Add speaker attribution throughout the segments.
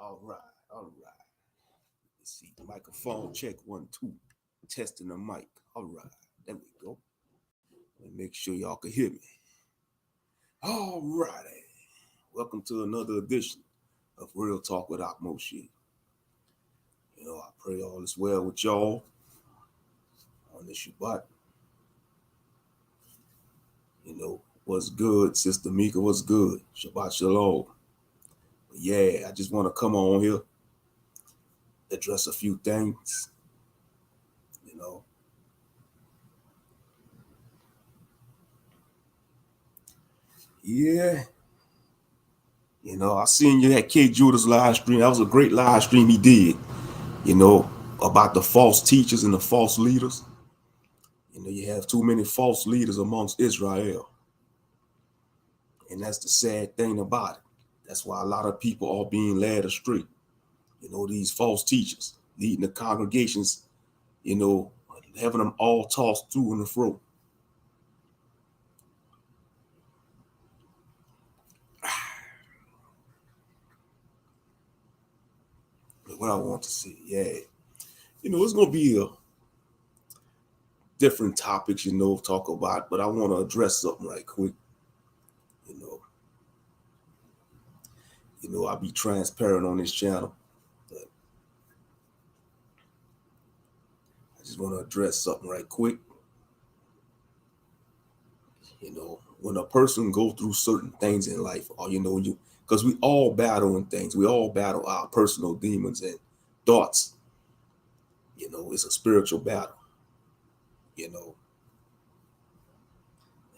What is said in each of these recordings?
Speaker 1: All right, all right. Let's see. Microphone check 1 2. Testing the mic. All right, there we go. Let me make sure y'all can hear me. All righty. Welcome to another edition of Real Talk with Akmoshi. I pray all is well with y'all on this Shabbat. What's good, Sister Mika? What's good? Shabbat Shalom. But yeah, I just want to come on here, address a few things. Yeah. I seen you at K Judah's live stream. That was a great live stream he did, about the false teachers and the false leaders. You have too many false leaders amongst Israel. And that's the sad thing about it. That's why a lot of people are being led astray. These false teachers leading the congregations, having them all tossed to and fro. What I want to see, it's going to be a different topics, talk about, but I want to address something right quick. I'll be transparent on this channel, but I just want to address something right quick. When a person go through certain things in life, or because we all battle in things, we all battle our personal demons and thoughts. It's a spiritual battle.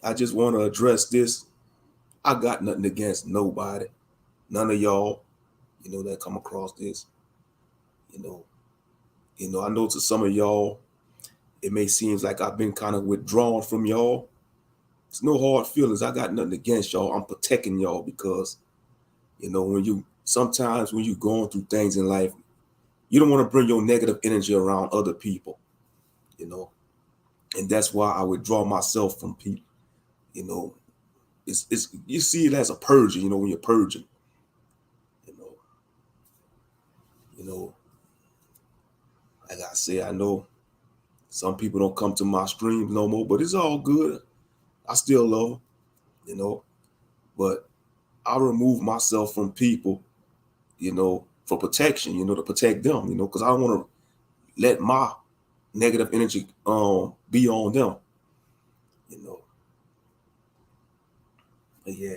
Speaker 1: I just want to address this. I got nothing against nobody, none of y'all, that come across this. I know to some of y'all, it may seem like I've been kind of withdrawn from y'all. It's no hard feelings. I got nothing against y'all. I'm protecting y'all because, sometimes when you're going through things in life, you don't want to bring your negative energy around other people, and that's why I withdraw myself from people. It's you see it as a purging, when you're purging, like I say, I know some people don't come to my streams no more, but it's all good. I still love them, but I remove myself from people, for protection, to protect them, because I don't want to let my negative energy be on them, yeah,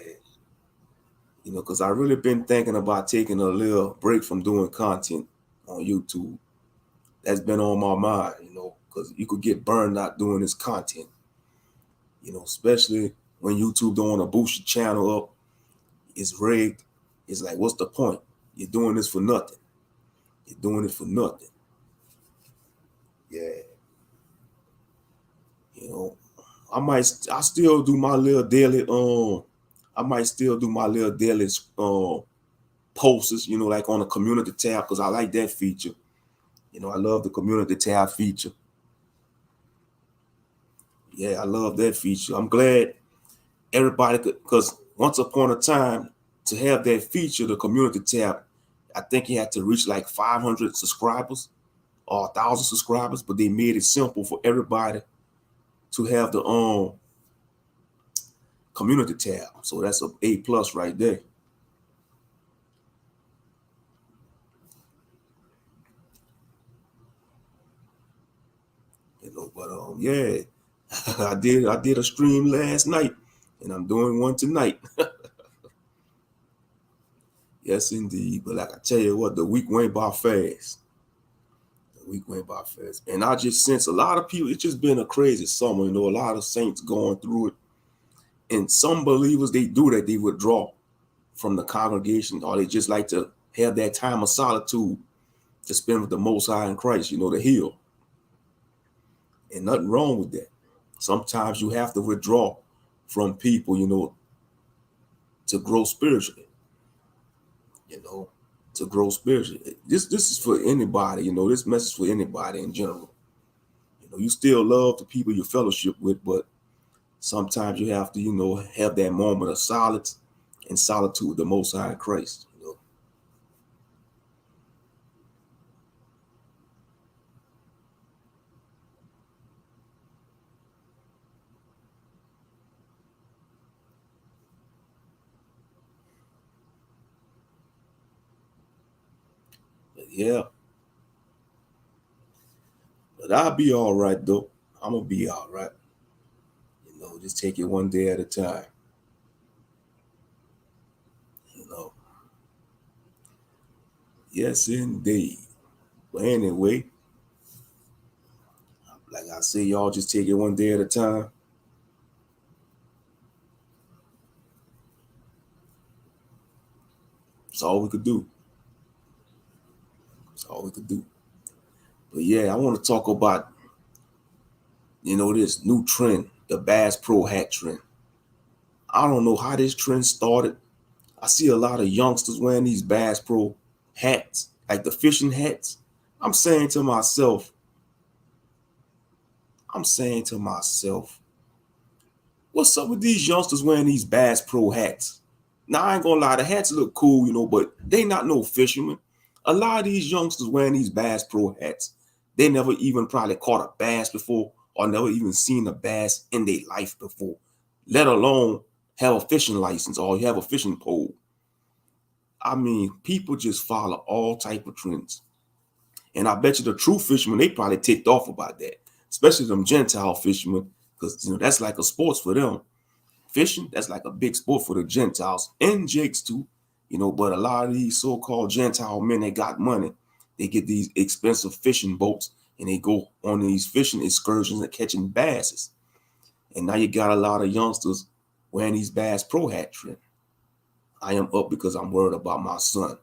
Speaker 1: because I really been thinking about taking a little break from doing content on YouTube. That's been on my mind, because you could get burned out doing this content, especially when YouTube don't want to boost your channel up. It's rigged. It's like, what's the point? You're doing this for nothing. You're doing it for nothing. Yeah. I still do my little daily, I might still do my little daily posts, like on the community tab, because I like that feature. I love the community tab feature. Yeah, I love that feature. I'm glad everybody could, because once upon a time, to have that feature, the community tab, I think you had to reach like 500 subscribers or 1,000 subscribers, but they made it simple for everybody to have the community tab. So that's an A+ right there. But yeah, I did a stream last night, and I'm doing one tonight. Yes, indeed. But like I tell you what, the week went by fast. And I just sense a lot of people, it's just been a crazy summer, a lot of saints going through it. And some believers, they do that. They withdraw from the congregation, or they just like to have that time of solitude to spend with the Most High in Christ, to heal. And nothing wrong with that. Sometimes you have to withdraw from people, to grow spiritually, to grow spiritually. This is for anybody, this message for anybody in general. You still love the people you fellowship with, but sometimes you have to, have that moment of silence and solitude with the Most High in Christ. Yeah, but I'll be all right though. I'm gonna be all right. Just take it one day at a time. You know, yes, indeed. But anyway, like I say, y'all just take it one day at a time. That's all we could do. That's all we could do. But yeah, I want to talk about, this new trend, the Bass Pro hat trend. I don't know how this trend started. I see a lot of youngsters wearing these Bass Pro hats, like the fishing hats. I'm saying to myself, I'm saying to myself, what's up with these youngsters wearing these Bass Pro hats? Now I ain't gonna lie, the hats look cool, but they not no fishermen. A lot of these youngsters wearing these Bass Pro hats, they never even probably caught a bass before or never even seen a bass in their life before, let alone have a fishing license or you have a fishing pole. I mean, people just follow all type of trends. And I bet you the true fishermen, they probably ticked off about that, especially them Gentile fishermen, because that's like a sports for them. Fishing, that's like a big sport for the Gentiles and Jakes too, but a lot of these so-called Gentile men, they got money. They get these expensive fishing boats and they go on these fishing excursions and catching basses. And now you got a lot of youngsters wearing these Bass Pro hat trend. I am up because I'm worried about my son.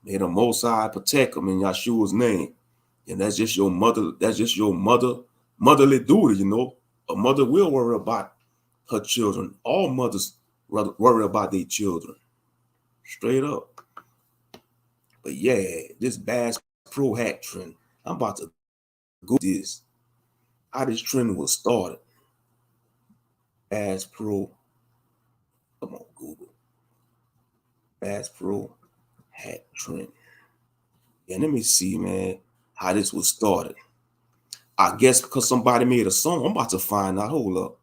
Speaker 1: May the Most High protect him in Yeshua's name. And that's just your mother. That's just your motherly duty. A mother will worry about her children. All mothers worry about their children. Straight up. But yeah, this Bass Pro hat trend. I'm about to go this. How this trend was started. Bass Pro. Come on, Google. Bass Pro hat trend. Yeah, let me see, man, how this was started. I guess because somebody made a song. I'm about to find out. Hold up.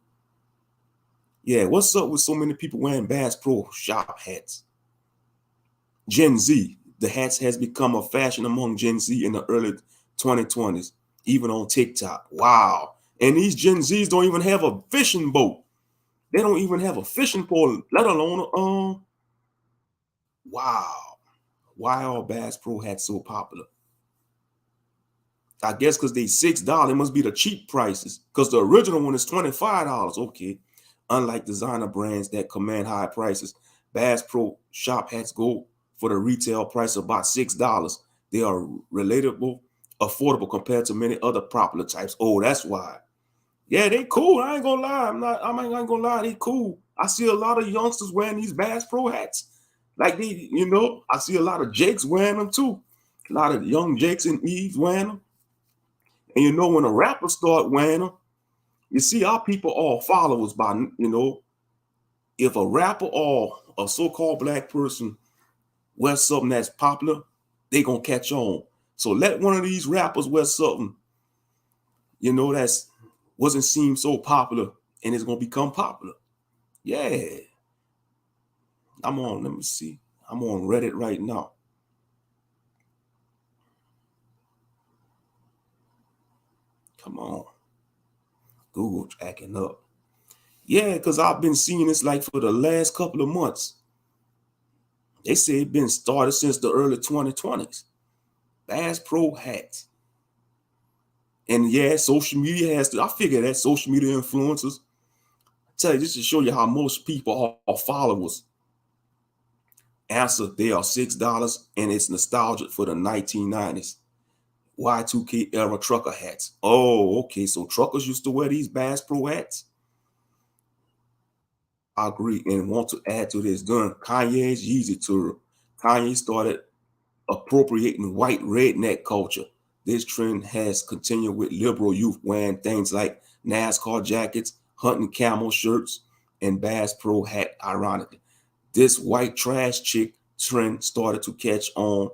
Speaker 1: Yeah, what's up with so many people wearing Bass Pro Shop hats? Gen Z. The hats has become a fashion among Gen Z in the early 2020s, even on TikTok. Wow. And these Gen Zs don't even have a fishing boat. They don't even have a fishing pole, let alone wow. Why are Bass Pro hats so popular? I guess because they $6. It must be the cheap prices. Because the original one is $25. Okay. Unlike designer brands that command high prices, Bass Pro shop hats go for the retail price of about $6. They are relatable, affordable compared to many other popular types. Oh, that's why. Yeah, they cool. I ain't gonna lie. I ain't gonna lie, they cool. I see a lot of youngsters wearing these Bass Pro hats. Like I see a lot of Jakes wearing them too. A lot of young Jakes and Eves wearing them. And when a rapper start wearing them, you see our people all followers by, if a rapper or a so-called black person wears something that's popular, they gonna catch on. So let one of these rappers wear something, that's wasn't seem so popular and it's gonna become popular. Yeah. Let me see. I'm on Reddit right now. Come on. Google acting up. Yeah, because I've been seeing this like for the last couple of months. They say it's been started since the early 2020s. Bass Pro hats. And yeah, social media has to, I figure that social media influencers, tell you, just to show you how most people are followers. Answer, they are $6 and it's nostalgic for the 1990s. Y2K era trucker hats. Oh, okay. So truckers used to wear these Bass Pro hats. I agree and want to add to this. During Kanye's Yeezy tour, Kanye started appropriating white redneck culture. This trend has continued with liberal youth wearing things like NASCAR jackets, hunting camel shirts, and Bass Pro hat. Ironically, this white trash chick trend started to catch on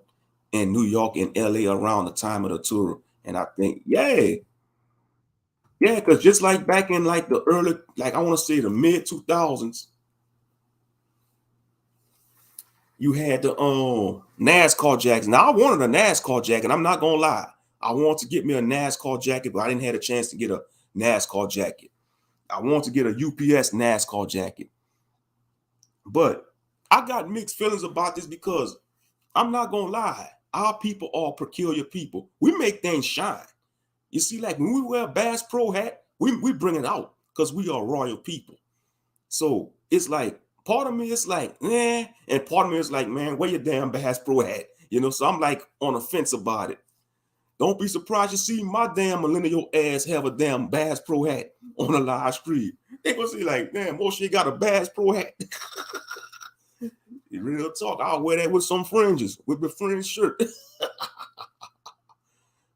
Speaker 1: in New York and LA around the time of the tour. And I think, yeah, because just like back in like the early, like I want to say the mid 2000s, You had the NASCAR jackets. Now I wanted a NASCAR jacket. I'm not gonna lie. I wanted to get me a NASCAR jacket, but I didn't have a chance to get a NASCAR jacket. I want to get a UPS NASCAR jacket. But I got mixed feelings about this because I'm not gonna lie. Our people are peculiar people. We make things shine. You see, like when we wear a Bass Pro hat, we bring it out because we are royal people. So it's like part of me is like, and part of me is like, man, wear your damn Bass Pro hat. So I'm like on the fence about it. Don't be surprised you see my damn millennial ass have a damn Bass Pro hat on a live stream. They gonna see like, damn, Moshe got a Bass Pro hat. Real talk. I'll wear that with some fringes, with the fringe shirt.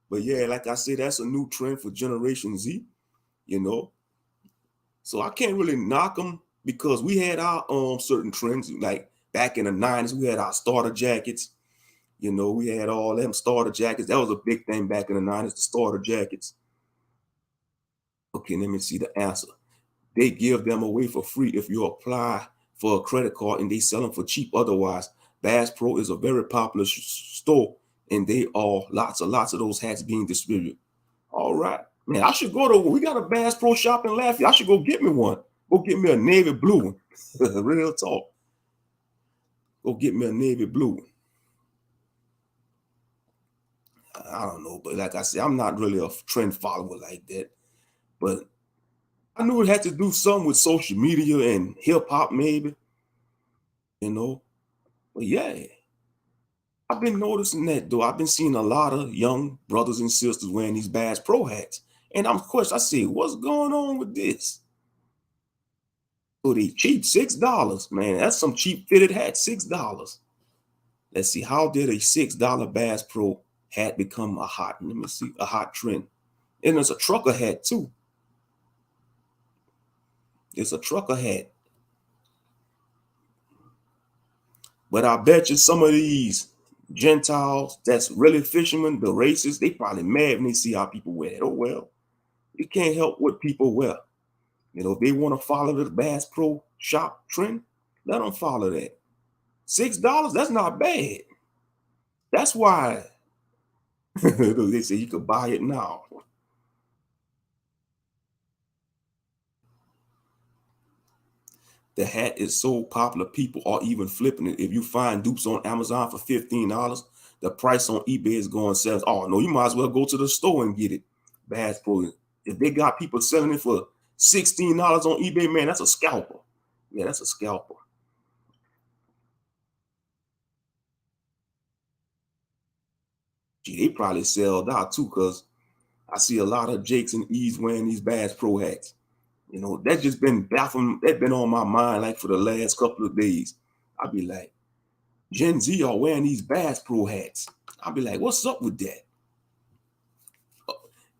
Speaker 1: But yeah, like I said, that's a new trend for Generation Z, you know. So I can't really knock them because we had our certain trends. Like back in the 90s, we had our starter jackets. We had all them starter jackets. That was a big thing back in the 90s, the starter jackets. Okay, let me see the answer. They give them away for free if you apply for a credit card and they sell them for cheap otherwise. Bass Pro is a very popular store and they are lots of those hats being distributed. All right. Man, I should go to, we got a Bass Pro shop in Lafayette. I should go get me one. Go get me a navy blue one. Real talk. Go get me a navy blue one. I don't know, but like I said, I'm not really a trend follower like that. But I knew it had to do something with social media and hip hop, maybe, you know. But yeah, I've been noticing that though. I've been seeing a lot of young brothers and sisters wearing these Bass Pro hats. And I'm questioning, I say, what's going on with this? So they cheap, $6, man. That's some cheap fitted hat, $6. Let's see, how did a $6 Bass Pro hat become let me see, a hot trend? And there's a trucker hat too. It's a trucker hat. But I bet you some of these Gentiles that's really fishermen, the racists, they probably mad when they see how people wear it. Oh, well, you can't help what people wear. If they want to follow the Bass Pro shop trend, let them follow that. $6, that's not bad. That's why they say you could buy it now. The hat is so popular, people are even flipping it. If you find dupes on Amazon for $15, the price on eBay is going sales. Oh no, you might as well go to the store and get it. Bass Pro. If they got people selling it for $16 on eBay, man, that's a scalper. Yeah, that's a scalper. Gee, they probably sold out too, because I see a lot of Jakes and E's wearing these Bass Pro hats. That's just been baffling. That's been on my mind like for the last couple of days. I'll be like, Gen Z are wearing these Bass Pro hats. I'll be like, what's up with that?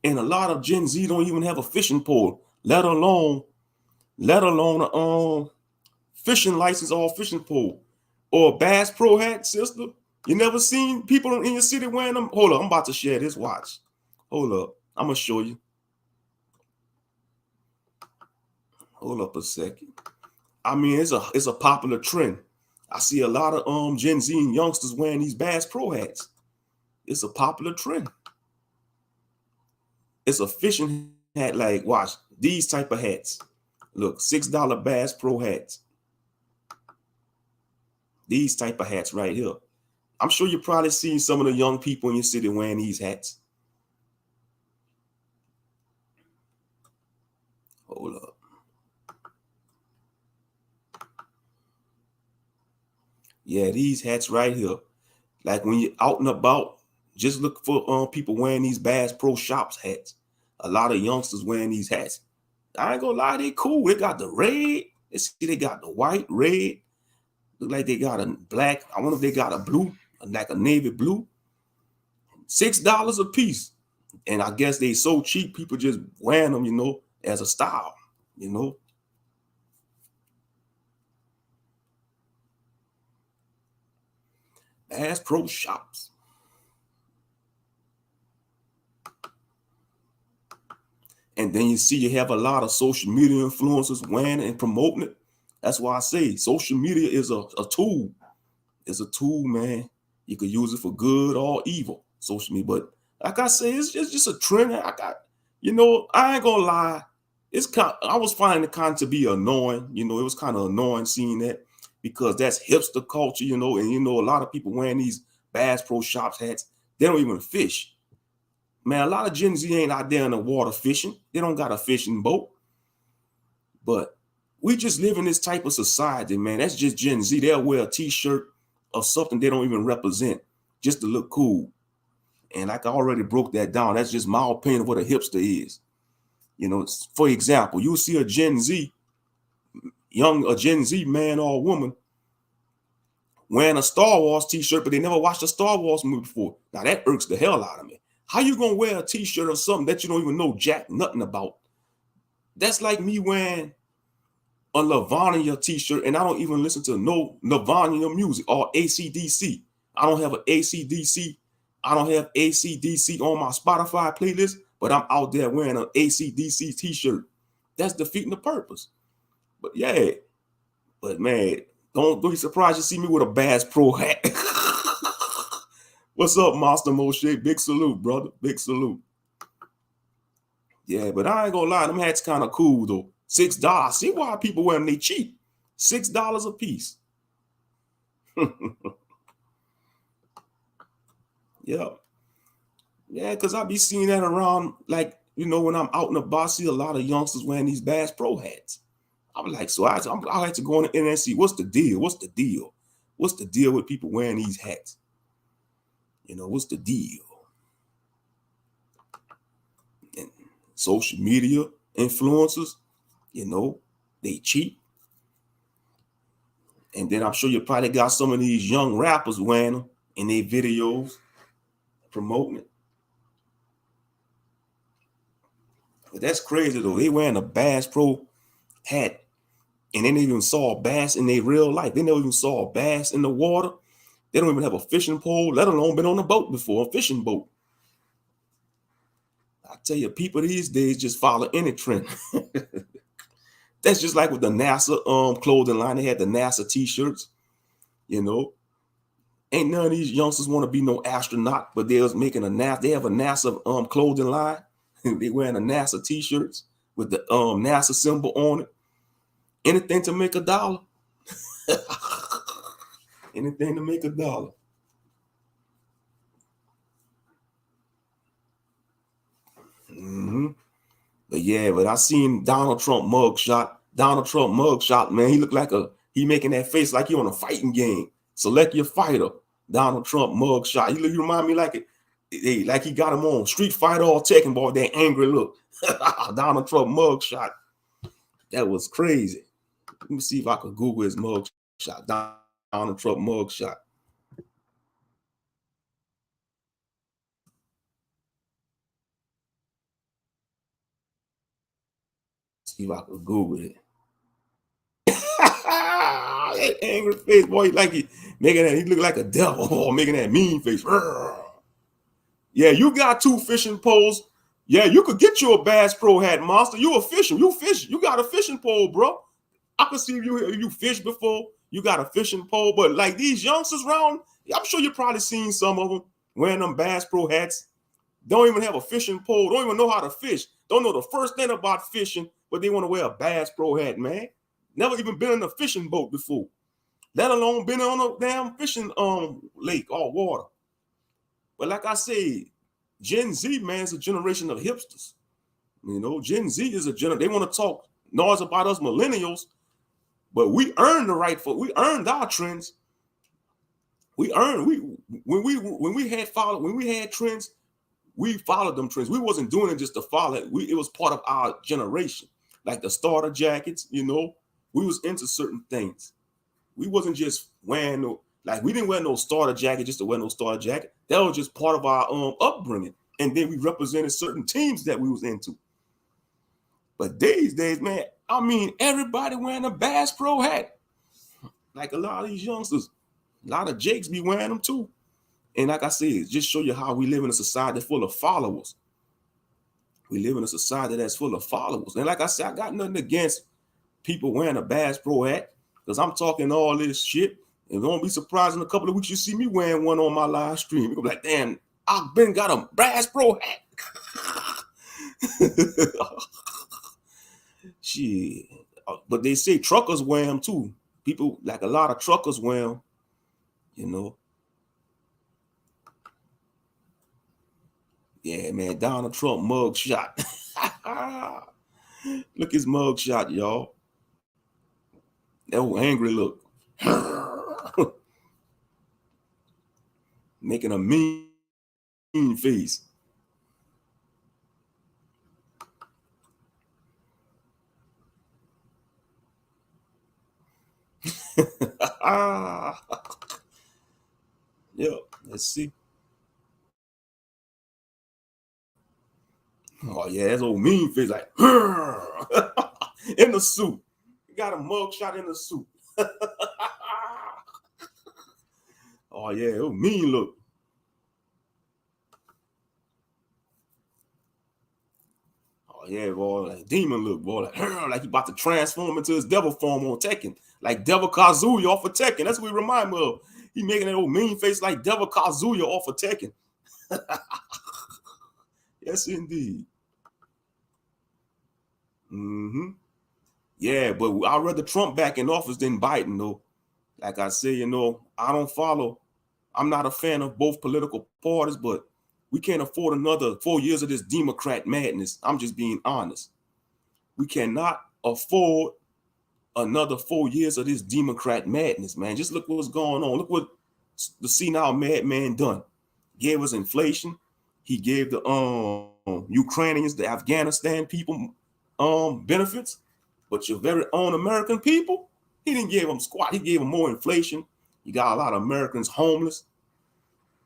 Speaker 1: And a lot of Gen Z don't even have a fishing pole, let alone a fishing license or fishing pole or a Bass Pro hat, sister. You never seen people in your city wearing them? Hold up, I'm about to share this. Watch. Hold up, I'm gonna show you. Hold up a second. I mean, it's a popular trend. I see a lot of Gen Z and youngsters wearing these Bass Pro hats. It's a popular trend. It's a fishing hat. Like, watch these type of hats. Look, $6 Bass Pro hats. These type of hats right here. I'm sure you've probably seen some of the young people in your city wearing these hats. Hold up. Yeah, these hats right here. Like when you're out and about, just look for people wearing these Bass Pro Shops hats. A lot of youngsters wearing these hats. I ain't gonna lie, they cool. They got the red. Let's see, they got the white, red. Look like they got a black. I wonder if they got a blue, like a navy blue. $6 a piece. And I guess they so cheap, people just wearing them, as a style. Bass Pro Shops. And then you see you have a lot of social media influencers wearing it and promoting it. That's why I say social media is a tool. It's a tool, man. You could use it for good or evil, social media. But like I say, it's just a trend. I got, I ain't gonna lie. I was finding it kind of to be annoying. It was kind of annoying seeing that because that's hipster culture, and a lot of people wearing these Bass Pro Shops hats. They don't even fish. Man, a lot of Gen Z ain't out there in the water fishing. They don't got a fishing boat. But we just live in this type of society, man. That's just Gen Z. They'll wear a t-shirt of something they don't even represent just to look cool. And like I already broke that down, that's just my opinion of what a hipster is. For example, you'll see a Gen Z man or woman wearing a Star Wars t-shirt, but they never watched a Star Wars movie before. Now that irks the hell out of me. How you gonna wear a t-shirt or something that you don't even know jack nothing about? That's like me wearing a Nirvana t-shirt and I don't even listen to no Nirvana music or AC/DC. I don't have an AC/DC. I don't have AC/DC on my Spotify playlist, but I'm out there wearing an AC/DC t-shirt. That's defeating the purpose. But yeah, but man, don't be surprised you see me with a Bass Pro hat. What's up, Monster Moshe? Big salute, brother. Big salute. Yeah, but I ain't gonna lie, them hats kind of cool though. $6. I see why people wear them, they cheap. $6 a piece. Yeah. Yeah, because I be seeing that around, like, when I'm out and about, I see a lot of youngsters wearing these Bass Pro hats. I'm like, so I had to go on the internet and see what's the deal? What's the deal? What's the deal with people wearing these hats? What's the deal? And social media influencers, they cheap. And then I'm sure you probably got some of these young rappers wearing them in their videos, promoting it. But that's crazy though. They wearing a Bass Pro hat and they never even saw a bass in their real life. They never even saw a bass in the water. They don't even have a fishing pole, let alone been on a boat before, a fishing boat. I tell you, people these days just follow any trend. That's just like with the NASA clothing line. They had the NASA t-shirts, Ain't none of these youngsters want to be no astronaut, but they was making they have a NASA clothing line. They wearing a NASA t-shirts with the NASA symbol on it. Anything to make $1. Anything to make $1. But yeah, but I seen Donald Trump mugshot. Donald Trump mugshot, man. He looked like he making that face like he on a fighting game. Select your fighter. Donald Trump mugshot. He remind me like like he got him on Street Fighter or Tekken Ball, that angry look. Donald Trump mugshot. That was crazy. Let me see if I could Google his mugshot. Donald Trump mugshot. See if I could Google it. That angry face, boy, like he look like a devil, or making that mean face. Yeah, you got 2 fishing poles. Yeah, you could get you a Bass Pro hat, Monster. You a fisher. You fish. You got a fishing pole, bro. I could see you fished before. You got a fishing pole, but like these youngsters around, I'm sure you probably seen some of them wearing them Bass Pro hats. Don't even have a fishing pole. Don't even know how to fish. Don't know the first thing about fishing, but they want to wear a Bass Pro hat, man. Never even been in a fishing boat before, let alone been on a damn fishing lake or water. But like I said, Gen Z, man, is a generation of hipsters. Gen Z is a generation. They want to talk noise about us millennials, but we earned the right we earned our trends. When we had trends, we followed them trends. We wasn't doing it just to follow it. It was part of our generation. Like the starter jackets, we was into certain things. We wasn't just wearing we didn't wear no starter jacket just to wear no starter jacket. That was just part of our upbringing. And then we represented certain teams that we was into. But these days, man, I mean, everybody wearing a Bass Pro hat. Like a lot of these youngsters, a lot of Jakes be wearing them too. And like I said, just show you how we live in a society full of followers. We live in a society that's full of followers. And like I said, I got nothing against people wearing a Bass Pro hat because I'm talking all this shit. And don't be surprised in a couple of weeks you see me wearing one on my live stream. You're gonna be like, damn, I've been got a Bass Pro hat. Shit. But they say truckers wear them too. People, like a lot of truckers wear them, you know. Yeah, man, Donald Trump mug shot. Look his mug shot, y'all. That old angry look. Making a mean face. Yeah, let's see. Oh yeah, that's old mean face, like in the suit. You got a mug shot in the suit. Oh yeah, it was mean look. Oh yeah, boy, like demon look, boy, like he about to transform into his devil form on Tekken, like Devil Kazuya off of Tekken. That's what we remind me of. He making that old mean face like Devil Kazuya off of Tekken. Yes, indeed. Mm-hmm. Yeah, but I'd rather Trump back in office than Biden, though. Like I say, I don't follow. I'm not a fan of both political parties, but we can't afford another 4 years of this Democrat madness. I'm just being honest. We cannot afford another 4 years of this Democrat madness, man. Just look what's going on. Look what the senile madman done. Gave us inflation. He gave the Ukrainians, the Afghanistan people benefits, but your very own American people, he didn't give them squat. He gave them more inflation. You got a lot of Americans homeless,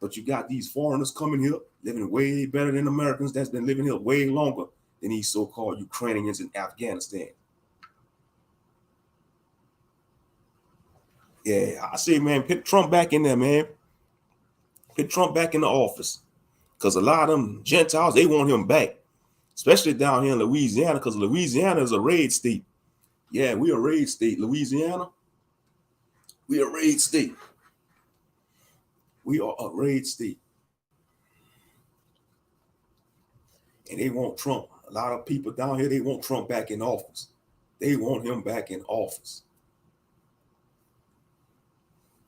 Speaker 1: but you got these foreigners coming here living way better than Americans that's been living here way longer than these so-called Ukrainians in Afghanistan. Yeah, I say, man, put Trump back in there, man. Put Trump back in the office. Because a lot of them Gentiles, they want him back. Especially down here in Louisiana, because Louisiana is a raid state. Yeah, we a raid state. Louisiana, we a raid state. We are a raid state. And they want Trump. A lot of people down here, they want Trump back in office. They want him back in office.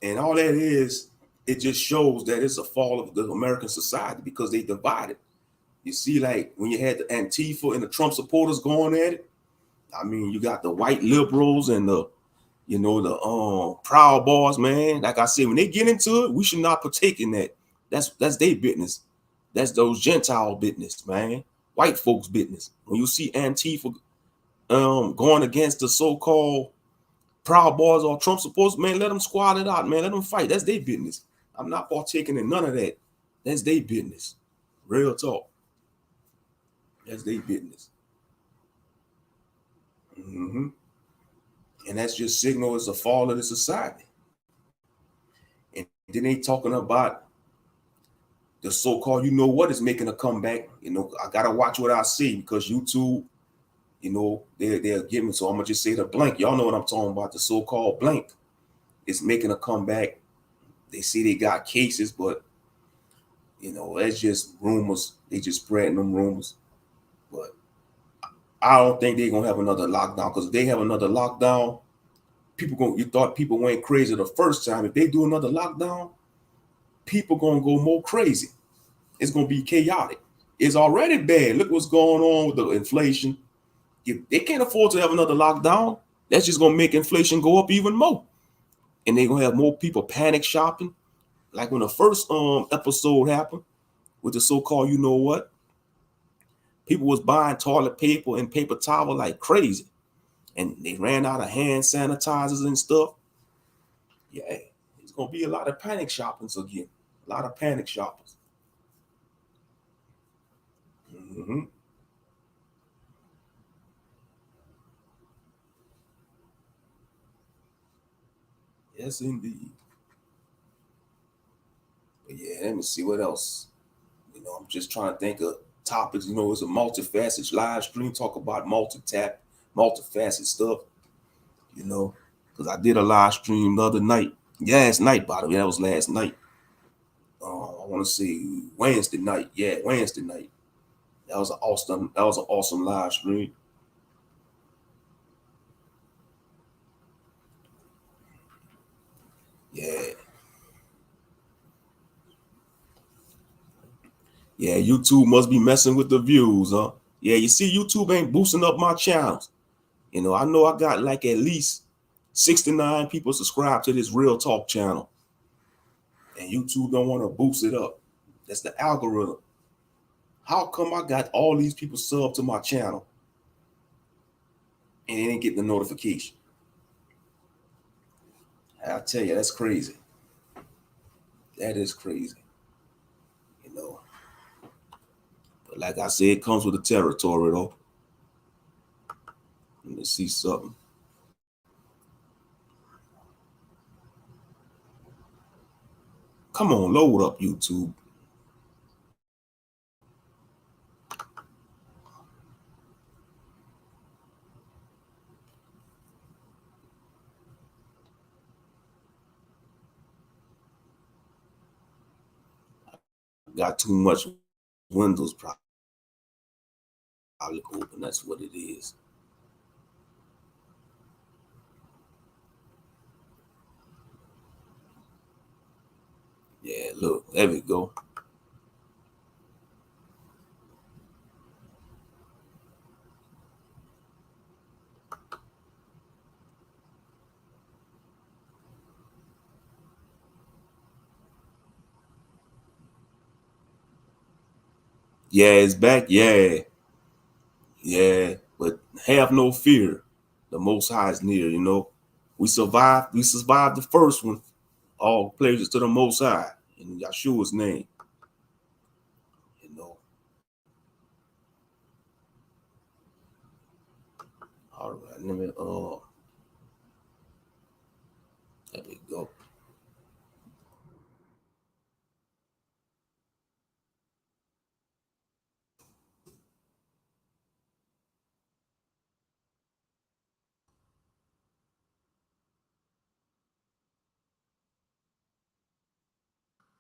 Speaker 1: And all that is, it just shows that it's a fall of the American society because they divided. You see, like when you had the Antifa and the Trump supporters going at it, I mean, you got the white liberals and the Proud Boys, man. Like I said, when they get into it, we should not partake in that. That's their business. That's those Gentile business, man. White folks' business. When you see Antifa going against the so-called Proud Boys or Trump supporters, man, let them squat it out, man. Let them fight. That's their business. I'm not partaking in none of that. That's their business. Real talk. That's their business. Mm-hmm. And that's just signal as a fall of the society. And then they talking about the so-called, is making a comeback. I gotta watch what I see because YouTube, they're giving. So I'm gonna just say the blank. Y'all know what I'm talking about. The so-called blank is making a comeback. They see they got cases, but that's just rumors. They just spreading them rumors. But I don't think they're gonna have another lockdown because if they have another lockdown, you thought people went crazy the first time. If they do another lockdown, people gonna go more crazy. It's gonna be chaotic. It's already bad. Look what's going on with the inflation. If they can't afford to have another lockdown, that's just gonna make inflation go up even more. And they're gonna have more people panic shopping. Like when the first episode happened with the so-called people was buying toilet paper and paper towel like crazy. And they ran out of hand sanitizers and stuff. Yeah, it's gonna be a lot of panic shoppings again. A lot of panic shoppers. Mm-hmm. Yes, indeed. But yeah, let me see what else. I'm just trying to think of topics. It's a multifaceted live stream. Talk about multifaceted stuff. Because I did a live stream the other night Last night, by the way, that was last night. I want to say Wednesday night. Yeah, Wednesday night. That was an awesome. That was an awesome live stream. Yeah, yeah. YouTube must be messing with the views, huh? Yeah, you see, YouTube ain't boosting up my channels. I know I got like at least 69 people subscribed to this Real Talk channel, and YouTube don't want to boost it up. That's the algorithm. How come I got all these people sub to my channel and they didn't get the notification? I tell you, that's crazy. That is crazy. You know, but like I said, it comes with the territory, though. Let me see something. Come on, load up YouTube. Got too much Windows probably open. That's what it is. Yeah, look, there we go. Yeah, it's back. Yeah, yeah. But have no fear. The Most High is near. We survived. We survived the first one. All praises to the Most High in Yeshua's name. You know. All right. Let me. There we go.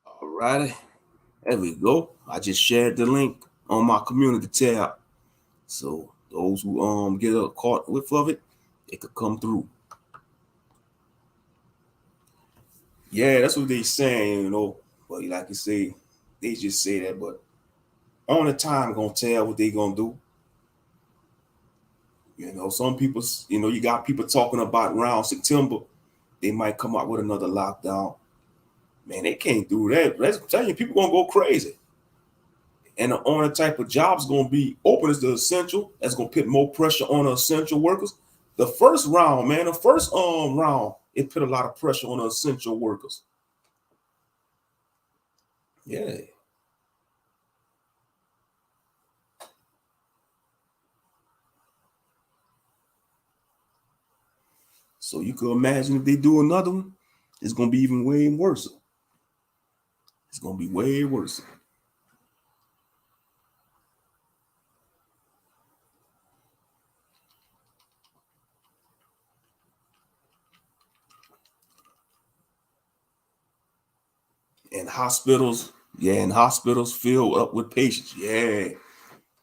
Speaker 1: All righty. There we go. I just shared the link on my community tab. So those who get a caught whiff of it, it could come through. Yeah, that's what they saying. But like you say, they just say that, but only time gonna tell what they gonna do. Some people, you got people talking about around September, they might come out with another lockdown. Man, they can't do that. Let's tell you, people gonna go crazy. And the only type of jobs gonna be open is the essential. That's gonna put more pressure on the essential workers. The first round, man, the first round, it put a lot of pressure on the essential workers. Yeah. So you could imagine if they do another one, it's gonna be even way worse. It's gonna be way worse. And hospitals, yeah, and hospitals filled up with patients. Yeah,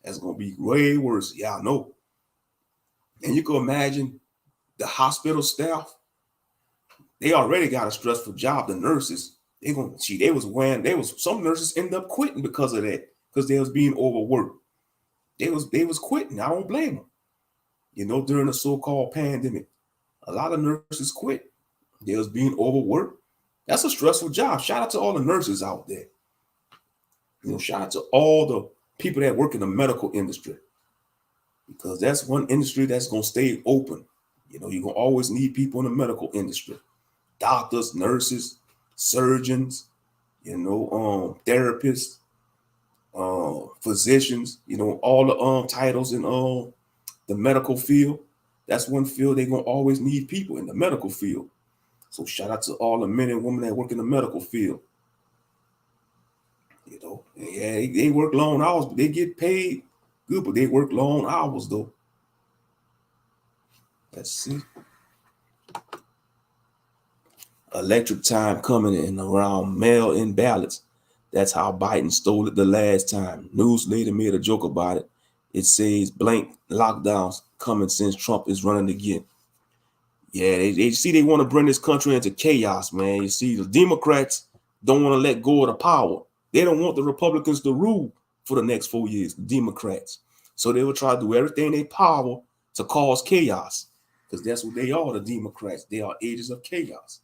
Speaker 1: that's gonna be way worse. Yeah, I know. And you can imagine the hospital staff, they already got a stressful job. The nurses, some nurses end up quitting because of that, because they was being overworked. They was quitting. I don't blame them. During the so-called pandemic, a lot of nurses quit. They was being overworked. That's a stressful job. Shout out to all the nurses out there. Shout out to all the people that work in the medical industry, because that's one industry that's gonna stay open. You're gonna always need people in the medical industry: doctors, nurses, surgeons, therapists, physicians. All the titles in the medical field. That's one field they're gonna always need people in the medical field. So shout out to all the men and women that work in the medical field. Yeah, they work long hours, but they get paid good, but they work long hours though. Let's see. Electric time coming in around mail-in ballots. That's how Biden stole it the last time. News later made a joke about it. It says blank lockdowns coming since Trump is running again. Yeah, they see they want to bring this country into chaos, man. You see, the Democrats don't want to let go of the power. They don't want the Republicans to rule for the next 4 years, the Democrats. So they will try to do everything in their power to cause chaos. Because that's what they are, the Democrats. They are agents of chaos.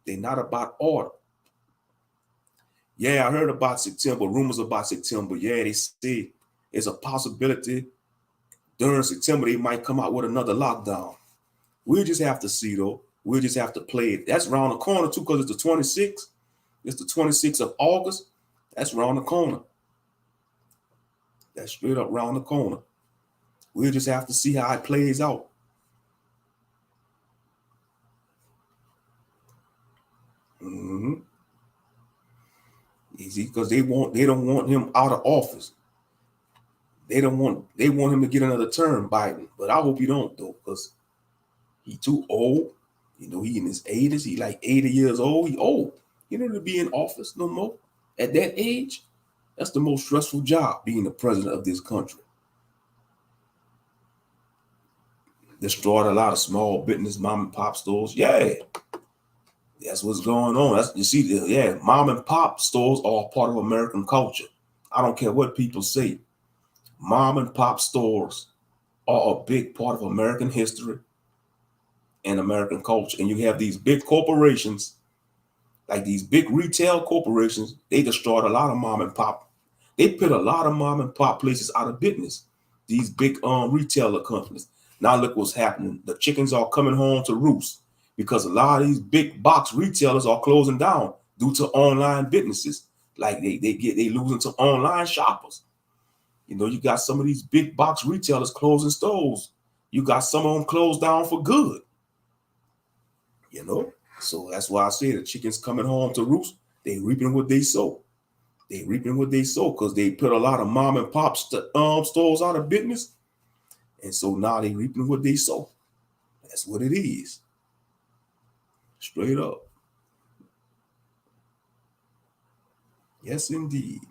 Speaker 1: They're not about order. Yeah, I heard about September, rumors about September. Yeah, they say it's a possibility during September they might come out with another lockdown. We'll just have to see, though. We'll just have to play it. That's around the corner, too, because it's the 26th. It's the 26th of August. That's around the corner. That's straight up around the corner. We'll just have to see how it plays out. Mm-hmm. Easy, because they don't want him out of office. They want him to get another term, Biden. But I hope he don't, though, because he too old. You know, he in his 80s. He like 80 years old. He old. He don't need to be in office no more. At that age, that's the most stressful job, being the president of this country. Destroyed a lot of small business, mom and pop stores. Yeah, that's what's going on. That's, you see, yeah, mom and pop stores are part of American culture. I don't care what people say. Mom and pop stores are a big part of American history and American culture. And you have these big corporations, like these big retail corporations, they destroyed a lot of mom and pop. They put a lot of mom and pop places out of business. These big retailer companies. Now look what's happening. The chickens are coming home to roost because a lot of these big box retailers are closing down due to online businesses. Like they losing to online shoppers. You know, you got some of these big box retailers closing stores. You got some of them closed down for good. You know, so that's why I say the chickens coming home to roost. They reaping what they sow. They reaping what they sow because they put a lot of mom and pop stores out of business, and so now they reaping what they sow. That's what it is, straight up. Yes, indeed.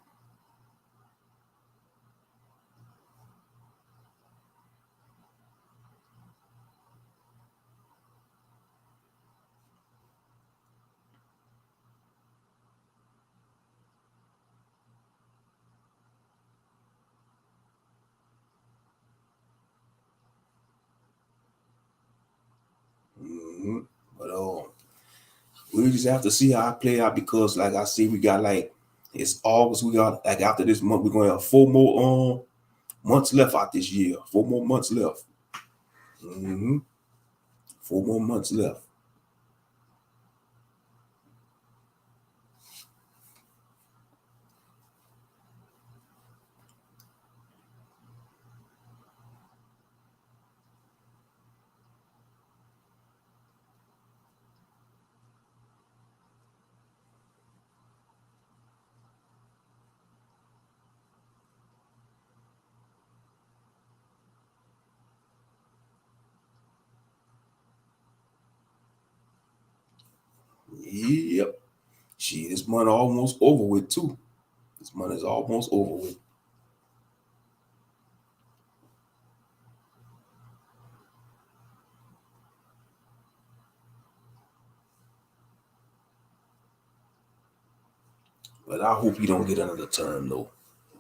Speaker 1: Mm-hmm. But we just have to see how it play out because, like I see, we got like it's August. We got like after this month, we're gonna have 4 more months left out this year. 4 more months left. Mm-hmm. 4 more months left. Yep. Shit, this month almost over with too. This month is almost over with. But I hope he don't get another term though.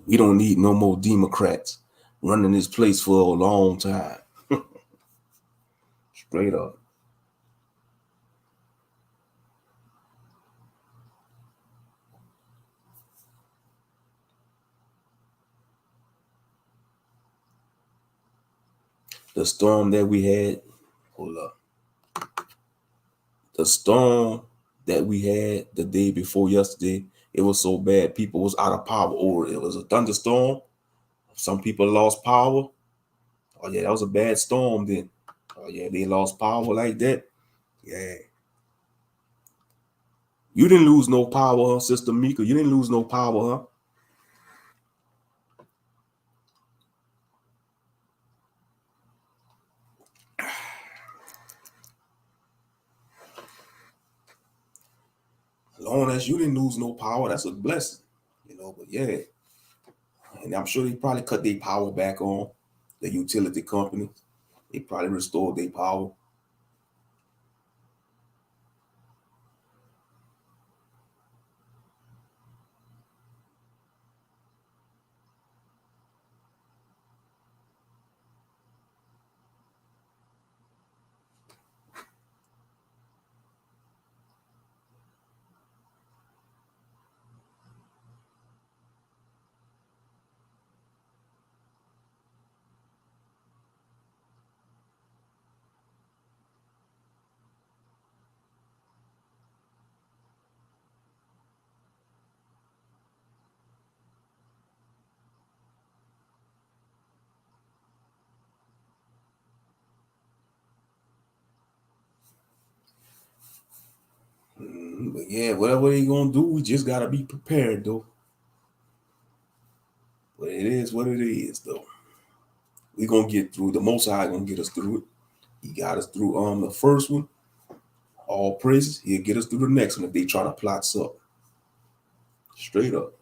Speaker 1: We don't need no more Democrats running this place for a long time. Straight up. The storm that we had, hold up. The storm that we had the day before yesterday, it was so bad. People was out of power over it. It was a thunderstorm. Some people lost power. Oh yeah, that was a bad storm then. Oh yeah, they lost power like that. Yeah. You didn't lose no power, huh, Sister Mika? You didn't lose no power, huh? long as you didn't lose no power, that's a blessing. But yeah, and I'm sure they probably cut their power back on, the utility company. They probably restored their power. But yeah, whatever they gonna do, we just gotta be prepared though. But it is what it is though. We gonna get through. The Most High gonna get us through it. He got us through the first one. All praises. He'll get us through the next one if they try to plot something. Straight up.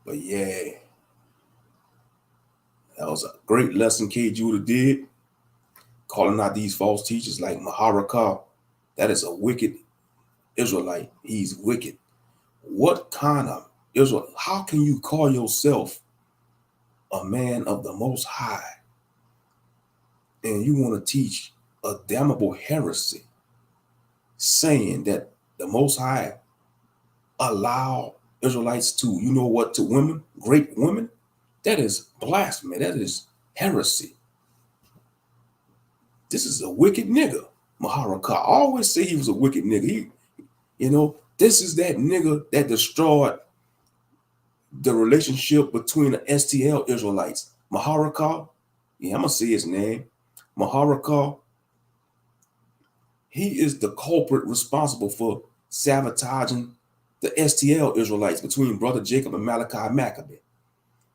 Speaker 1: But yeah, that was a great lesson K. Judah did. Calling out these false teachers like Maharakah. That is a wicked Israelite. He's wicked. What kind of Israel? How can you call yourself a man of the Most High and you want to teach a damnable heresy, saying that the Most High allow Israelites to, to women, great women? That is blasphemy. That is heresy. This is a wicked nigga. Maharakah. I always say he was a wicked nigga. This is that nigga that destroyed the relationship between the STL Israelites. Maharakah, yeah, I'm gonna say his name. Maharakah, he is the culprit responsible for sabotaging the STL Israelites between Brother Jacob and Malachi Maccabee.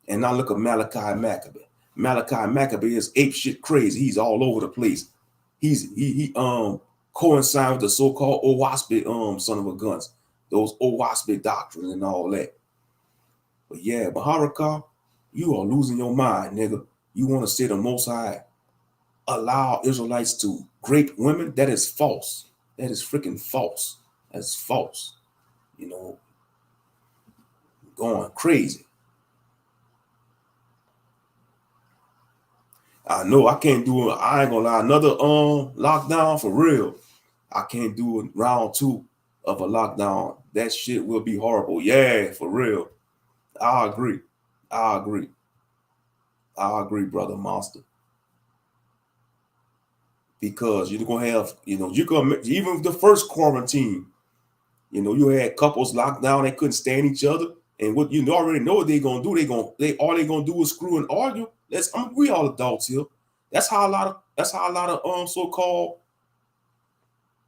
Speaker 1: And now look at Malachi Maccabee. Malachi Maccabee is ape shit crazy. He's all over the place. He coincide with the so-called Owaspid son of a guns, those Owaspid doctrines and all that. But yeah, Maharakah, you are losing your mind, nigga. You want to say the Most High allow Israelites to grape women? That is false. That is freaking false. That's false. Going crazy. I know I can't do it. I ain't gonna lie. Another lockdown for real. I can't do it round 2 of a lockdown. That shit will be horrible. Yeah, for real. I agree. I agree. I agree, brother Monster. Because you're gonna have, you're gonna, even the first quarantine, you had couples locked down, they couldn't stand each other. And what you already know what they're gonna do, all they gonna do is screw and argue. We all adults here. That's how a lot of so-called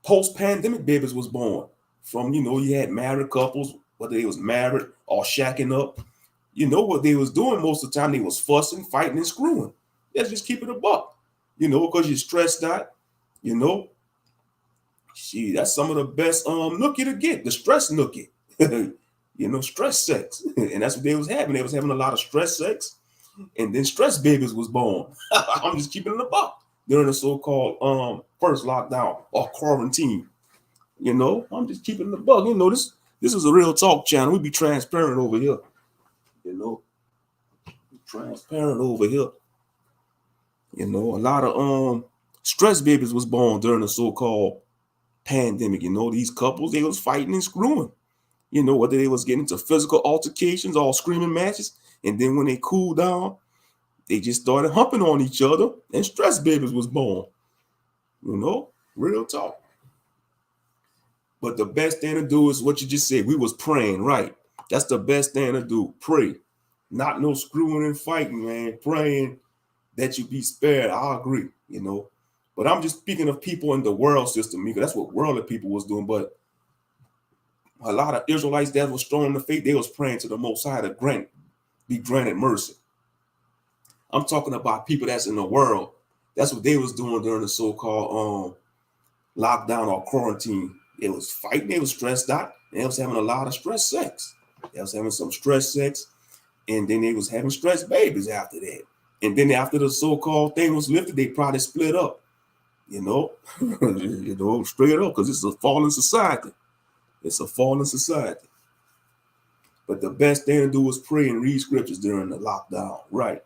Speaker 1: post-pandemic babies was born. From, you had married couples, whether they was married or shacking up. You know what they was doing most of the time? They was fussing, fighting, and screwing. Let's just keep it a buck. Because you're stressed out. That's some of the best nookie to get, the stress nookie. Stress sex. And that's what they was having. They was having a lot of stress sex. And then stress babies was born. I'm just keeping it a buck during the so-called first lockdown or quarantine. I'm just keeping the buck. This is a real talk channel. We be transparent over here. Transparent over here. A lot of stress babies was born during the so-called pandemic. These couples, they was fighting and screwing. Whether they was getting into physical altercations or screaming matches. And then when they cooled down, they just started humping on each other and stress babies was born. Real talk. But the best thing to do is what you just said. We was praying, right? That's the best thing to do. Pray. Not no screwing and fighting, man. Praying that you be spared. I agree, But I'm just speaking of people in the world system, because that's what worldly people was doing. But a lot of Israelites that was strong in the faith, they was praying to the Most High to be granted mercy. I'm talking about people that's in the world. That's what they was doing during the so-called lockdown or quarantine. They was fighting, they was stressed out, they was having a lot of stress sex. They was having some stress sex, and then they was having stress babies after that. And then after the so-called thing was lifted, they probably split up, you know, straight up, because it's a fallen society. It's a fallen society. But the best thing to do is pray and read scriptures during the lockdown, right?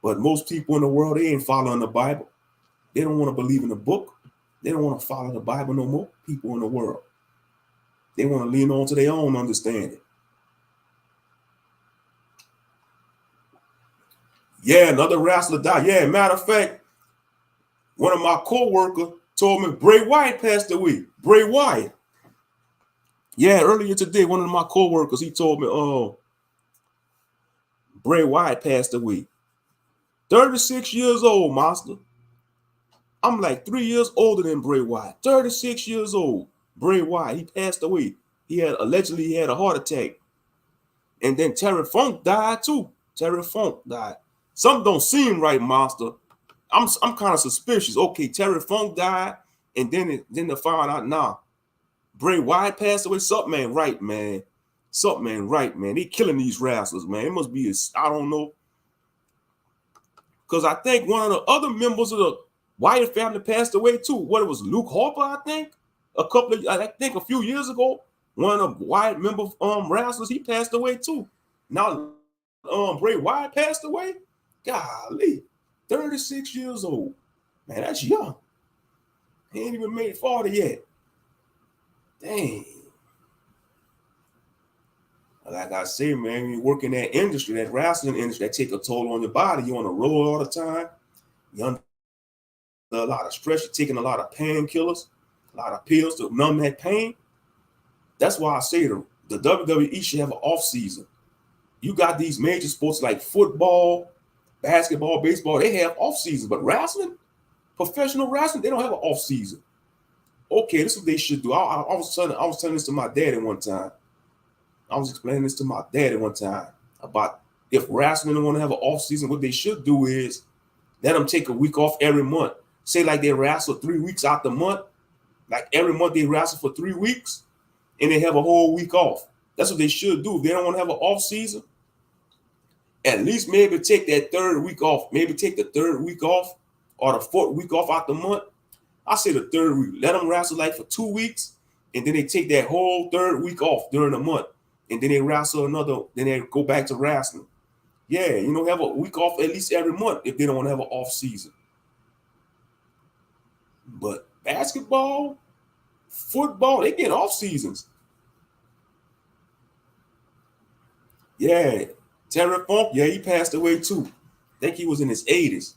Speaker 1: But most people in the world, they ain't following the Bible. They don't want to believe in the book. They don't want to follow the Bible no more. People in the world, they want to lean on to their own understanding. Yeah, another wrestler died. Yeah, matter of fact, one of my co-workers told me Bray Wyatt passed away. Bray Wyatt. Yeah, earlier today, one of my co-workers, he told me, Bray Wyatt passed away. 36 years old, monster. I'm like 3 years older than Bray Wyatt. 36 years old. Bray Wyatt, he passed away. He had a heart attack. And then Terry Funk died too. Terry Funk died. Something don't seem right, monster. I'm kind of suspicious. Okay, Terry Funk died, and then they found out, nah, Bray Wyatt passed away. Something ain't right, man. Something ain't right, man. They killing these wrestlers, man. It must be, I don't know. Because I think one of the other members of the Wyatt family passed away too. What, it was Luke Harper, I think? A few years ago, one of the Wyatt member wrestlers, he passed away too. Now, Bray Wyatt passed away? Golly, 36 years old. Man, that's young. He ain't even made 40 yet. Dang. Like I say, man, when you work in that industry, that wrestling industry, that take a toll on your body. You're on the road all the time. You're under a lot of stress. You're taking a lot of painkillers, a lot of pills to numb that pain. That's why I say the WWE should have an off season. You got these major sports like football, basketball, baseball. They have off seasons, but wrestling, professional wrestling, they don't have an off season. Okay, this is what they should do. I was telling this to my daddy one time. I was explaining this to my daddy one time about if wrestling want to have an off season, what they should do is let them take a week off every month. Say like they wrestle 3 weeks out the month. Like every month they wrestle for 3 weeks and they have a whole week off. That's what they should do. If they don't want to have an off season, at least maybe take that third week off. Maybe take the third week off or the fourth week off out the month. I say the third week. Let them wrestle like for 2 weeks and then they take that whole third week off during the month. And then they wrestle another, then they go back to wrestling. Yeah, have a week off at least every month if they don't want to have an off season. But basketball, football, they get off seasons. Yeah, Terry Funk, yeah, he passed away too. I think he was in his 80s.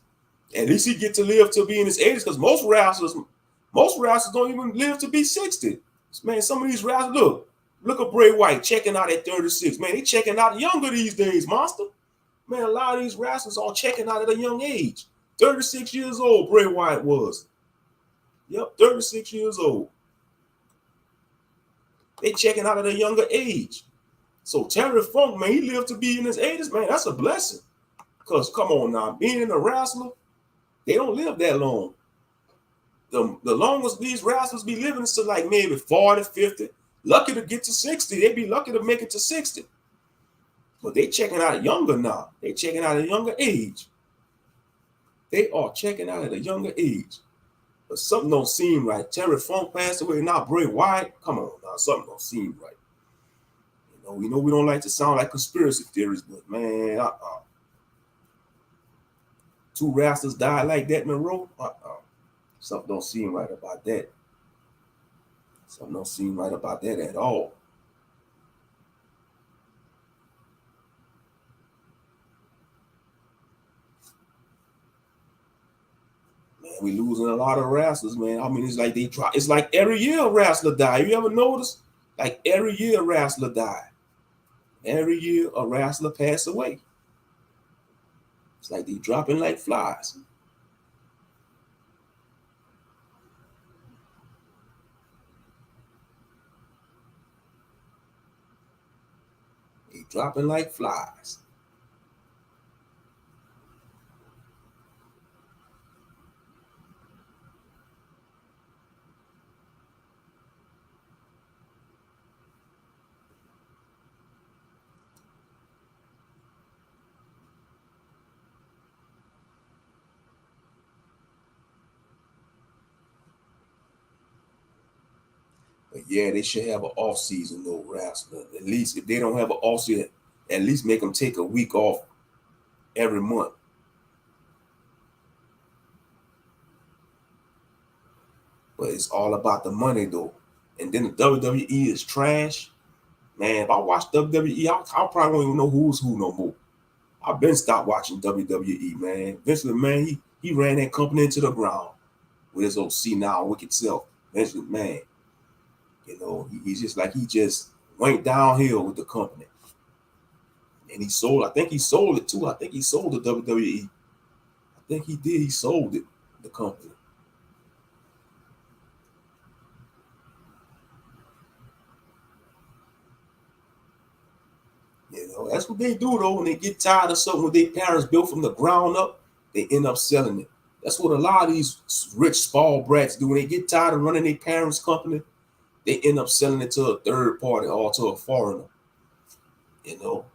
Speaker 1: At least he get to live to be in his 80s because most wrestlers don't even live to be 60. Man, some of these wrestlers, look at Bray Wyatt checking out at 36. Man, they checking out younger these days, monster. Man, a lot of these wrestlers are checking out at a young age. 36 years old, Bray Wyatt was. Yep, 36 years old. They checking out at a younger age. So Terry Funk, man, he lived to be in his 80s, man. That's a blessing. Because, come on now, being a wrestler, they don't live that long. The longest these wrestlers be living is to like maybe 40, 50. Lucky to get to 60. They'd be lucky to make it to 60. But they checking out younger now. They checking out at a younger age. They are checking out at a younger age. But something don't seem right. Terry Funk passed away, now Bray Wyatt. Come on now, something don't seem right. We know we don't like to sound like conspiracy theories, but man, two wrestlers died like that in a row. Something don't seem right about that. Something don't seem right about that at all. Man, we losing a lot of wrestlers, man. I mean, it's like they try. It's like every year a wrestler die. You ever notice? Like every year a wrestler die. Every year a wrestler pass away. It's like they dropping like flies. They dropping like flies. But yeah, they should have an off season though, wrestling. At least if they don't have an off season, at least make them take a week off every month. But it's all about the money though. And then the WWE is trash. Man, if I watch WWE, I probably don't even know who's who no more. I've been stopped watching WWE, man. Vince McMahon, he ran that company into the ground with his old senile wicked self. Vince McMahon, he's just like he just went downhill with the company. And he sold, I think he sold it too. I think he sold the WWE. I think he did. He sold it, the company. That's what they do though. When they get tired of something what their parents built from the ground up, they end up selling it. That's what a lot of these rich spoiled brats do. When they get tired of running their parents' company, they end up selling it to a third party or to a foreigner. You know,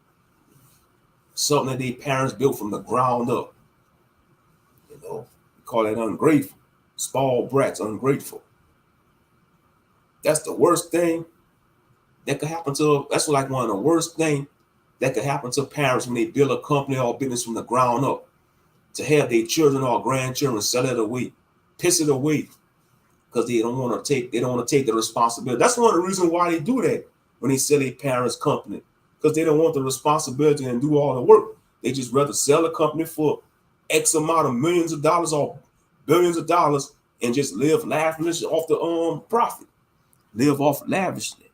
Speaker 1: something that their parents built from the ground up. We call that ungrateful. Spoiled brats, ungrateful. That's the worst thing that could happen to. That's like one of the worst things that could happen to parents when they build a company or business from the ground up. To have their children or grandchildren sell it away, piss it away, because they don't want to take the responsibility. That's one of the reasons why they do that when they sell their parents' company, because they don't want the responsibility and do all the work. They just rather sell a company for X amount of millions of dollars or billions of dollars and just live lavishly off the profit, live off lavishly.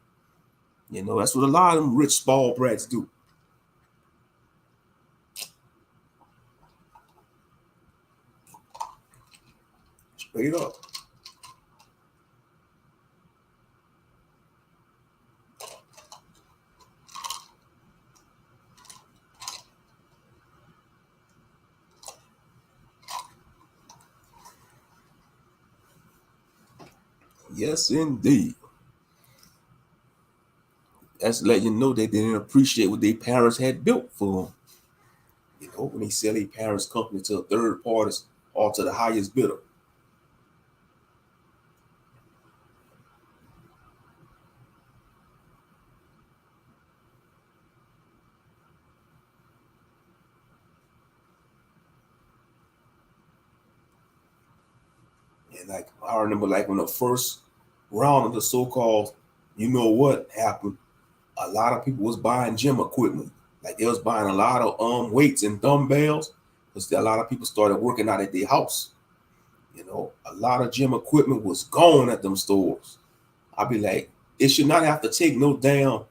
Speaker 1: That's what a lot of them rich spoiled brats do. Straight up. Yes, indeed. That's letting you know they didn't appreciate what their parents had built for them. When they sell their parents' company to third parties or to the highest bidder. And like I remember, like when the first round of the so-called, what happened, a lot of people was buying gym equipment. Like they was buying a lot of weights and dumbbells because a lot of people started working out at their house. A lot of gym equipment was gone at them stores. I'd be like, it should not have to take no damn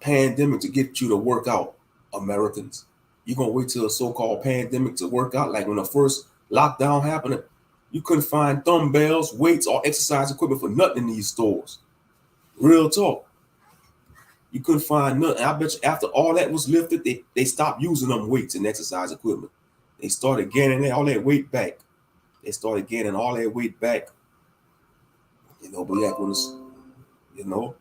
Speaker 1: pandemic to get you to work out, Americans. You're gonna wait till a so-called pandemic to work out. Like when the first lockdown happened, you couldn't find dumbbells, weights, or exercise equipment for nothing in these stores. Real talk. You couldn't find nothing. I bet you after all that was lifted, they stopped using them weights and exercise equipment. They started gaining all that weight back. They started gaining all that weight back. But like when it's, you know,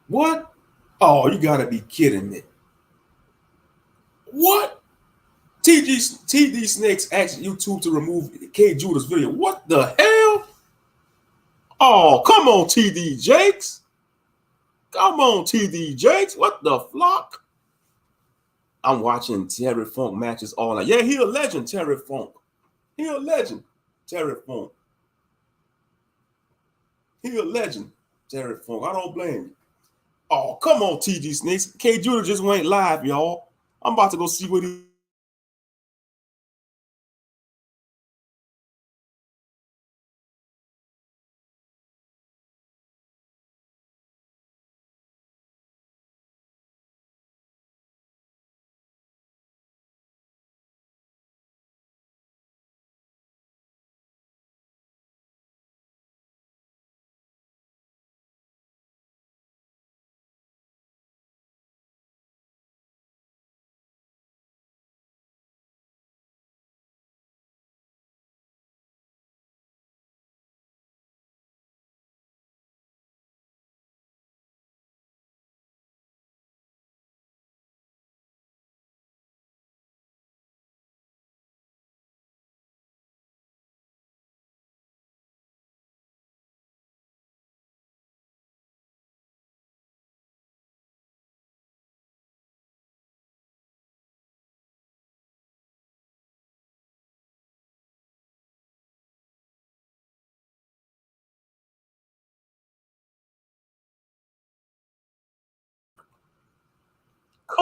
Speaker 1: what? Oh, you gotta be kidding me. What? TD Snakes asked YouTube to remove K Judah's video. What the hell? Oh, come on, TD Jakes. Come on, TD Jakes. What the flock? I'm watching Terry Funk matches all night. Yeah, he a legend, Terry Funk. He a legend, Terry Funk. He a legend, Terry Funk. I don't blame you. Oh, come on, TD Snakes. K Judah just went live, y'all. I'm about to go see what he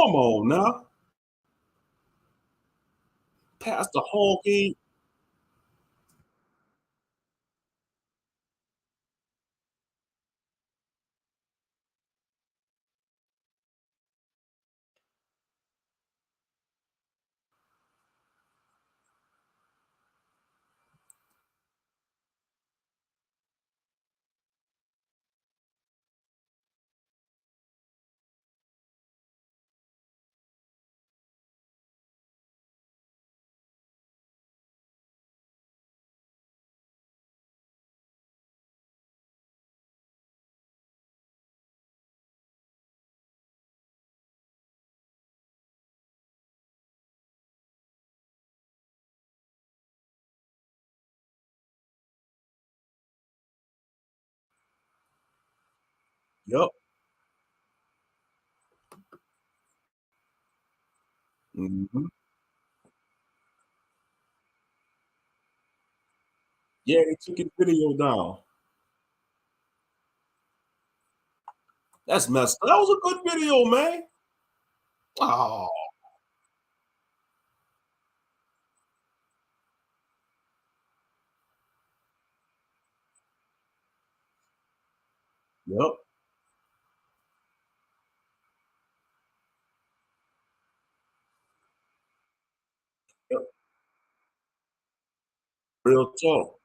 Speaker 1: on now. Pastor Hawking. Yep. Mhm. Yeah, they took his video down. That's messed up. That was a good video, man. Oh, yep. Yep. Real talk.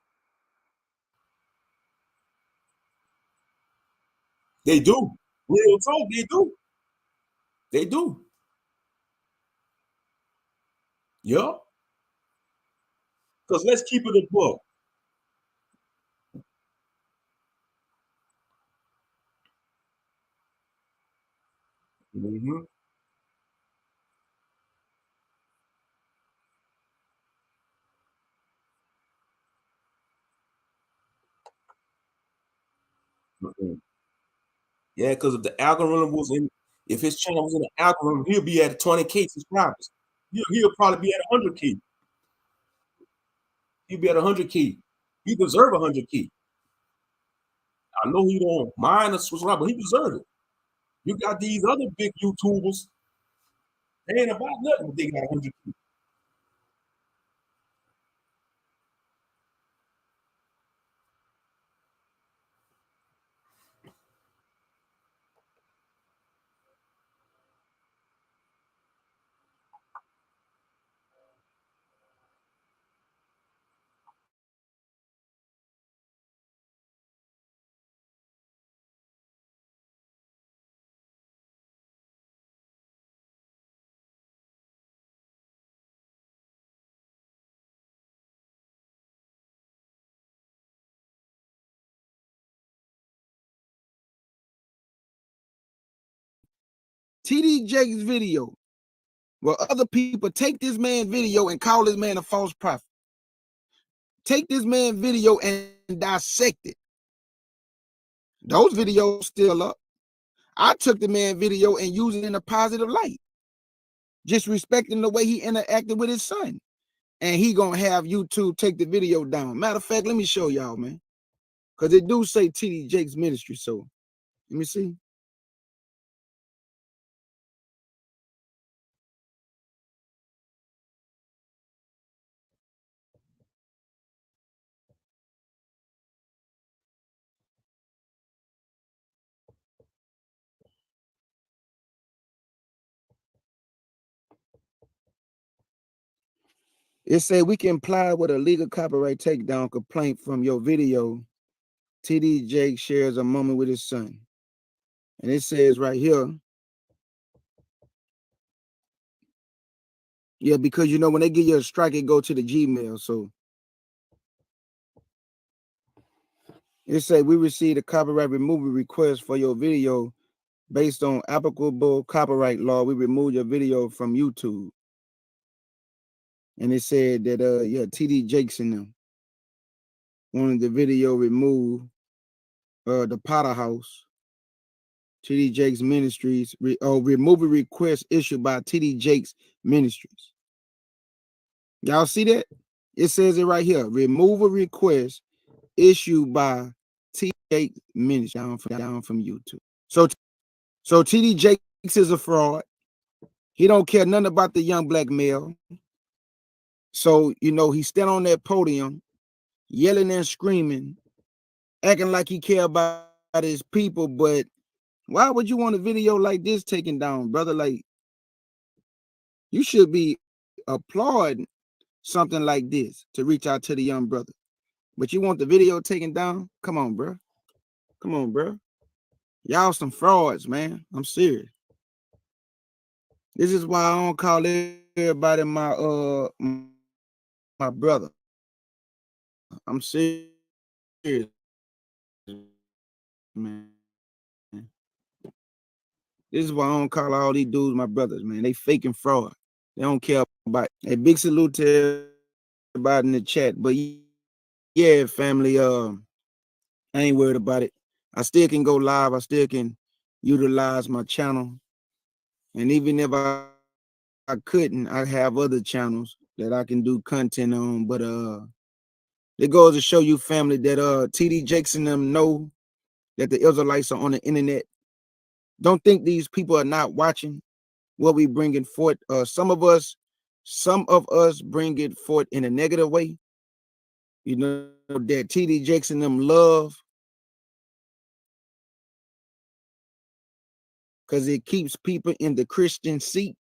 Speaker 1: They do. Real talk, they do. They do. Yep. Because let's keep it a book. Mhm. Mhm. Yeah, because if the algorithm was in, if his channel was in the algorithm, he'll be at 20K subscribers. He'll probably be at 100K. He'll be at 100K. He deserve 100K. I know he don't mind a subscriber, but he deserve it. You got these other big YouTubers, they ain't about nothing, but they got 100K.
Speaker 2: TD Jakes video where other people take this man video and call this man a false prophet. Take this man video and dissect it. Those videos still up. I took the man video and used it in a positive light, just respecting the way he interacted with his son. And he gonna have YouTube take the video down. Matter of fact, let me show y'all, man, because it do say TD Jakes Ministry. So let me see. It said we can apply with a legal copyright takedown complaint from your video. TD Jakes shares a moment with his son. And it says right here, yeah, because you know when they give you a strike, it go to the Gmail. So it say we received a copyright removal request for your video based on applicable copyright law. We removed your video from YouTube. And it said that yeah, TD Jakes and them wanted the video removed. The Potter House, TD Jakes Ministries, removal request issued by TD Jakes Ministries. Y'all see that? It says it right here. Removal request issued by TD Jakes Ministries down from YouTube. So TD Jakes is a fraud. He don't care nothing about the young black male. So, he stand on that podium, yelling and screaming, acting like he care about his people. But why would you want a video like this taken down, brother? Like, you should be applauding something like this to reach out to the young brother. But you want the video taken down? Come on, bro. Come on, bro. Y'all some frauds, man. I'm serious. This is why I don't call everybody my brother. I'm serious, man. This is why I don't call all these dudes my brothers, man. They faking fraud. They don't care about it. A big salute to everybody in the chat. But yeah, family, I ain't worried about it. I still can go live. I still can utilize my channel. And even if I couldn't, I have other channels that I can do content on. But it goes to show you, family, that TD Jakes and them know that the Israelites are on the internet. Don't think these people are not watching what we bringing forth. Some of us bring it forth in a negative way. That TD Jakes and them love, because it keeps people in the Christian seat.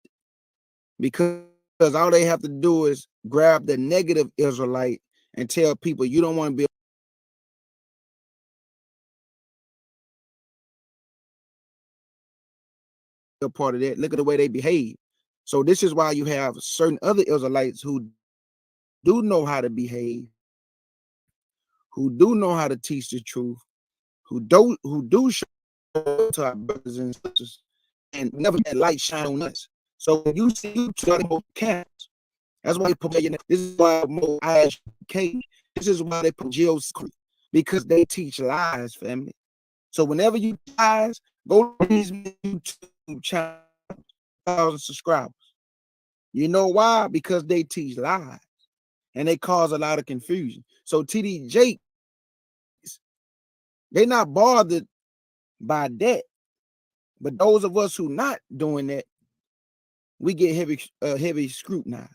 Speaker 2: Because all they have to do is grab the negative Israelite and tell people you don't want to be a part of that. Look at the way they behave. So this is why you have certain other Israelites who do know how to behave, who do know how to teach the truth, who do show to our brothers and sisters, and never that light shine on us. So when you see you trying to camps, that's why they put this is why more ISK, this is why they put GeoScreen, because they teach lies, family. So whenever you lies, go to these YouTube channels, 1,000 subscribers. You know why? Because they teach lies and they cause a lot of confusion. So TD Jakes, they're not bothered by that. But those of us who not doing that, we get heavy scrutinized.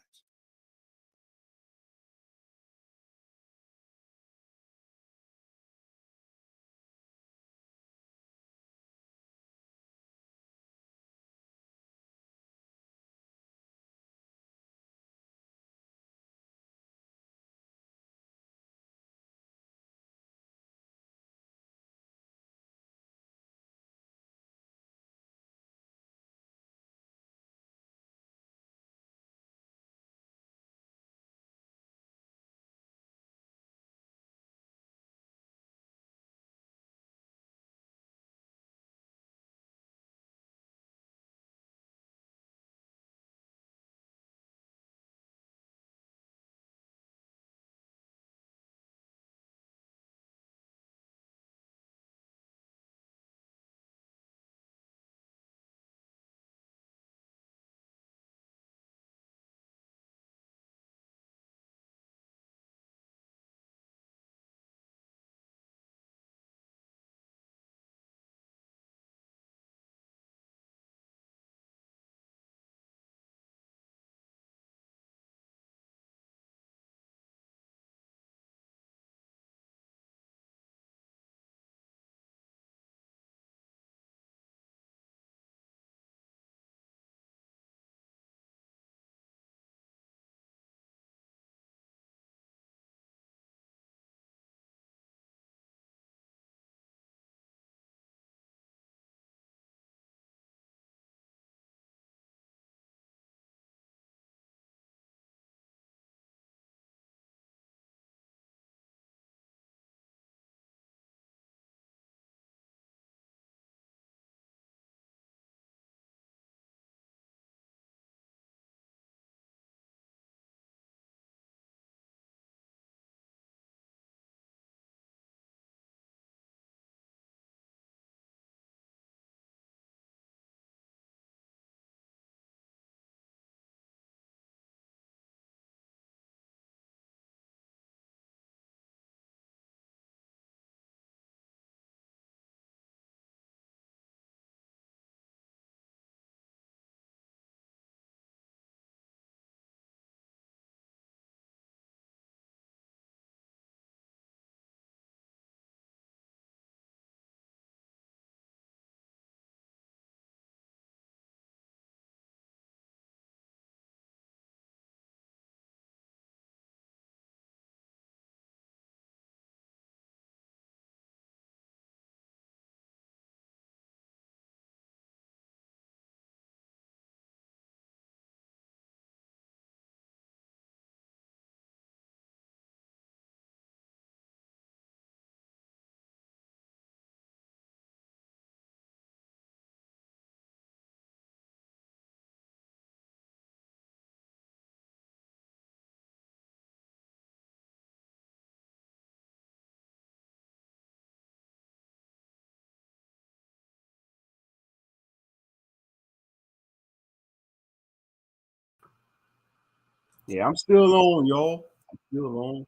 Speaker 1: Yeah, I'm still on, y'all. I'm still on.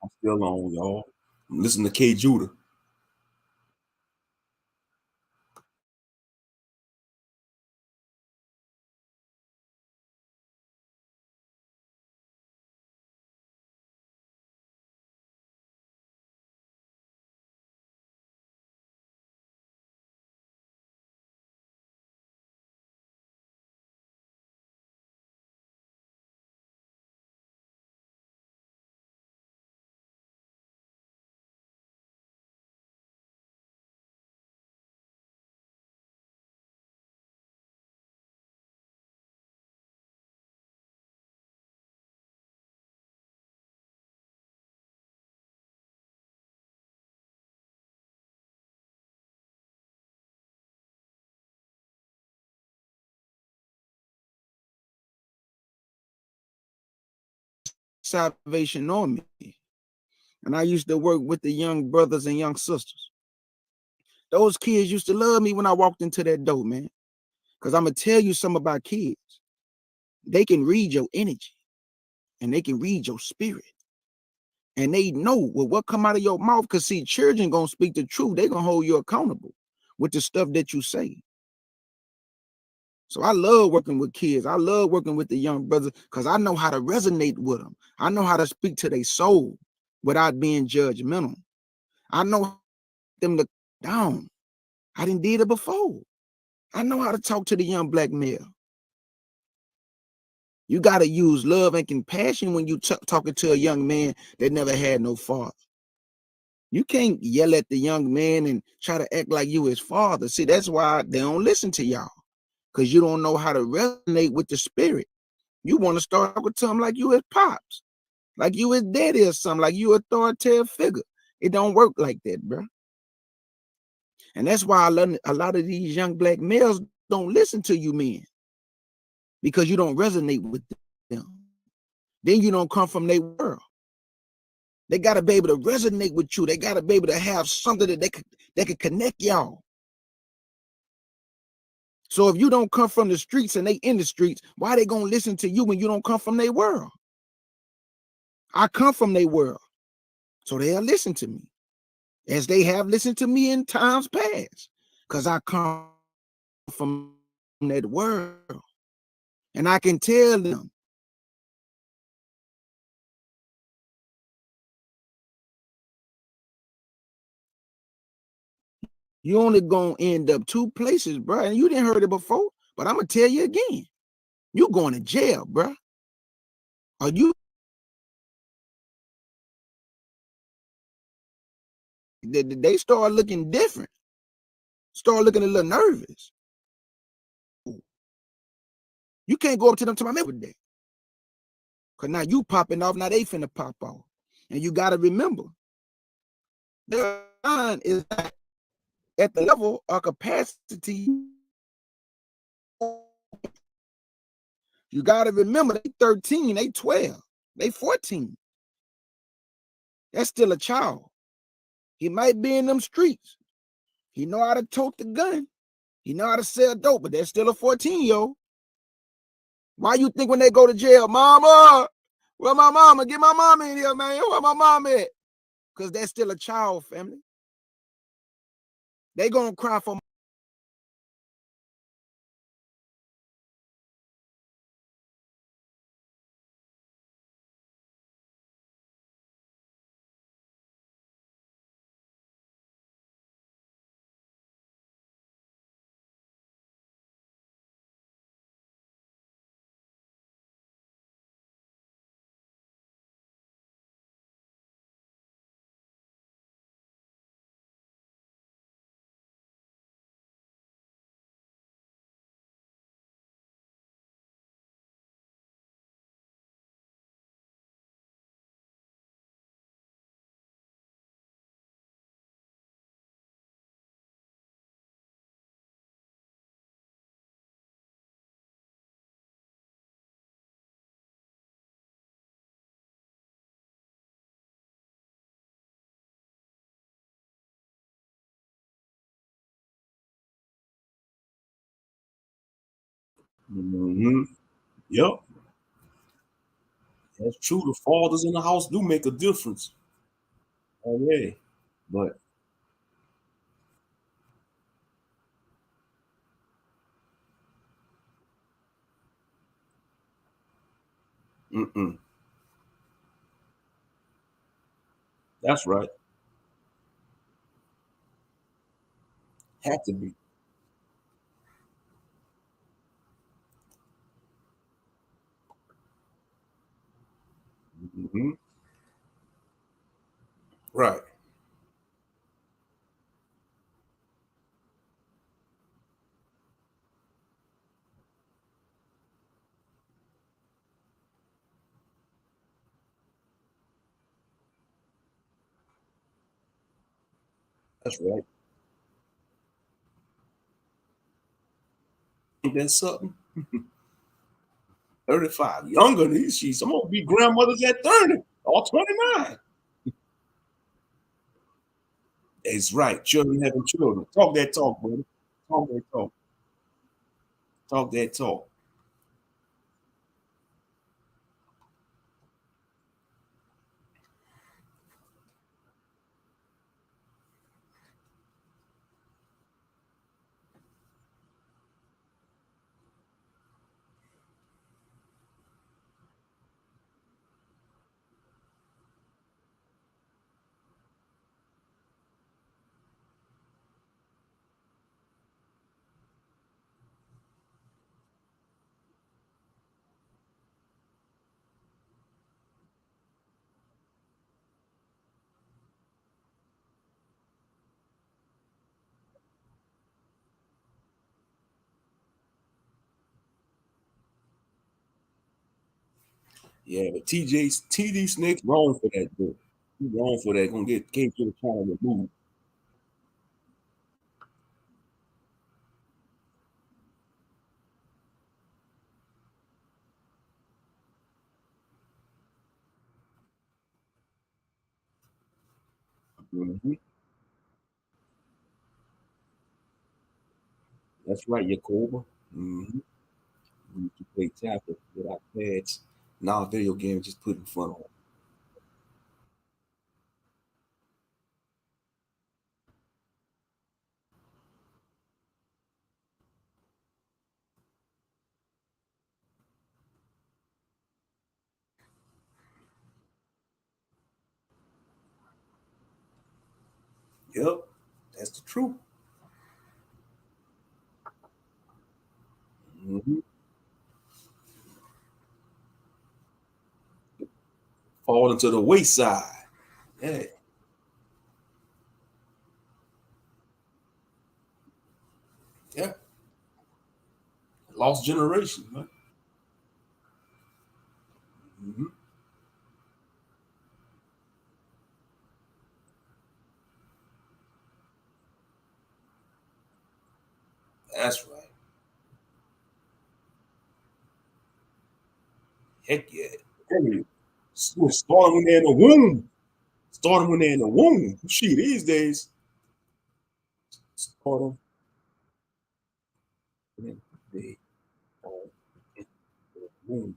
Speaker 1: I'm still on, y'all. Listen to K Judah.
Speaker 2: Salvation on me. And I used to work with the young brothers and young sisters. Those kids used to love me when I walked into that door, man. Because I'm going to tell you something about kids. They can read your energy and they can read your spirit. And they know what come out of your mouth. Because see, children going to speak the truth. They're going to hold you accountable with the stuff that you say. So I love working with kids. I love working with the young brothers because I know how to resonate with them. I know how to speak to their soul without being judgmental. I know them to down. I didn't did it before. I know how to talk to the young black male. You got to use love and compassion when you talking to a young man that never had no father. You can't yell at the young man and try to act like you his father. See, that's why they don't listen to y'all because you don't know how to resonate with the spirit. You want to start talking to him like you his pops, like you his daddy or something, like you authoritative figure. It don't work like that, bro. And that's why a lot of these young black males don't listen to you men because you don't resonate with them. Then you don't come from their world. They got to be able to resonate with you. They got to be able to have something that they can connect y'all. So if you don't come from the streets and they in the streets, why they gonna listen to you when you don't come from their world? I come from their world, so they'll listen to me as they have listened to me in times past, because I come from that world, and I can tell them. You only gonna end up two places, bro. And you didn't heard it before, but I'm gonna tell you again. You going to jail, bro. Or you they start looking different, start looking a little nervous. You can't go up to them to my every day. Cause now you popping off, now they finna pop off. And you gotta remember, their mind is at the level or capacity. You gotta remember they 13, they 12, they 14. That's still a child. He might be in them streets. He know how to tote the gun. He know how to sell dope, but they're still a 14-year-old. Why you think when they go to jail, mama, where my mama? Get my mama in here, man. Where my mama at? Because they're still a child, family. They gonna cry for.
Speaker 1: Mm-hmm. Yep, that's true. The fathers in the house do make a difference. Oh yeah, but mm-mm, that's right. Had to be. Hmm. Right. That's right. Ain't that something? 35. Younger than these sheets. Some gonna be grandmothers at 30 or 29. That's right. Children having children. Talk that talk, brother. Talk that talk. Talk that talk. Yeah, but TD Snake's wrong for that, dude. He wrong for that. Gonna get came to the channel removed. Hmm. That's right, Yakoba. Mm-hmm. We used to play tackle with our pads. Now video game just put in front of them. Yep, that's the truth. Hmm. Fall into the wayside. Yeah, yeah. Lost generation, man. Hmm. That's right. Heck yeah. Tell you, starting when they're in the womb. Starting when they're in the womb. Shit, these days, starting when they are in the womb.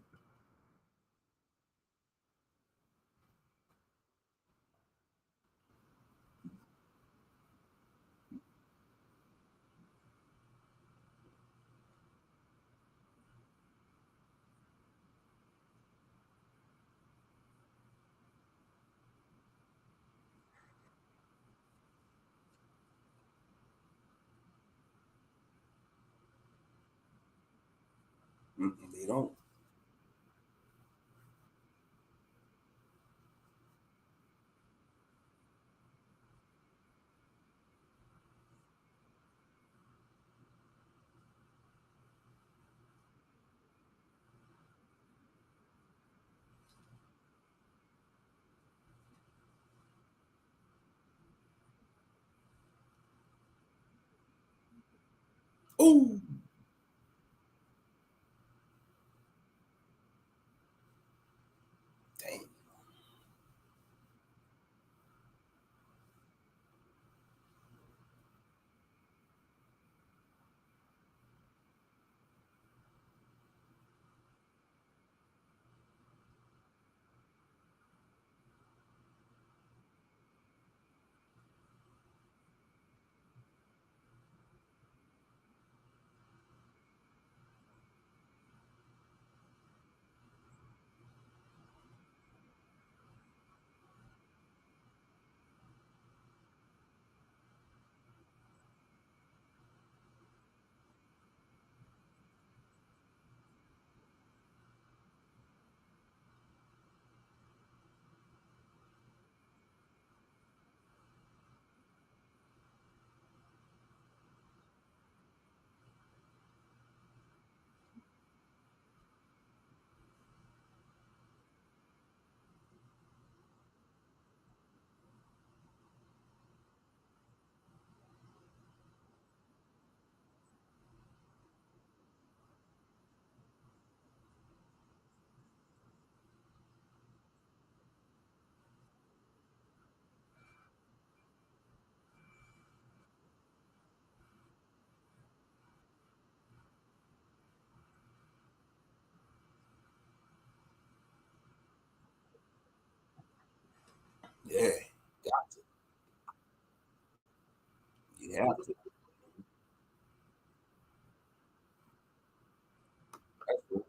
Speaker 1: Mm-mm, they don't. Oh, dang. Yeah, got to. You have to. That's cool.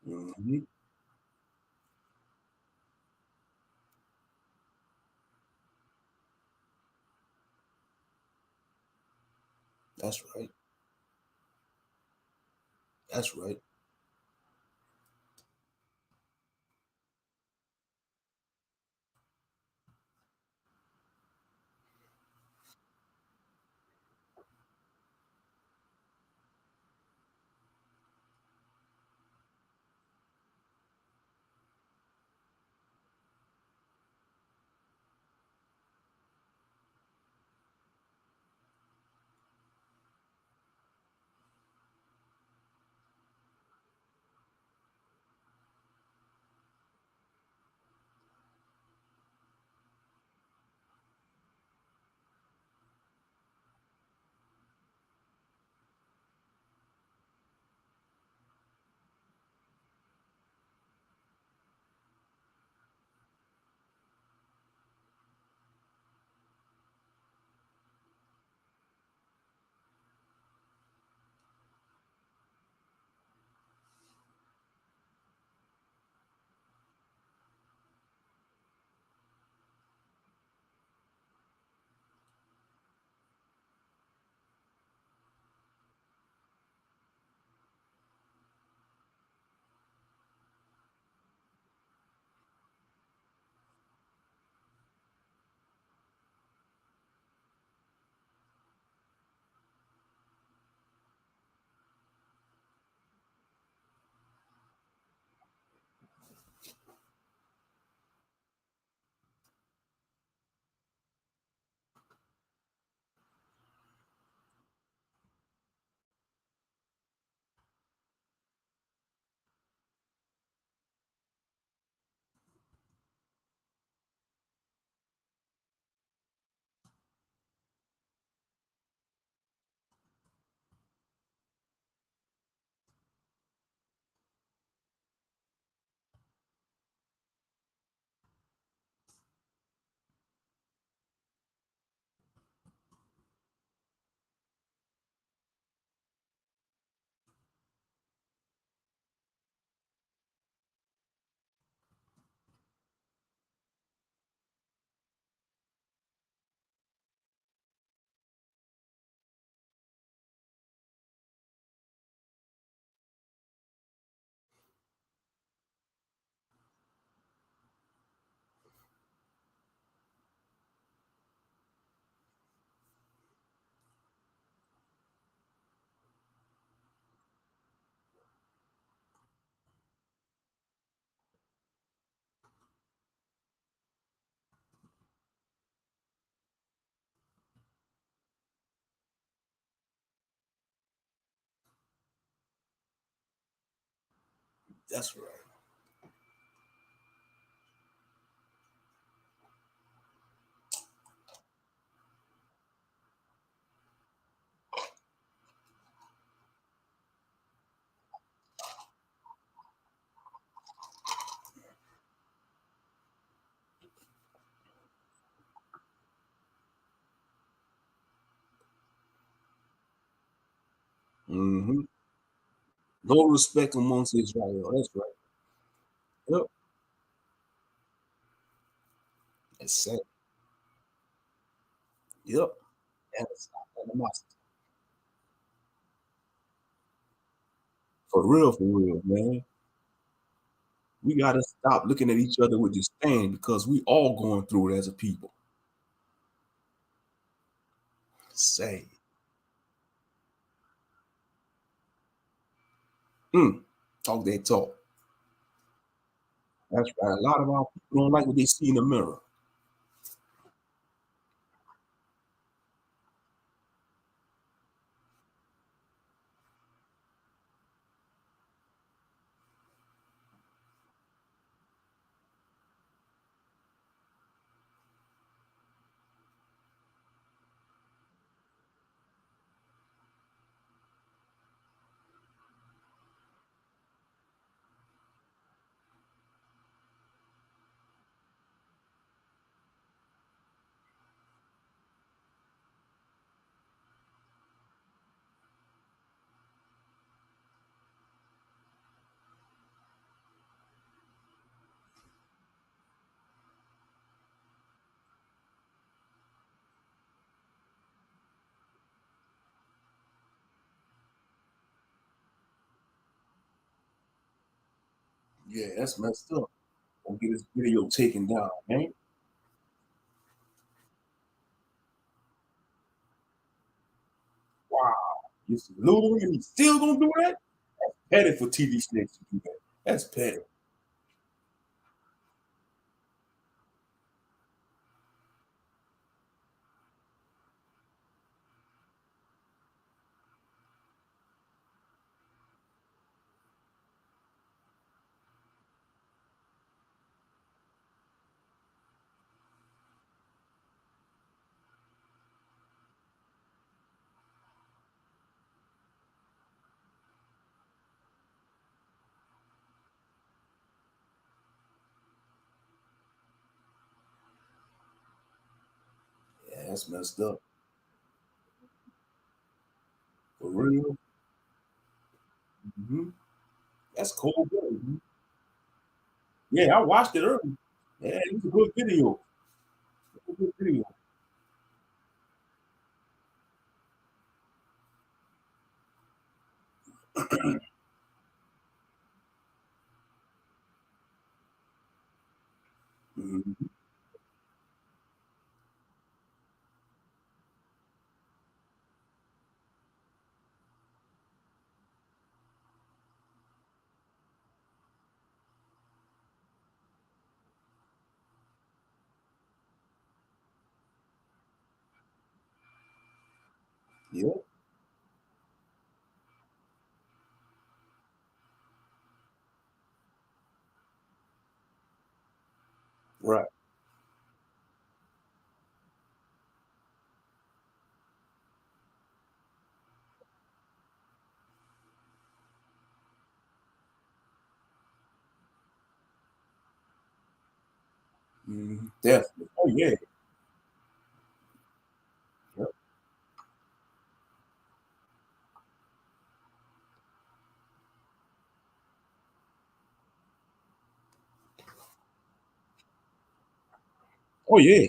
Speaker 1: Mhm. That's right. That's right. That's right. Hmm. No respect amongst Israel. That's right. Yep. That's sad. Yep. That's animosity. For real, man. We gotta stop looking at each other with disdain because we all going through it as a people. Say, mm, talk that talk. That's right. A lot of our people don't like what they see in the mirror. Yeah, that's messed up. Gonna get this video taken down, man. Wow. You salute him and he's still gonna do that? Petty for TV snakes to do that. That's petty. Yeah, that's messed up. For real. Hmm. That's cold blooded. Mhm. Yeah, I watched it early. Yeah, it was a good video. It was a good video. Mhm. Yeah, right. Mhm. Definitely. Oh yeah. Yep. Oh yeah.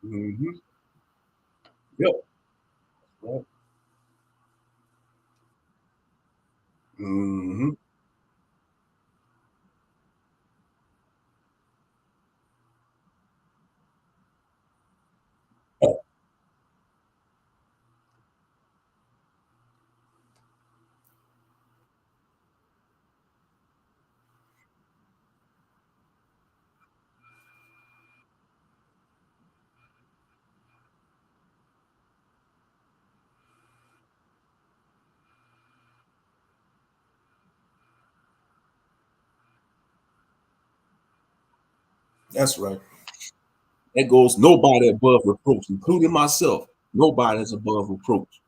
Speaker 1: Mm-hmm. Yep. Yep. Mm-hmm. That's right. That goes nobody above reproach, including myself. Nobody is above reproach.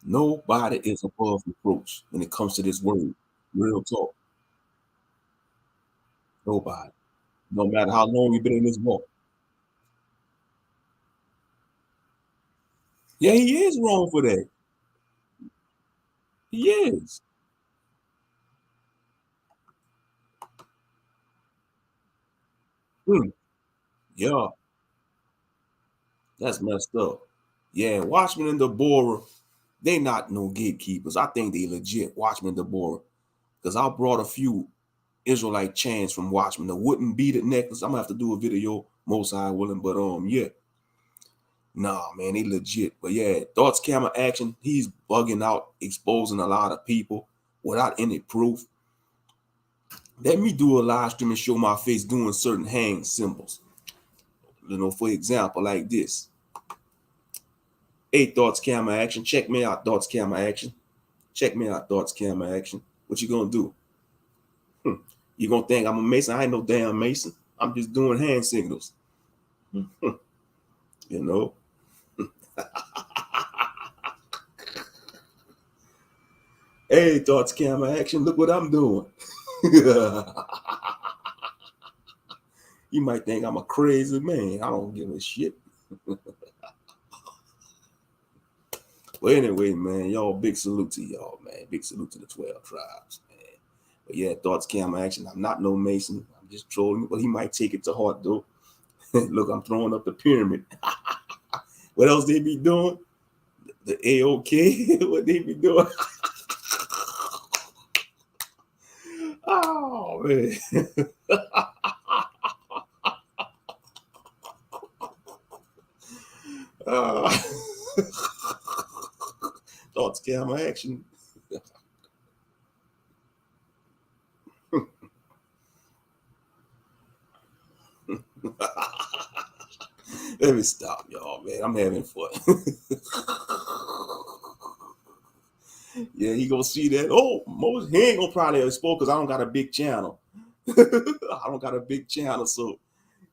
Speaker 1: Nobody is above reproach when it comes to this word. Real talk. Nobody. No matter how long you've been in this walk. Yeah, he is wrong for that. He is. Hmm. Yeah, that's messed up. Yeah, Watchmen and Deborah, they not no gatekeepers. I think they legit, Watchmen and Deborah. Because I brought a few Israelite chants from Watchmen. The wooden beaded necklace. I'm gonna have to do a video, most high willing. But yeah. Nah, man, they legit. But yeah, Thoughts Camera Action, he's bugging out, exposing a lot of people without any proof. Let me do a live stream and show my face doing certain hand symbols. For example, like this. Hey, Thoughts Camera Action, check me out, Thoughts Camera Action. Check me out, Thoughts Camera Action. What you gonna do? Hmm. You gonna think I'm a Mason? I ain't no damn Mason. I'm just doing hand signals. Hmm. You know. Hey, Thoughts Camera Action, look what I'm doing. You might think I'm a crazy man. I don't give a shit. But anyway, man, y'all, big salute to y'all, man. Big salute to the 12 tribes, man. But yeah, Thoughts Camera Action. I'm not no Mason. I'm just trolling. But he might take it to heart, though. Look, I'm throwing up the pyramid. What else they be doing? The AOK? What they be doing? Oh, man. uh, Thoughts Camera Action. Let me stop, y'all, man. I'm having fun. Yeah, he gonna see that. Oh, most he ain't gonna probably expose because I don't got a big channel. I don't got a big channel, so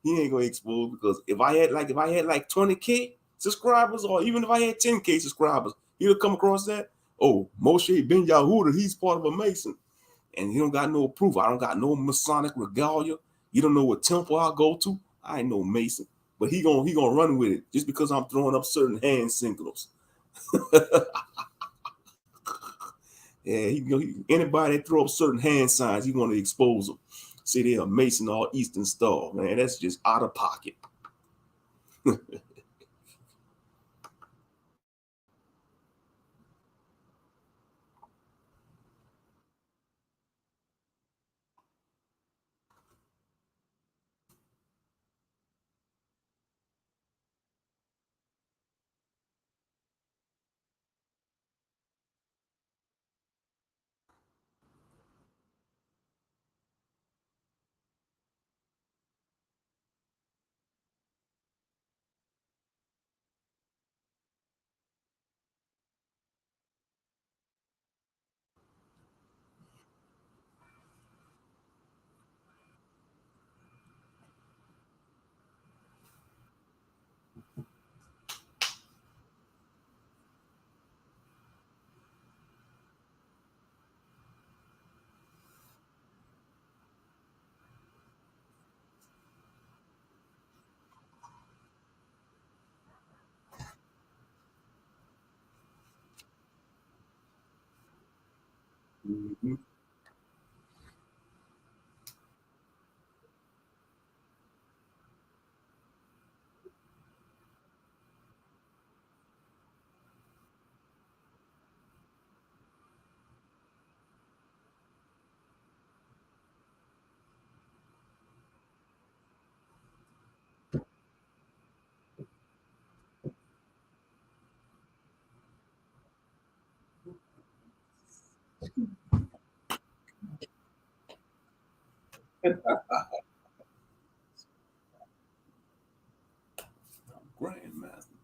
Speaker 1: he ain't gonna expose because if I had like 20K subscribers, or even if I had 10K subscribers, he'll come across that. Oh, Moshe Ben Yahuda, he's part of a Mason, and he don't got no proof. I don't got no Masonic regalia. You don't know what temple I go to. I ain't no Mason, but he gonna run with it just because I'm throwing up certain hand signals. Yeah, anybody that throw up certain hand signs, he want to expose them. Say they're a Mason or Eastern Star, man. That's just out of pocket. Mhm. Grandmaster.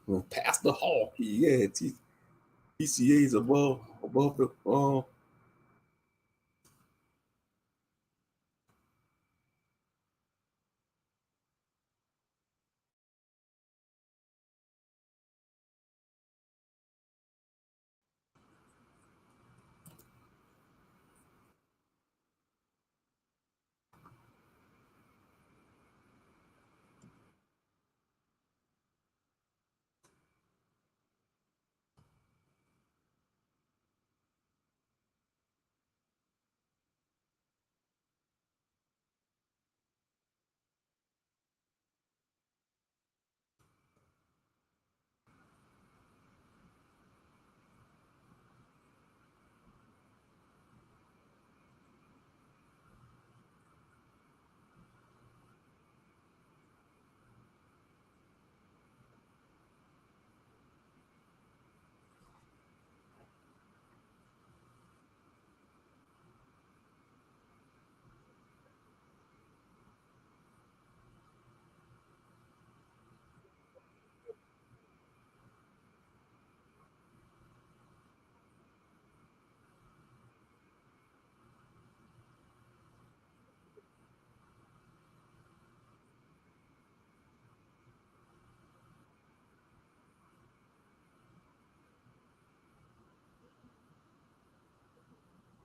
Speaker 1: Well, Pastor Hawk, yeah, PCA's above the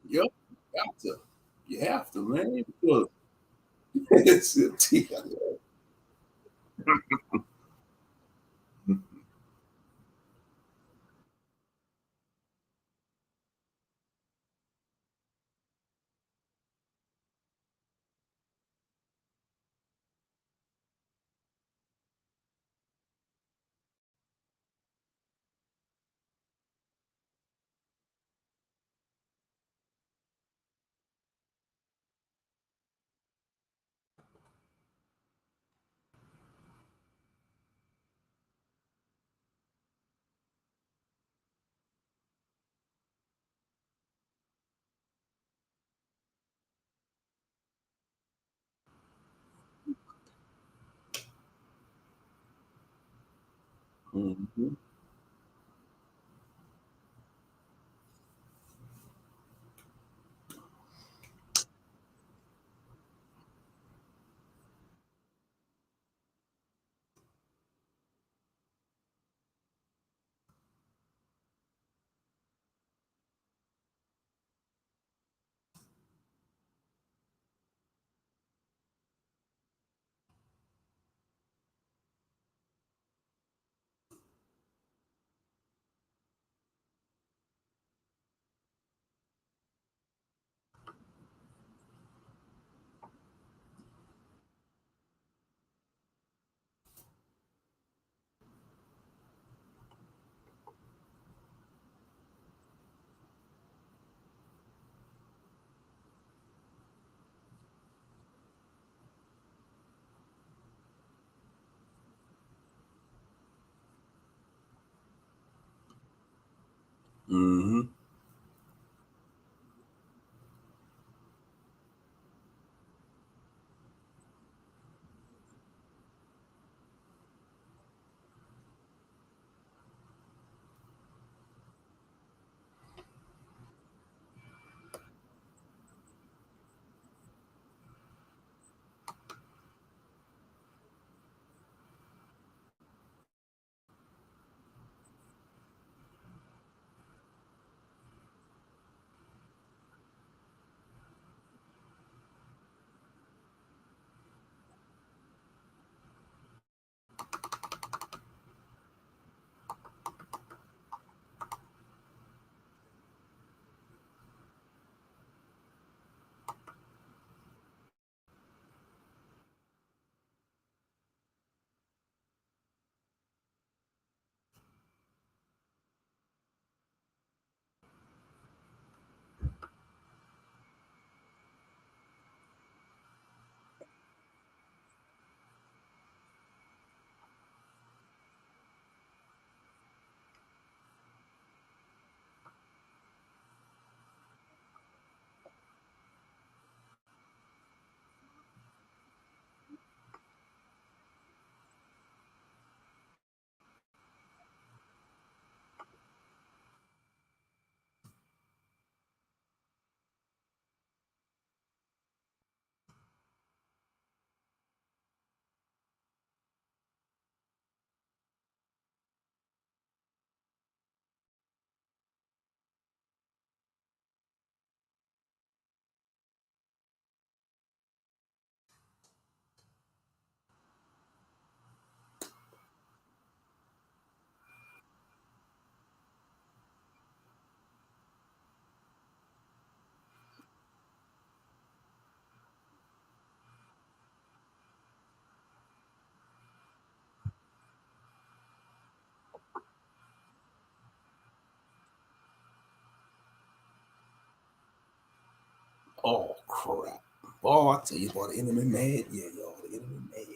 Speaker 1: yep, got to. You have to, man. Because it's Mhm. Mm-hmm. Oh crap. Oh, I tell you what, the enemy mad. Yeah, y'all, the enemy mad.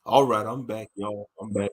Speaker 1: All right, I'm back, y'all. I'm back.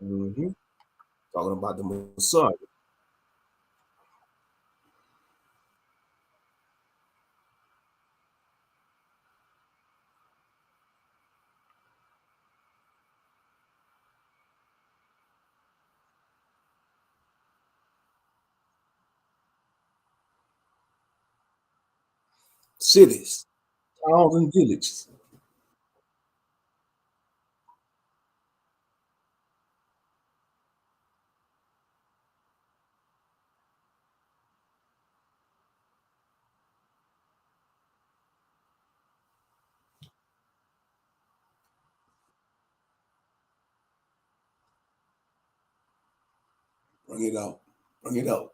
Speaker 1: hmm Talking about the Messiah. Cities, towns, and villages. Bring it out. Bring it out.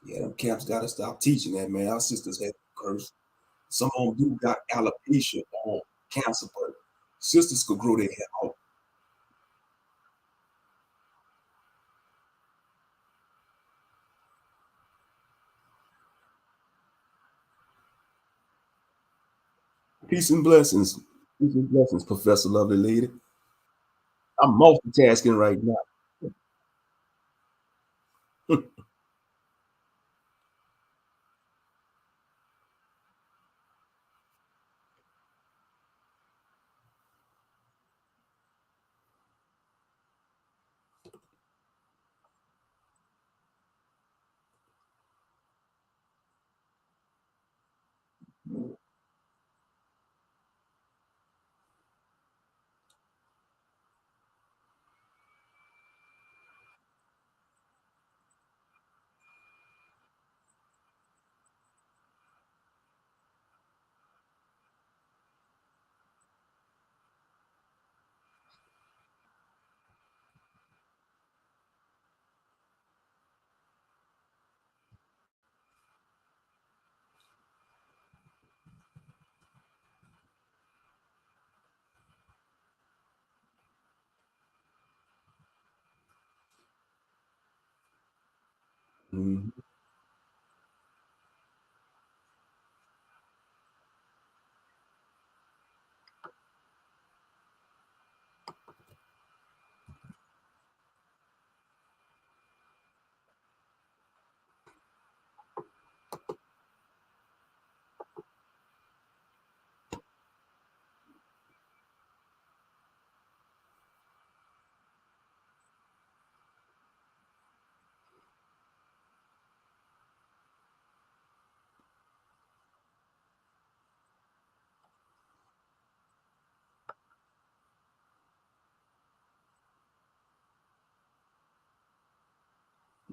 Speaker 1: Yeah, them camps got to stop teaching that, man. Our sisters had curse. Some of them do got alopecia or cancer, but sisters could grow their hair out. Peace and blessings. Peace and blessings, Professor Lovely Lady. I'm multitasking right now.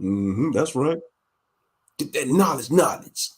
Speaker 1: Mhm. That's right. Get that knowledge.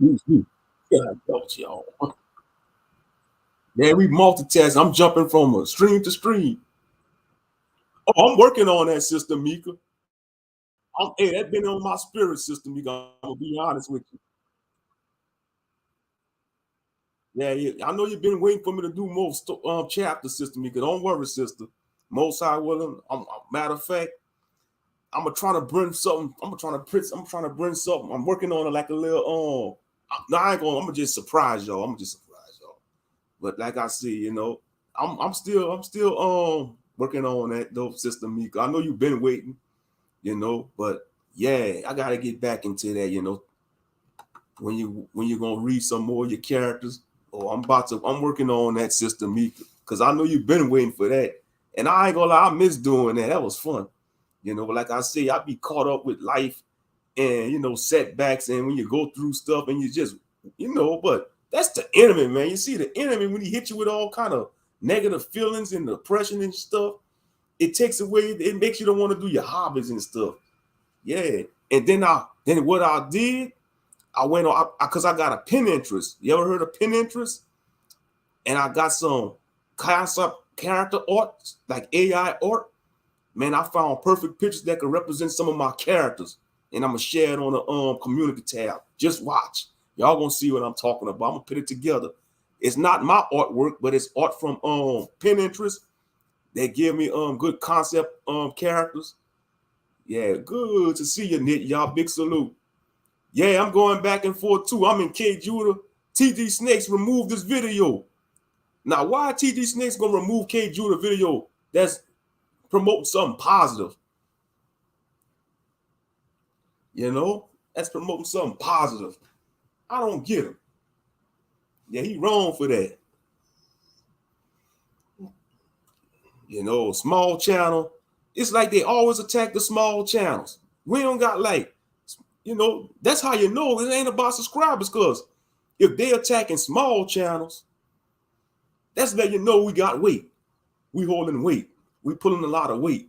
Speaker 1: Yeah, don't y'all. Man, we multitask. I'm jumping from a stream to stream. Oh, I'm working on that system, Mika. Hey, that's been on my spirit system, Mika. I'm gonna be honest with you. Yeah, yeah. I know you've been waiting for me to do more chapter, sister Mika. Don't worry, sister. Most High willing. Matter of fact, I'm gonna try to bring something. I'm trying to bring something. I'm working on it like a little. No, I ain't gonna. I'm gonna just surprise y'all. I'm gonna just surprise y'all. But like I see, I'm still working on that though, sister Mika. I know you've been waiting, but yeah, I gotta get back into that. When you're gonna read some more of your characters. Oh, I'm working on that, sister Mika, because I know you've been waiting for that. And I ain't gonna lie, I miss doing that. That was fun. But like I say, I be caught up with life and setbacks, and when you go through stuff and you just but that's the enemy, man. You see the enemy when he hits you with all kind of negative feelings and depression and stuff, it takes away, it makes you don't want to do your hobbies and stuff. Yeah. And then what I did, I went on because I got a pin interest. You ever heard of pin interest? And I got some concept character art, like AI art. Man, I found perfect pictures that could represent some of my characters. And I'm gonna share it on the community tab. Just watch. Y'all gonna see what I'm talking about. I'm gonna put it together. It's not my artwork, but it's art from Pinterest. They give me good concept characters. Yeah, good to see you, Nick. Y'all big salute. Yeah, I'm going back and forth too. I'm in K Judah. TD Snakes removed this video. Now, why TD Snakes gonna remove K Judah video that's promoting something positive? That's promoting something positive. I don't get him. Yeah, he wrong for that. Small channel. It's like they always attack the small channels. We don't got that's how you know it ain't about subscribers, because if they attacking small channels, that's letting you know we got weight. We holding weight. We pulling a lot of weight.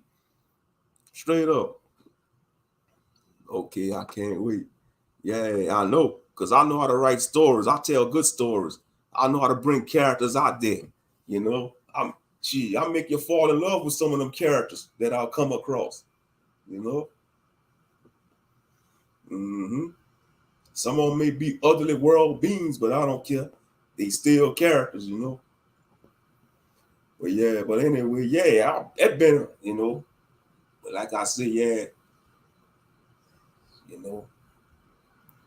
Speaker 1: Straight up. Okay, I can't wait. Yeah, I know. Because I know how to write stories. I tell good stories. I know how to bring characters out there. I make you fall in love with some of them characters that I'll come across. You know? Mm-hmm. Some of them may be ugly world beings, but I don't care. They still characters. But anyway, yeah, that been, but like I said, yeah, you know,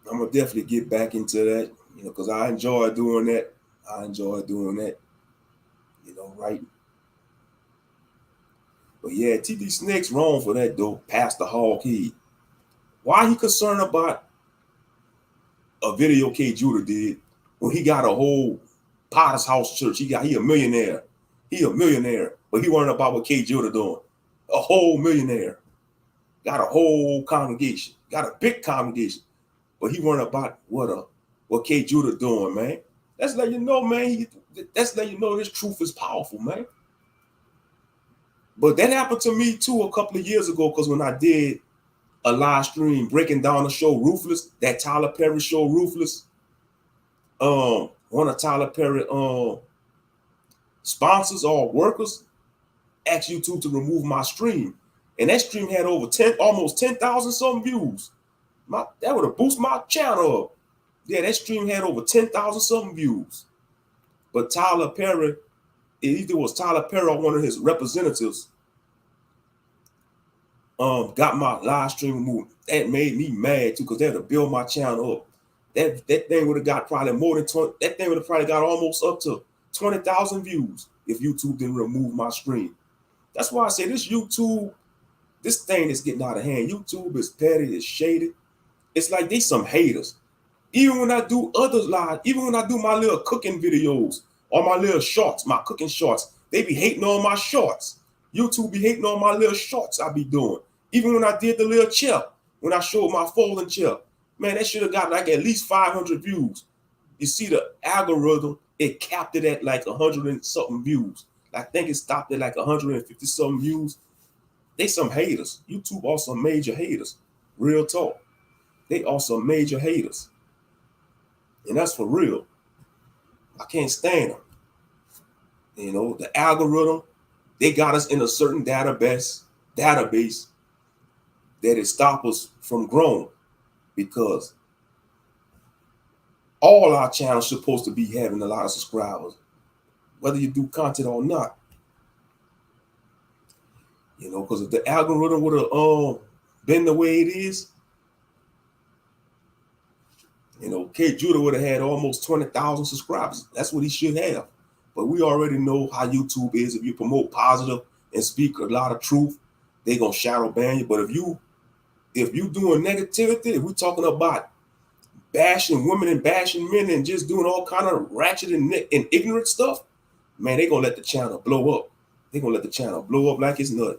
Speaker 1: I'm gonna definitely get back into that, because I enjoy doing that. Right? But yeah, TD Snake's wrong for that though. Pastor Hawk why he concerned about a video K Judah did when he got a whole Potter's House church? He a millionaire. He a millionaire, but he worried about what K Judah doing. A whole millionaire. Got a whole congregation. Got a big congregation. But he worried about what K Judah doing, man. That's let you know, man. That's let you know this truth is powerful, man. But that happened to me too a couple of years ago, because when I did a live stream breaking down the show Ruthless, that Tyler Perry show Ruthless, one of Tyler Perry sponsors or workers asked YouTube to remove my stream. And that stream had over almost 10,000 something views. That would have boosted my channel up. Yeah, that stream had over 10,000 something views. But Tyler Perry, either was Tyler Perry or one of his representatives, got my live stream removed. That made me mad too, because they had to build my channel up. That thing would have got probably more than 20. That thing would have probably got almost up to 20,000 views if YouTube didn't remove my stream. That's why I say this thing is getting out of hand. YouTube is petty, it's shady. It's like they some haters. Even when I do other live, even when I do my little cooking videos or my little shorts, my cooking shorts, they be hating on my shorts. YouTube be hating on my little shorts I be doing. Even when I did the little chair, when I showed my folding chair, man, that should have got like at least 500 views. You see the algorithm, it capped it at like 100 and something views. I think it stopped at like 150 something views. They some haters. YouTube also major haters. Real talk. They also major haters. And that's for real. I can't stand them. You know, the algorithm, they got us in a certain database that it stops us from growing, because all our channels supposed to be having a lot of subscribers, whether you do content or not. You know, because if the algorithm would have been the way it is, you know, K Judah would have had almost 20,000 subscribers. That's what he should have. But we already know how YouTube is. If you promote positive and speak a lot of truth, they're gonna shadow ban you. But if you doing negativity, if we're talking about bashing women and bashing men and just doing all kind of ratchet and ignorant stuff, man, they're gonna let the channel blow up. They're gonna let the channel blow up like it's nothing.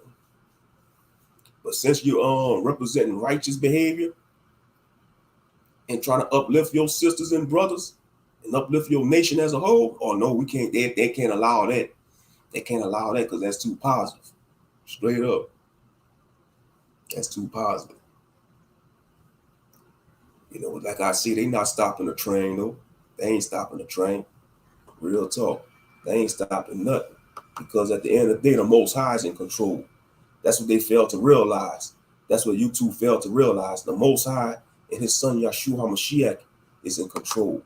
Speaker 1: But since you're representing righteous behavior and trying to uplift your sisters and brothers and uplift your nation as a whole, oh no, we can't. They can't allow that. They can't allow that because that's too positive. Straight up, that's too positive. You know, like I see, they not stopping the train though. They ain't stopping the train. Real talk. They ain't stopping nothing, because at the end of the day, the Most High is in control. That's what they failed to realize. That's what YouTube failed to realize. The Most High and His Son Yahshua HaMashiach is in control,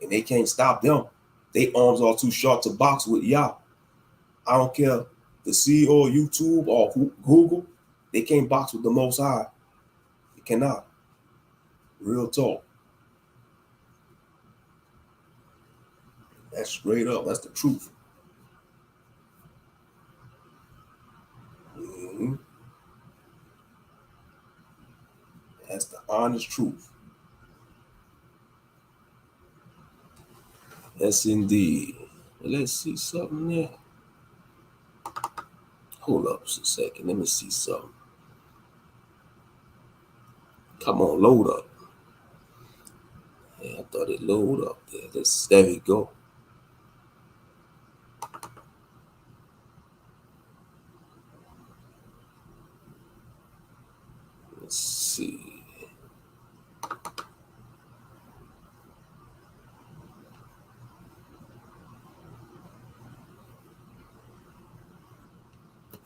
Speaker 1: and they can't stop them. They arms are too short to box with Yah. I don't care the CEO of YouTube or Google. They can't box with the Most High. They cannot. Real talk. That's straight up. That's the truth. Mm-hmm. That's the honest truth. Yes, indeed. Let's see something there. Hold up just a second. Let me see something. Come on, load up. Yeah, I thought it load up there. There we go. Let's see.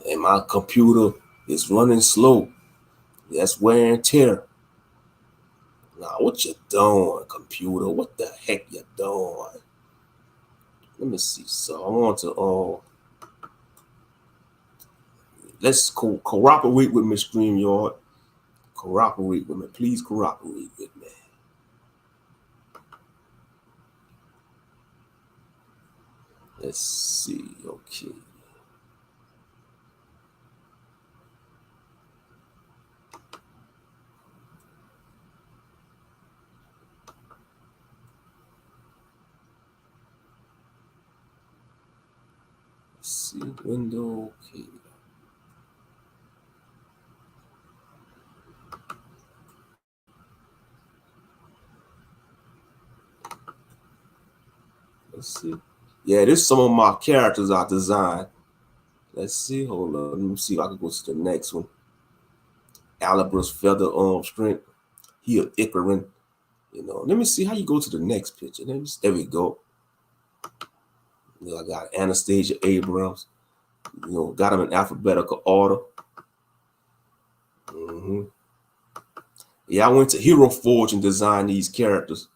Speaker 1: And my computer is running slow. That's wear and tear. Now, what you doing, computer? What the heck you doing? Let me see. So I want to let's cooperate with me, StreamYard. Cooperate with me. Please cooperate with me. Let's see. Okay. Let's see. Window. Okay. Let's see. Yeah, this is some of my characters I designed. Let's see. Hold on. Let me see if I can go to the next one. Alibris feather strength. He a Icarin. You know. Let me see how you go to the next picture. There we go. You know, I got Anastasia Abrams. You know, got them in alphabetical order. Mm-hmm. Yeah, I went to Hero Forge and designed these characters.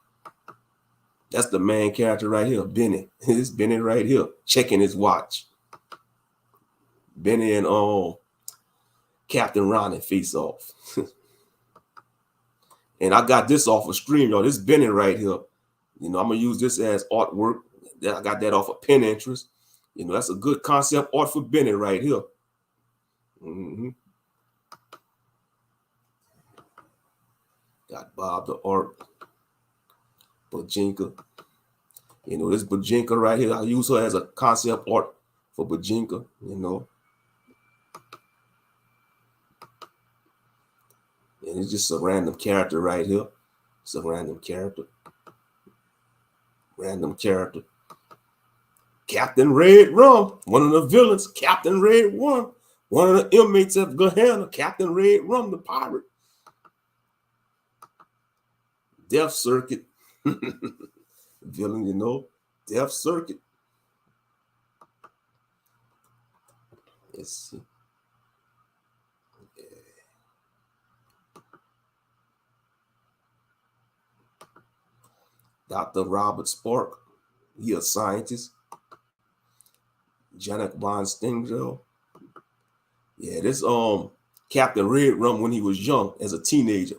Speaker 1: That's the main character right here, Benny. It's Benny right here, checking his watch. Benny and Captain Ronnie face off. And I got this off of StreamYard. This Benny right here. You know, I'm gonna use this as artwork. I got that off of Pinterest. You know, that's a good concept art for Benny right here. Mm-hmm. Got Bob the art. Bajinka. You know, this Bajinka right here, I use her as a concept art for Bajinka, you know. And it's just a random character right here. It's a random character. Random character. Captain Red Rum, one of the villains. Captain Red Rum, one of the inmates of Gehenna. Captain Red Rum, the pirate. Death Circuit. Villain, you know, Death Circuit. Let's see. Dr. Robert Spark, he a scientist. Janet Von Stingel. Yeah, this Captain Red Rum when he was young as a teenager.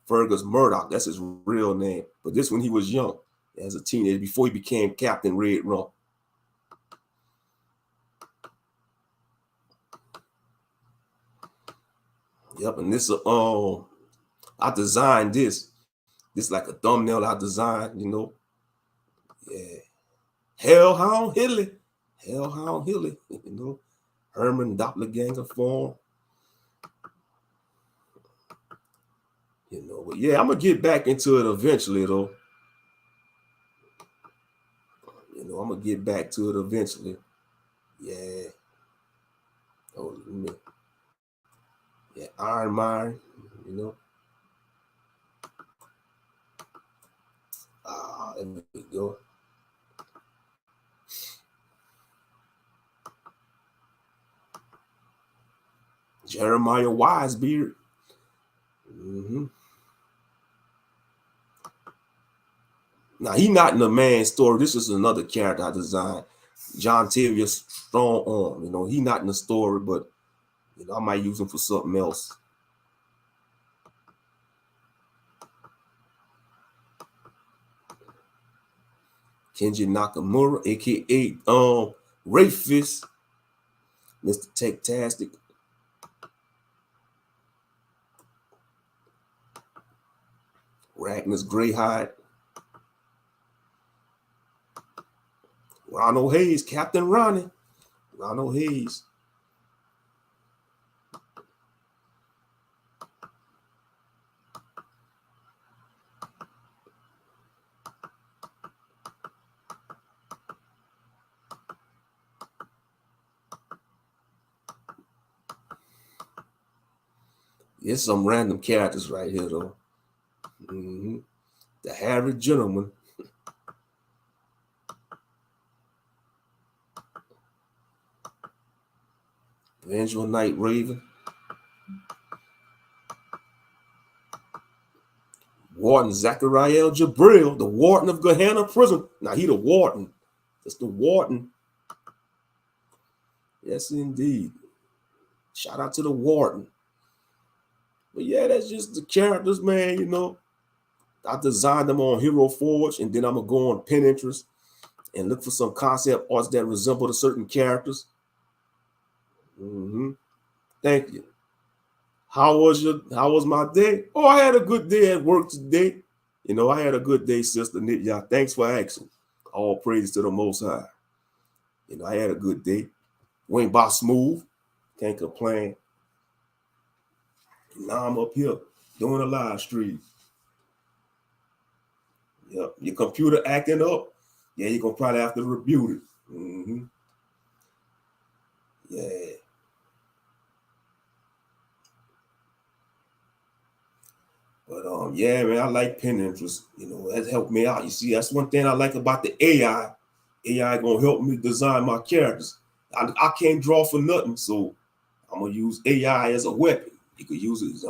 Speaker 1: Fergus Murdoch, that's his real name. But this when he was young as a teenager before he became Captain Red Rum. Yep, and this I designed this. This like a thumbnail I designed, you know. Yeah. Hellhound Hilly. Hellhound Hilly, you know. Herman Doppelganger form. You know, but yeah, I'm gonna get back into it eventually though. You know, I'm gonna get back to it eventually. Yeah. Oh, yeah, Iron Mine, you know. There we go. Jeremiah Wisebeard. Now he not in the main story. This is another character I designed. John Tavius Strong Arm. You know, he not in the story, but you know, I might use him for something else. Kenji Nakamura, aka Ray Fist, Mr. Tech-tastic. Ragnus Greyhide. Ronald Hayes, Captain Ronnie. Ronald Hayes. There's some random characters right here, though. The Harry Gentleman. Vengeful Night Raven. Warden Zachariah Jabril, the warden of Gehenna Prison. Now he the warden. That's the warden. Yes, indeed. Shout out to the warden. But yeah, that's just the characters, man, you know. I designed them on Hero Forge, and then I'm going to go on Pinterest and look for some concept arts that resemble the certain characters. Thank you. How was my day? Oh, I had a good day at work today. You know, I had a good day, Sister Nitya. Thanks for asking. All praise to the Most High. You know, I had a good day. Went by smooth. Can't complain. Now I'm up here doing a live stream. Yep. Your computer acting up. Yeah, you're going to probably have to reboot it. Yeah. But yeah, man, I like Pinterest. You know, that helped me out. You see, that's one thing I like about the AI. AI gonna help me design my characters. I can't draw for nothing, so I'm gonna use AI as a weapon. You could use it as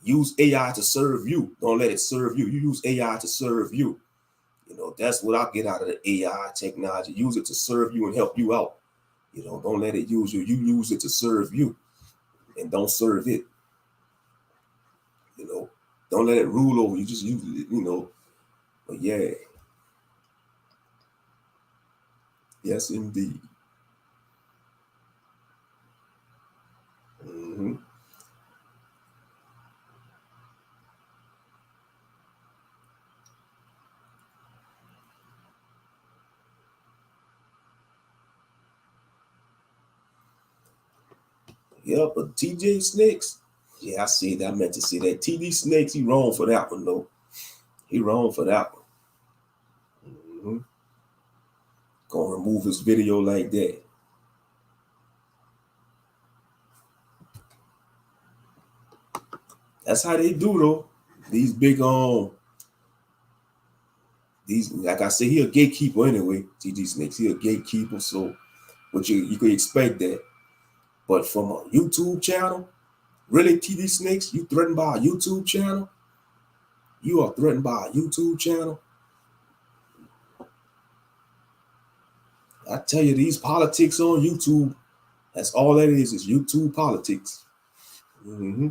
Speaker 1: use AI to serve you. Don't let it serve you. You use AI to serve you. You know, that's what I get out of the AI technology. Use it to serve you and help you out. You know, don't let it use you. You use it to serve you and don't serve it. You know, don't let it rule over you. Just use it, you know. But yeah. Yes, indeed. Yeah, but TJ Snakes. Yeah, I see that. I meant to see that. TD Snakes, he wrong for that one, though. He wrong for that one. Gonna remove his video like that. That's how they do, though. These big these, like I say, he a gatekeeper anyway. TD Snakes, he a gatekeeper. So, but you could expect that. But from a YouTube channel, really, TD Snakes, you threatened by a YouTube channel? You are threatened by a YouTube channel? I tell you, these politics on YouTube, that's all that is YouTube politics. Mm-hmm.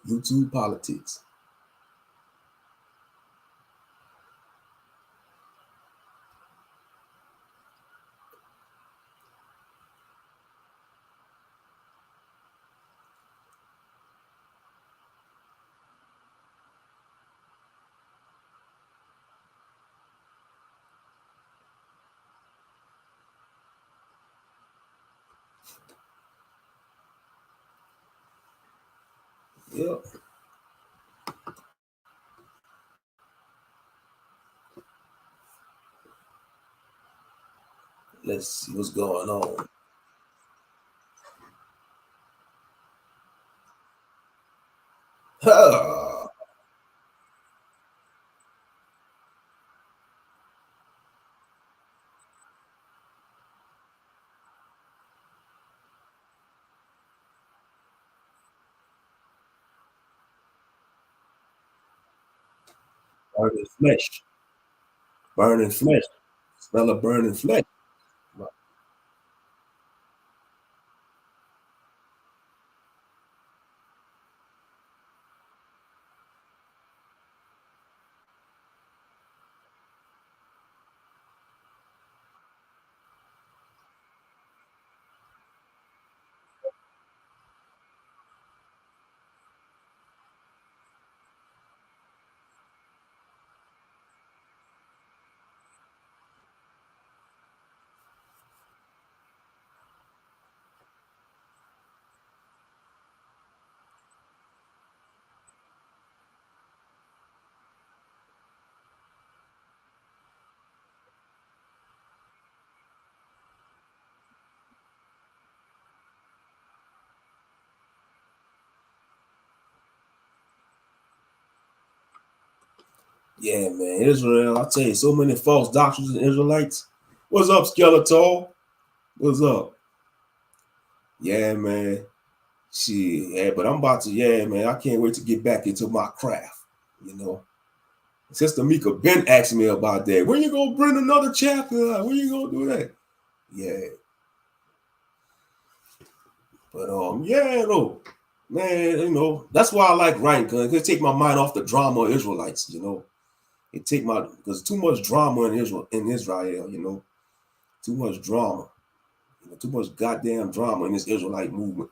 Speaker 1: YouTube politics. Yeah. Let's see what's going on. Burning flesh. Burning flesh. Smell of burning flesh. Yeah, man. Israel, I tell you, so many false doctrines in Israelites. What's up, Skeletor? What's up? Yeah, man. Shit, yeah, but I'm about to, yeah, man. I can't wait to get back into my craft. You know, Sister Mika been asking me about that. When you gonna bring another chapter? When you gonna do that? Yeah, but yeah, though, man, that's why I like writing because it take my mind off the drama of Israelites. It take my because too much drama in Israel. Too much drama. Too much goddamn drama in this Israelite movement.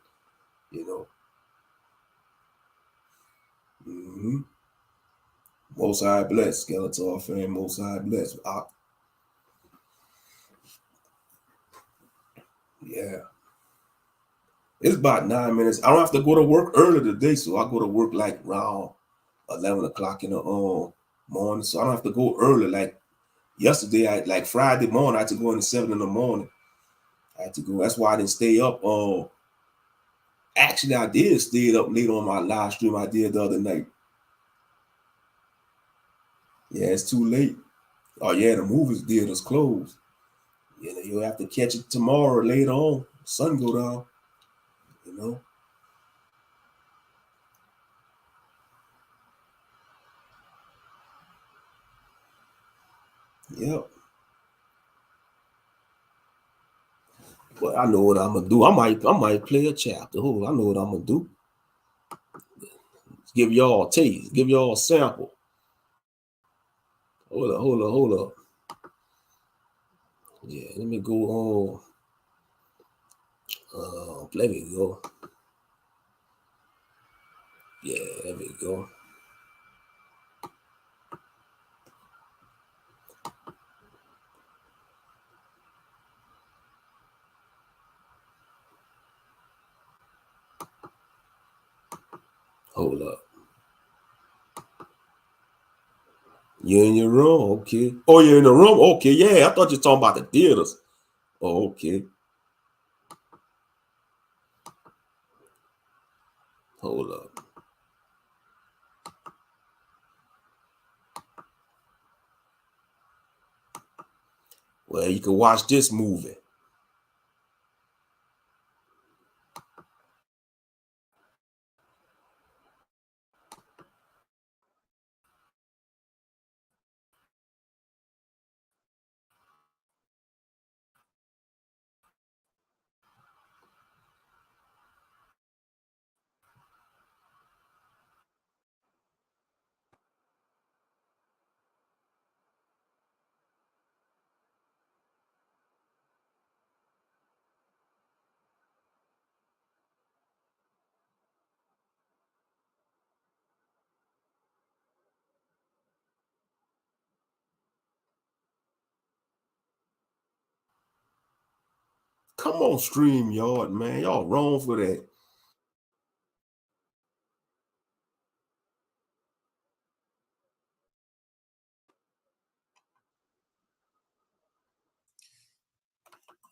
Speaker 1: You know. Mm-hmm. Most High bless, Skeletor fan. Most High bless. Yeah. It's about 9 minutes. I don't have to go to work early today, so I go to work like around 11 o'clock in the morning. So I don't have to go early. Like yesterday, like Friday morning, I had to go in at 7 in the morning. I had to go. That's why I didn't stay up. Actually, I did stay up late on my live stream I did the other night. Yeah, it's too late. Oh yeah, the movies theaters closed. You'll have to catch it tomorrow later on. Sun go down. You know. Yep. But I know what I'm gonna do. I might play a chapter. Hold on, I know what I'm gonna do. Give y'all a taste. Give y'all a sample. Hold up. Yeah, let me go on. There we go. Yeah, there we go. Hold up. You in your room? Okay. Oh, you're in the room? Okay, yeah. I thought you were talking about the theaters. Oh, okay. Hold up. Well, you can watch this movie. Come on, StreamYard, man. Y'all wrong for that.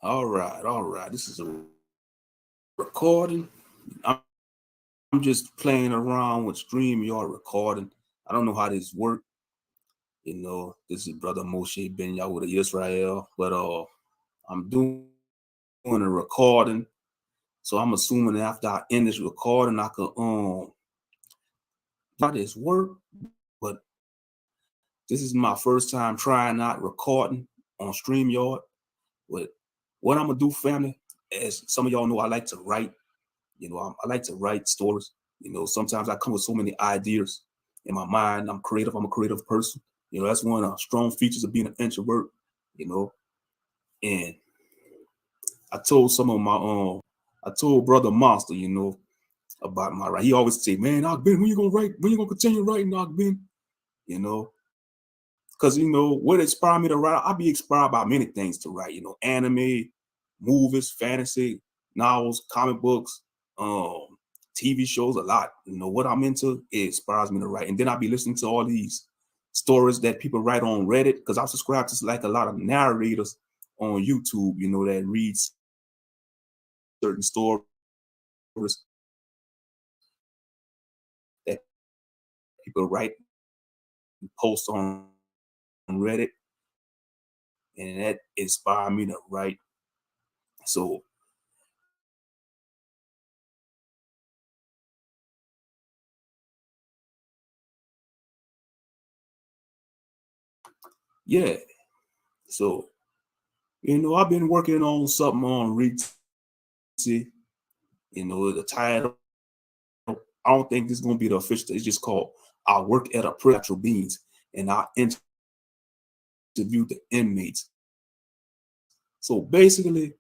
Speaker 1: All right, all right. This is a recording. I'm just playing around with StreamYard recording. I don't know how this works. This is Brother Moshe Ben Yahweh Israel, but I'm doing a recording. So I'm assuming after I end this recording, I could how this work. But this is my first time trying out recording on StreamYard. But what I'm gonna do, family, as some of y'all know, I like to write. I like to write stories. Sometimes I come with so many ideas in my mind. I'm creative. I'm a creative person. That's one of the strong features of being an introvert. And I told some of my I told Brother Monster, about my writing. He always say, "Man, Ben, when you gonna write? When you gonna continue writing, Ben?" Because what inspired me to write, I be inspired by many things to write. Anime, movies, fantasy, novels, comic books, TV shows, a lot. What I'm into, it inspires me to write. And then I be listening to all these stories that people write on Reddit, because I subscribe to like a lot of narrators on YouTube, that reads certain stories that people write and post on Reddit, and that inspired me to write. So yeah, so I've been working on something on Reetsy. The title, I don't think this is gonna be the official. It's just called "I Work at a Natural Beans," and I interview the inmates. So basically,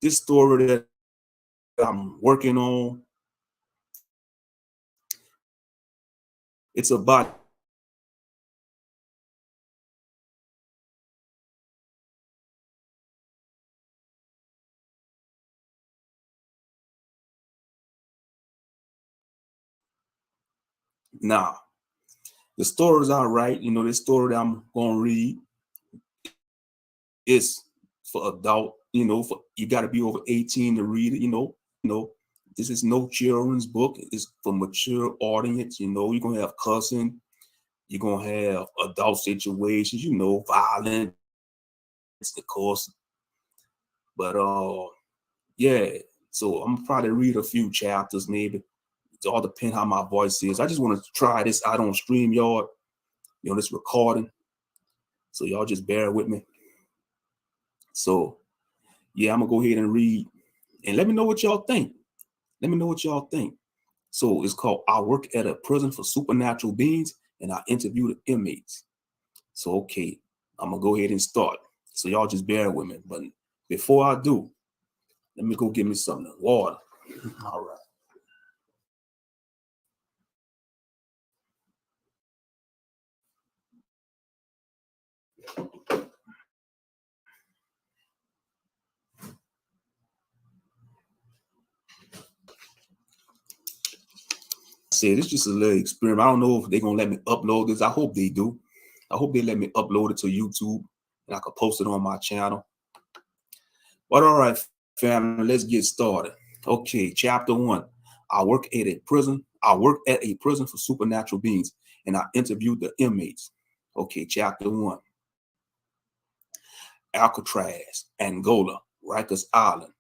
Speaker 1: this story that I'm working on, it's about now. The stories I write, this story that I'm gonna read is for adult. For you got to be over 18 to read it. This is no children's book. It's for mature audience. You're gonna have cussing. You're gonna have adult situations. Violence, of course. But yeah. So I'm probably read a few chapters, maybe. It all depend how my voice is. I just want to try this out on StreamYard. This recording. So y'all just bear with me. So yeah, I'm gonna go ahead and read, and let me know what y'all think. Let me know what y'all think. So it's called "I Work at a Prison for Supernatural Beings, and I Interview the Inmates." So okay, I'm gonna go ahead and start. So y'all just bear with me. But before I do, let me go get me something. Water. All right. Said it's just a little experiment. I don't know if they're gonna let me upload this. I hope they do. I hope they let me upload it to YouTube and I can post it on my channel. But all right, family, let's get started. Okay, chapter 1. I work at a prison. I work at a prison for supernatural beings, and I interviewed the inmates. Okay, chapter 1. Alcatraz, Angola, Rikers Island,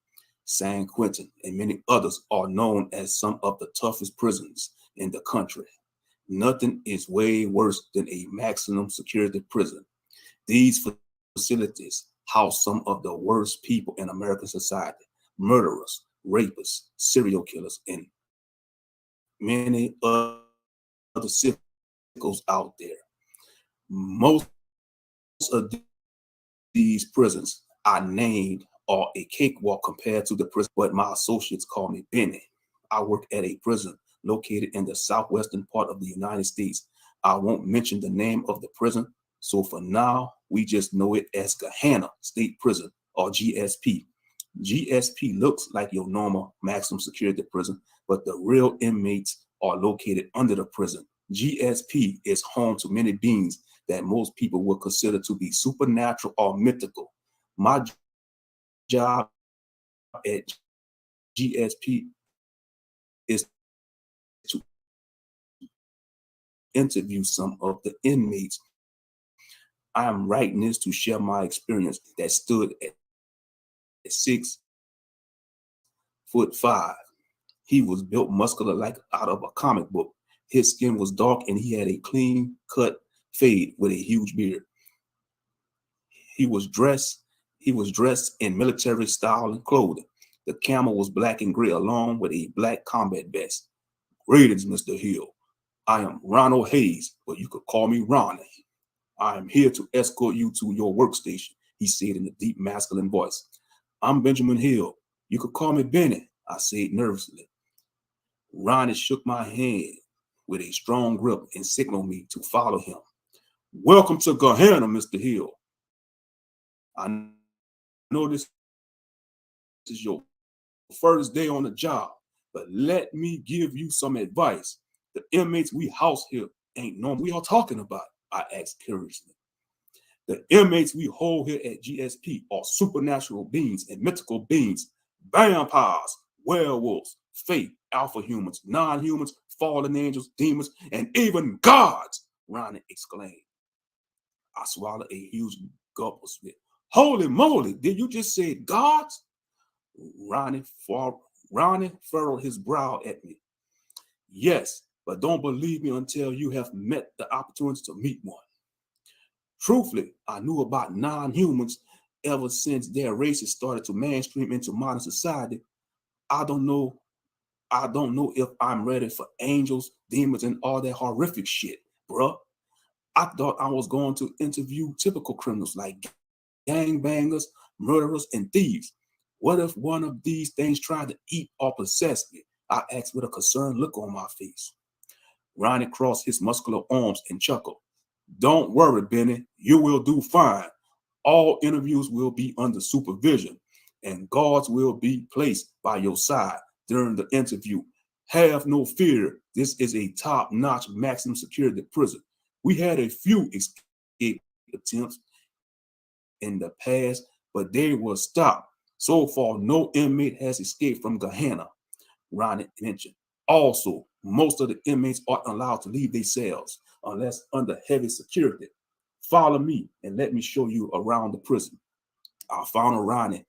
Speaker 1: San Quentin, and many others are known as some of the toughest prisons in the country. Nothing is way worse than a maximum security prison. These facilities house some of the worst people in American society: murderers, rapists, serial killers, and many other sickos out there. Most of these prisons I named are a cakewalk compared to the prison, but my associates call me Benny. I work at a prison located in the southwestern part of the United States. I won't mention the name of the prison, so for now, we just know it as Gahanna State Prison, or GSP. GSP looks like your normal maximum security prison, but the real inmates are located under the prison. GSP is home to many beings that most people would consider to be supernatural or mythical. My job at GSP is to interview some of the inmates. I am writing this to share my experience that stood at 6'5". He was built muscular like out of a comic book. His skin was dark and he had a clean cut fade with a huge beard. He was dressed in military style and clothing. The camel was black and gray along with a black combat vest. Greetings, Mr. Hill. I am Ronald Hayes, but you could call me Ronnie. I am here to escort you to your workstation, he said in a deep masculine voice. I'm Benjamin Hill. You could call me Benny, I said nervously. Ronnie shook my hand with a strong grip and signaled me to follow him. Welcome to Gahanna, Mr. Hill. I know this is your first day on the job, but let me give you some advice. The inmates we house here ain't normal. We are talking about, I asked curiously. The inmates we hold here at GSP are supernatural beings and mythical beings, vampires, werewolves, fae, alpha humans, non-humans, fallen angels, demons, and even gods, Ronnie exclaimed. I swallowed a huge gulp of spit. Holy moly, did you just say gods? Ronnie furrowed his brow at me. Yes, but don't believe me until you have met the opportunity to meet one. Truthfully, I knew about non-humans ever since their races started to mainstream into modern society. I don't know if I'm ready for angels, demons, and all that horrific shit, bruh. I thought I was going to interview typical criminals like gangbangers, murderers, and thieves. What if one of these things tried to eat or possess me? I asked with a concerned look on my face. Ronnie crossed his muscular arms and chuckled. Don't worry, Benny. You will do fine. All interviews will be under supervision, and guards will be placed by your side during the interview. Have no fear. This is a top-notch maximum security prison. We had a few escape attempts in the past, but they were stopped. So far, no inmate has escaped from Gahanna, Ronnie mentioned. Also, most of the inmates aren't allowed to leave their cells unless under heavy security. Follow me and let me show you around the prison. I followed Ronnie.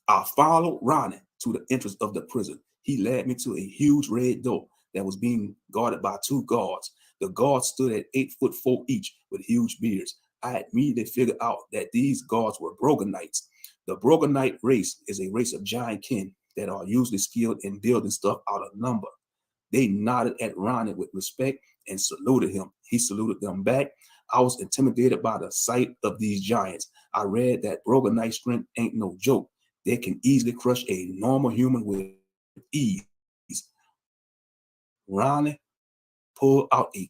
Speaker 1: I followed Ronnie to the entrance of the prison. He led me to a huge red door that was being guarded by two guards. The guards stood at 8'4" each with huge beards. I immediately figured out that these guards were Brogonites. The Brogonite race is a race of giant kin that are usually skilled in building stuff out of lumber. They nodded at Ronnie with respect and saluted him. He saluted them back. I was intimidated by the sight of these giants. I read that Brogonite strength ain't no joke. They can easily crush a normal human with ease. Ronnie pulled out a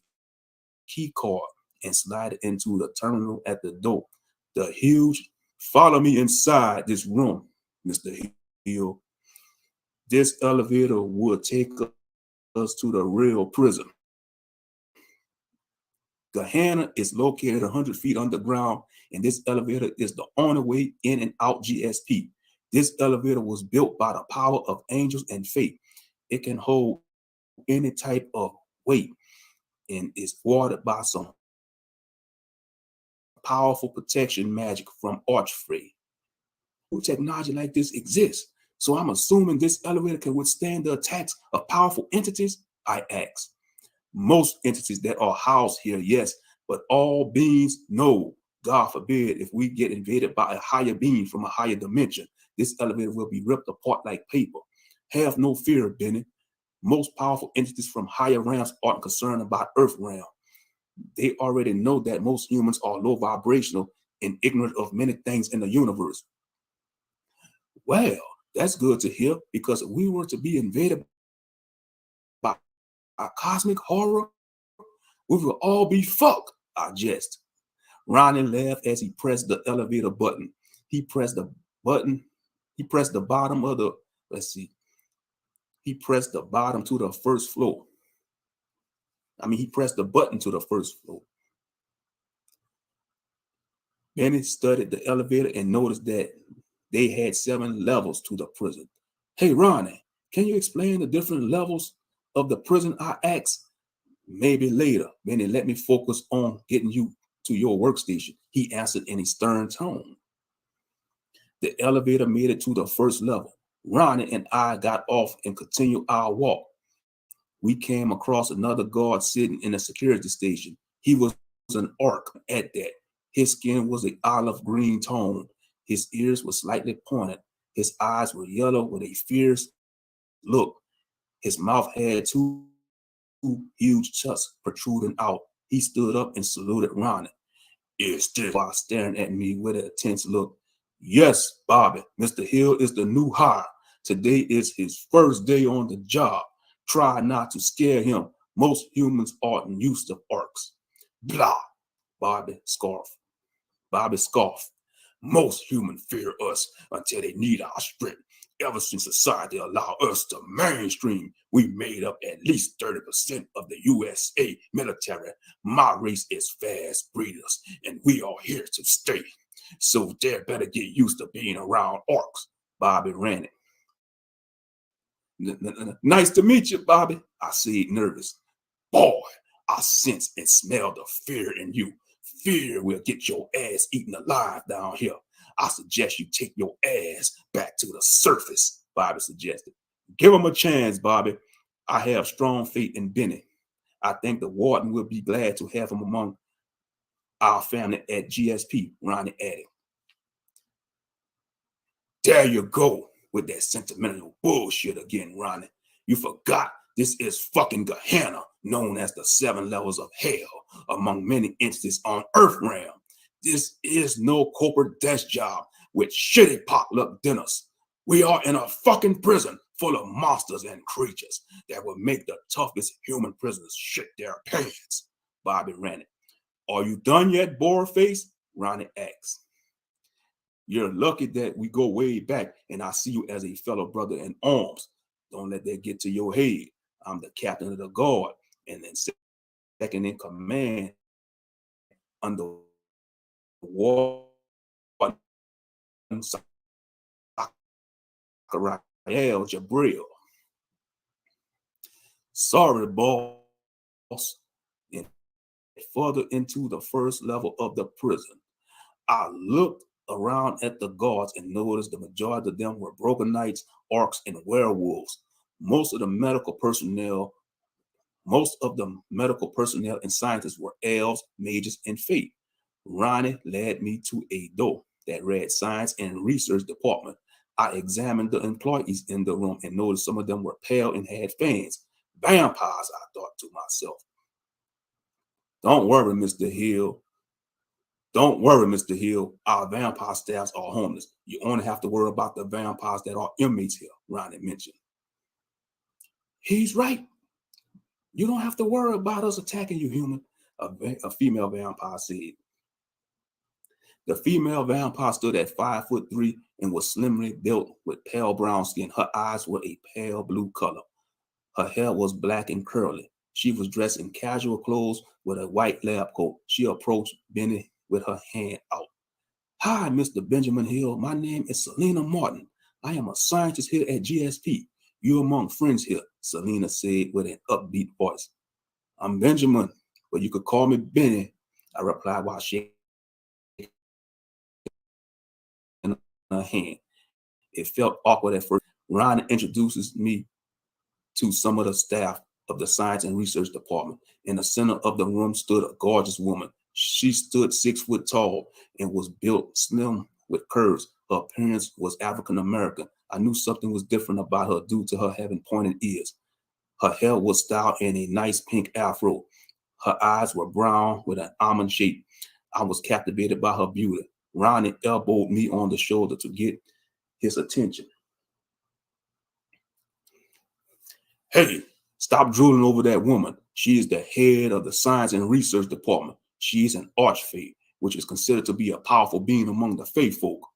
Speaker 1: key card and slid into the terminal at the door. The huge, follow me inside this room, Mr. Hill. This elevator will take us to the real prison. Gahanna is located 100 feet underground, and this elevator is the only way in and out GSP. This elevator was built by the power of angels and faith. It can hold any type of weight and is watered by some powerful powerful protection magic from Archfrey. Technology like this exists, so I'm assuming this elevator can withstand the attacks of powerful entities, I asked. Most entities that are housed here, yes, but all beings, no. God forbid if we get invaded by a higher being from a higher dimension, this elevator will be ripped apart like paper. Have no fear, Benny. Most powerful entities from higher realms aren't concerned about Earth realm. They already know that most humans are low vibrational and ignorant of many things in the universe. Well, that's good to hear, because if we were to be invaded by a cosmic horror, we will all be fucked, I jest. Ronnie laughed as he pressed the elevator button. He pressed the button. He pressed the bottom of the, let's see. He pressed the bottom to the first floor. He pressed the button to the first floor. Benny studied the elevator and noticed that they had 7 levels to the prison. Hey, Ronnie, can you explain the different levels of the prison, I asked? Maybe later. Benny, let me focus on getting you to your workstation, he answered in a stern tone. The elevator made it to the first level. Ronnie and I got off and continued our walk. We came across another guard sitting in a security station. He was an orc at that. His skin was an olive green tone. His ears were slightly pointed. His eyes were yellow with a fierce look. His mouth had 2 huge tusks protruding out. He stood up and saluted Ronnie. Is this while staring at me with a tense look? Yes, Bobby. Mr. Hill is the new hire. Today is his first day on the job. Try not to scare him. Most humans aren't used to orcs. Blah, Bobby scoffed. Most humans fear us until they need our strength. Ever since society allowed us to mainstream, we made up at least 30% of the USA military. My race is fast breeders, and we are here to stay. So they better get used to being around orcs, Bobby ran it. Nice to meet you, Bobby, I said, nervous. Boy, I sense and smell the fear in you. Fear will get your ass eaten alive down here. I suggest you take your ass back to the surface, Bobby suggested. Give him a chance, Bobby. I have strong faith in Benny. I think the warden will be glad to have him among our family at GSP, Ronnie added. There you go with that sentimental bullshit again, Ronnie. You forgot this is fucking Gehenna, known as the 7 levels of hell among many entities on Earth realm. This is no corporate desk job with shitty potluck dinners. We are in a fucking prison full of monsters and creatures that will make the toughest human prisoners shit their pants, Bobby ran it. Are you done yet, Boreface? Ronnie asked. You're lucky that we go way back and I see you as a fellow brother in arms. Don't let that get to your head. I'm the captain of the guard and then second in command under Warden Rafael Jabril. Sorry, boss. And further into the first level of the prison, I looked around at the guards and noticed the majority of them were broken knights, orcs, and werewolves. Most of the medical personnel and scientists were elves, mages, and fate. Ronnie led me to a door that read Science and Research Department. I examined the employees in the room and noticed some of them were pale and had fans. Vampires, I thought to myself. Don't worry, Mr. Hill. Our vampire staffs are homeless. You only have to worry about the vampires that are inmates here, Ronnie mentioned. He's right. You don't have to worry about us attacking you, human, a female vampire said. The female vampire stood at 5'3" and was slimly built with pale brown skin. Her eyes were a pale blue color. Her hair was black and curly. She was dressed in casual clothes with a white lab coat. She approached Benny with her hand out. Hi, Mr. Benjamin Hill. My name is Selena Martin. I am a scientist here at GSP. You're among friends here, Selena said with an upbeat voice. I'm Benjamin, but you could call me Benny, I replied while shaking her hand. It felt awkward at first. Ron introduces me to some of the staff of the Science and Research Department. In the center of the room stood a gorgeous woman. She stood 6 foot tall and was built slim with curves. Her appearance was African American. I knew something was different about her due to her having pointed ears. Her hair was styled in a nice pink afro. Her eyes were brown with an almond shape. I was captivated by her beauty. Ronnie elbowed me on the shoulder to get his attention. Hey, stop drooling over that woman. She is the head of the Science and Research Department. She is an archfey, which is considered to be a powerful being among the fae folk.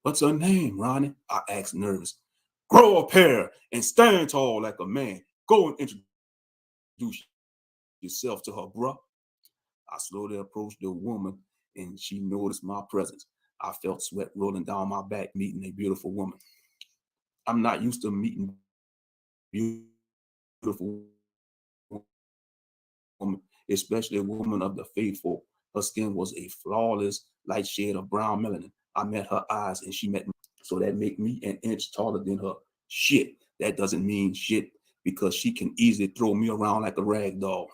Speaker 1: What's her name, Ronnie? I asked nervous. Grow a pair and stand tall like a man. Go and introduce yourself to her, bruh. I slowly approached the woman and she noticed my presence. I felt sweat rolling down my back meeting a beautiful woman. I'm not used to meeting beautiful woman, especially a woman of the faithful. Her skin was a flawless light shade of brown melanin. I met her eyes and she met me. So that made me an inch taller than her. Shit, that doesn't mean shit because she can easily throw me around like a rag doll.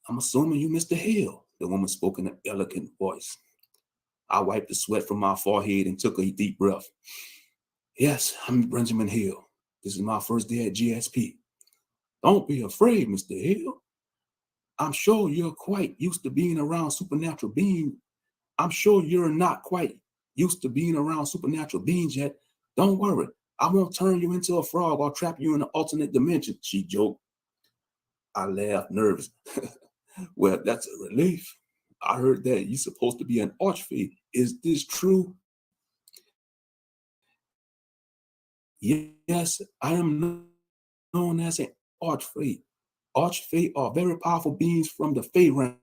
Speaker 1: I'm assuming you Mr. Hill, the woman spoke in an elegant voice. I wiped the sweat from my forehead and took a deep breath. Yes, I'm Benjamin Hill. This is my first day at GSP. Don't be afraid, Mr. Hill. I'm sure you're quite used to being around supernatural beings. I'm sure you're not quite used to being around supernatural beings yet. Don't worry. I won't turn you into a frog or trap you in an alternate dimension, she joked. I laughed nervous. Well, that's a relief. I heard that you're supposed to be an archfey. Is this true? Yes, I am known as an archfey. Archfey are very powerful beings from the Fey realm.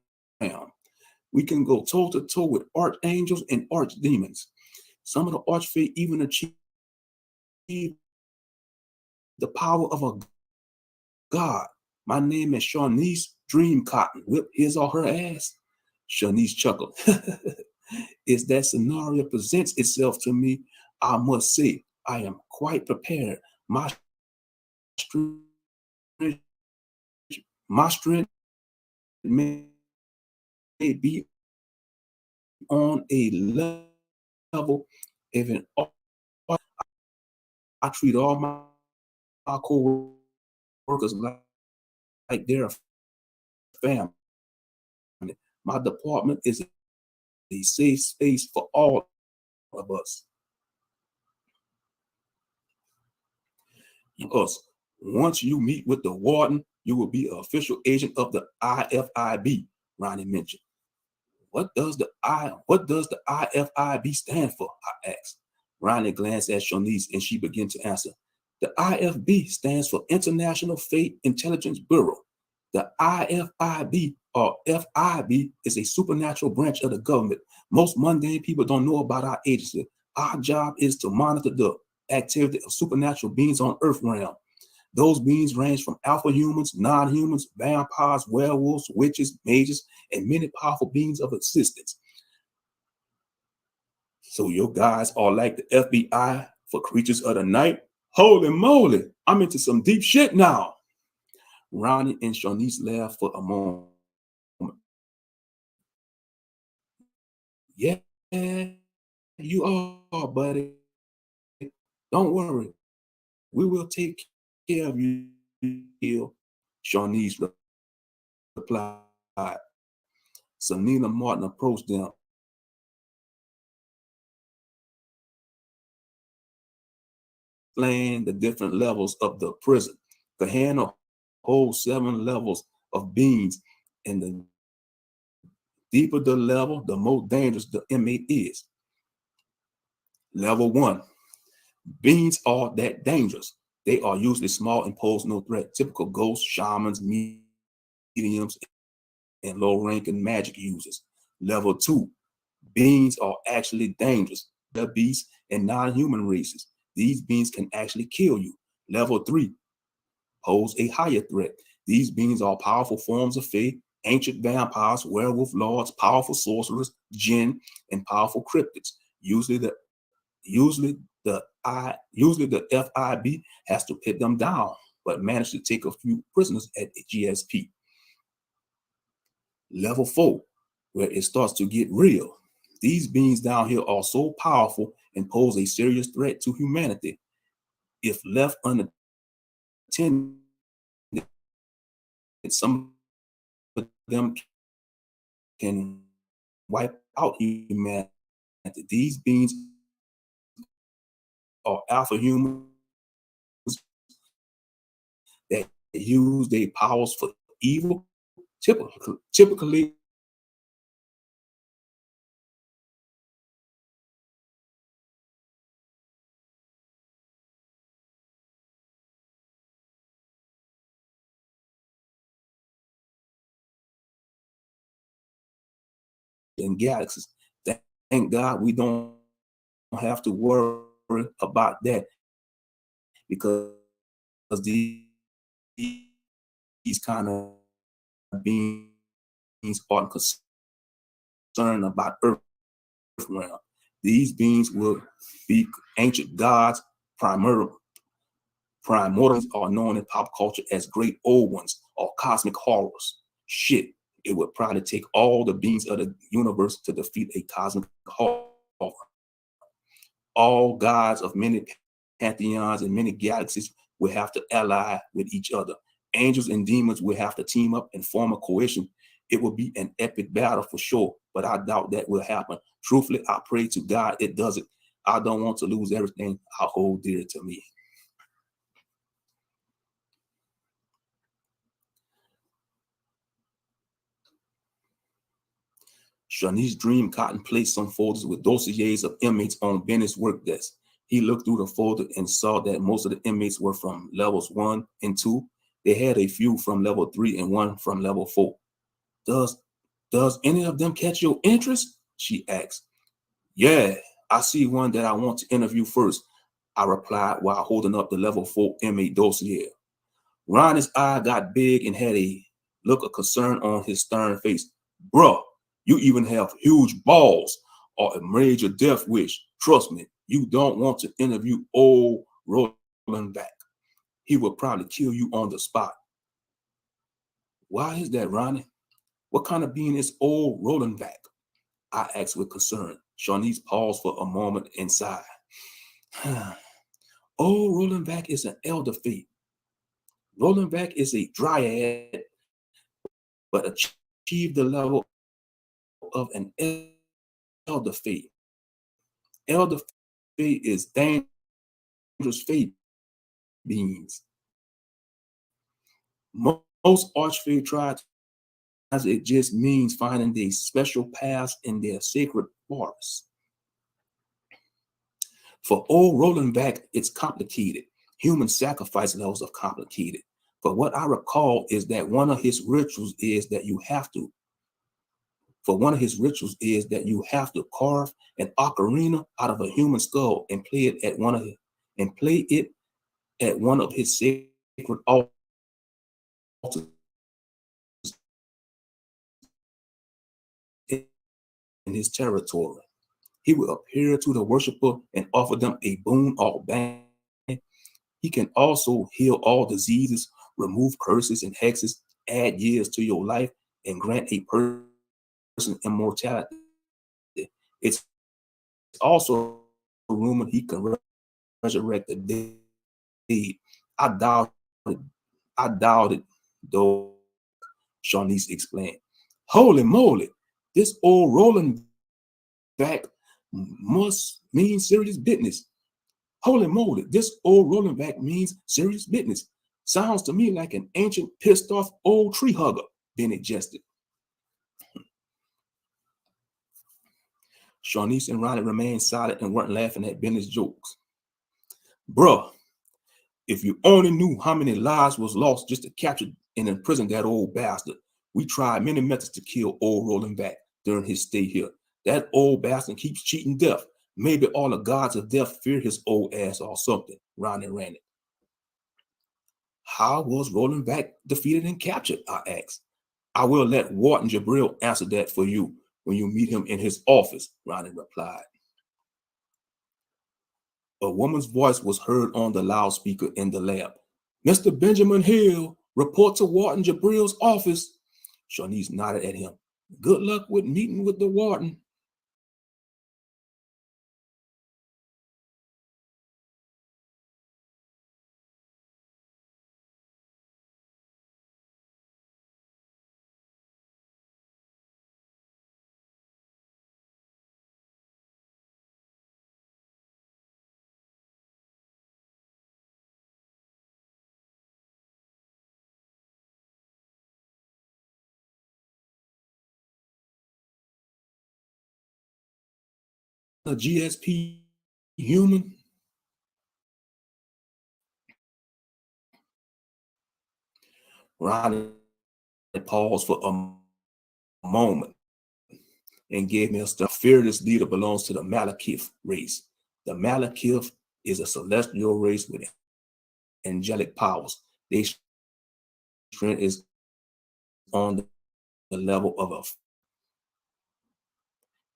Speaker 1: We can go toe to toe with archangels and archdemons. Some of the archfey even achieve the power of a god. My name is Shawnice Dream Cotton. Whip his or her ass. Shawnice chuckled. As that scenario presents itself to me, I must say I am quite prepared. My strength, my strength may be on a level of an art. I treat all my co-workers like they're a family. My department is a safe space for all of us. Once you meet with the warden, you will be an official agent of the IFIB, Ronnie mentioned. What does the IFIB stand for? I asked. Ronnie glanced at Shawnice and she began to answer. The IFB stands for International Fate Intelligence Bureau. The IFIB or FIB is a supernatural branch of the government. Most mundane people don't know about our agency. Our job is to monitor the activity of supernatural beings on Earth realm. Those beings range from alpha humans, non-humans, vampires, werewolves, witches, mages, and many powerful beings of existence. So your guys are like the FBI for creatures of the night? Holy moly, I'm into some deep shit now. Ronnie and Shawnice laughed for a moment. Yeah, you are, buddy. Don't worry. We will take care of you, Shawnice replied. Selena Martin approached them. Explain the different levels of the prison. Gehenna holds 7 levels of beings, and the deeper the level, the more dangerous the inmate is. Level 1. Beings are that dangerous. They are usually small and pose no threat. Typical ghosts, shamans, mediums, and low-ranking magic users. Level 2. Beings are actually dangerous. The beasts and non-human races. These beings can actually kill you. Level 3. Pose a higher threat. These beings are powerful forms of faith. ancient vampires, werewolf lords, powerful sorcerers, jinn, and powerful cryptids. Usually the FIB has to pit them down, but managed to take a few prisoners at GSP. Level 4, where it starts to get real. These beings down here are so powerful and pose a serious threat to humanity. If left unattended, some of them can wipe out humanity. These beings are alpha humans that use their powers for evil. Typically, in galaxies. Thank God we don't have to worry about that, because these kind of beings aren't concerned about Earth realm. These beings will be ancient gods, primordials are known in pop culture as great old ones or cosmic horrors. Shit, it would probably take all the beings of the universe to defeat a cosmic horror. All gods of many pantheons and many galaxies will have to ally with each other. Angels and demons will have to team up and form a coalition. It will be an epic battle for sure, but I doubt that will happen. Truthfully, I pray to God it doesn't. I don't want to lose everything I hold dear to me. Shanice dreamed Cotton placed some folders with dossiers of inmates on Bennett's work desk. He looked through the folder and saw that most of the inmates were from levels 1 and 2. They had a few from level 3 and one from level 4. Does any of them catch your interest? She asked. Yeah, I see one that I want to interview first, I replied while holding up the level 4 inmate dossier. Ronnie's eye got big and had a look of concern on his stern face. Bruh, you even have huge balls or a major death wish. Trust me, you don't want to interview old Rolling Back. He will probably kill you on the spot. Why is that, Ronnie? What kind of being is old Rolling Back? I asked with concern. Shawnee's paused for a moment and sighed. Old Rolling Back is an elder fate. Rolling Back is a dryad, but achieved the level of an elder fate. Elder fate is dangerous fate beings. Most archfey tribes, it just means finding these special paths in their sacred forests. For old Rolling Back, it's complicated. Human sacrifice levels are complicated. But what I recall is that one of his rituals is that you have to carve an ocarina out of a human skull and play it at one of his sacred altars in his territory. He will appear to the worshiper and offer them a boon or ban. He can also heal all diseases, remove curses and hexes, add years to your life, and grant a person immortality. It's also rumored he can resurrect the dead. I doubt it, though, Shawnice explained. Holy moly, this old Rolling Back must mean serious business. Holy moly, this old Rolling Back means serious business. Sounds to me like an ancient, pissed off old tree hugger, Benny jested. Shawnice and Ronnie remained silent and weren't laughing at Benny's jokes. Bruh, if you only knew how many lives was lost just to capture and imprison that old bastard. We tried many methods to kill old Rolling Back during his stay here. That old bastard keeps cheating death. Maybe all the gods of death fear his old ass or something, Ronnie ranted. How was Rolling Back defeated and captured? I asked. I will let Warden Jabril answer that for you when you meet him in his office, Ronnie replied. A woman's voice was heard on the loudspeaker in the lab. Mr. Benjamin Hill, report to Warden Jabril's office. Shanice nodded at him. Good luck with meeting with the warden. A GSP human? Ronnie paused for a moment and gave me a stuff. Fearless leader belongs to the Malekith race. The Malekith is a celestial race with angelic powers. Their strength is on the level of a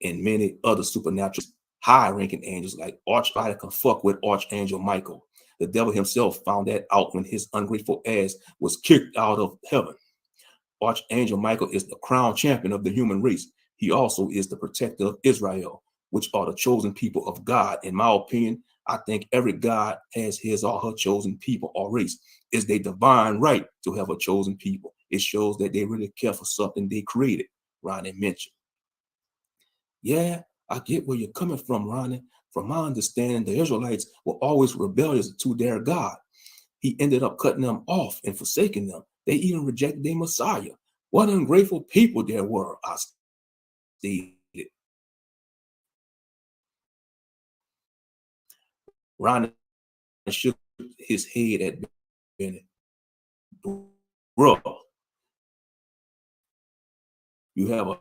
Speaker 1: and many other supernatural high-ranking angels like Archfighter can fuck with Archangel Michael. The devil himself found that out when his ungrateful ass was kicked out of heaven. Archangel Michael is the crown champion of the human race. He also is the protector of Israel, which are the chosen people of God. In my opinion, I think every God has his or her chosen people or race. It's their divine right to have a chosen people. It shows that they really care for something they created, Ronnie mentioned. Yeah, I get where you're coming from, Ronnie. From my understanding, the Israelites were always rebellious to their God. He ended up cutting them off and forsaking them. They even rejected their Messiah. What ungrateful people there were, I stated. Ronnie shook his head at Bennett. Bro, you have a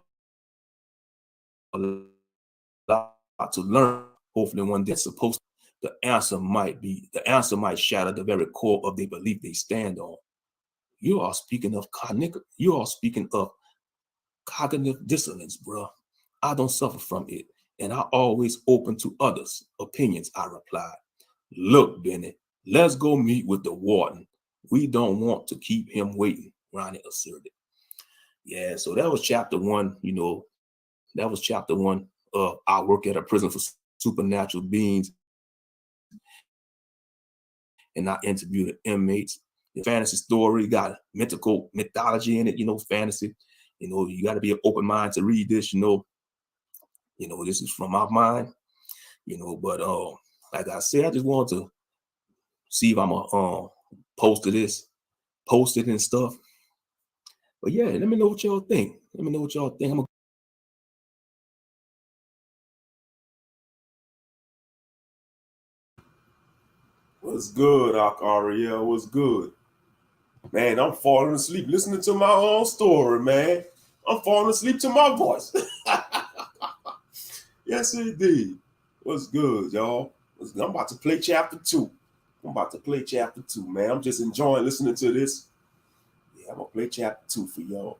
Speaker 1: lot to learn. Hopefully one day supposed to, the answer might shatter the very core of the belief they stand on. You are speaking of cognitive dissonance, bro. I don't suffer from it, and I always open to others' opinions, I replied. Look, Benny, let's go meet with the warden. We don't want to keep him waiting, Ronnie asserted. Yeah, so that was chapter one, that was chapter one of I work at a prison for supernatural beings, and I interviewed the inmates. The fantasy story got mythical mythology in it, fantasy. You got to be an open mind to read this, this is from my mind, but like I said, I just wanted to see if I'm gonna post it and stuff. But yeah, let me know what y'all think. What's good, Ariel? What's good? Man, I'm falling asleep listening to my own story, man. I'm falling asleep to my voice. Yes, indeed. What's good, y'all? I'm about to play chapter two. Man. I'm just enjoying listening to this. Yeah, I'm gonna play chapter two for y'all.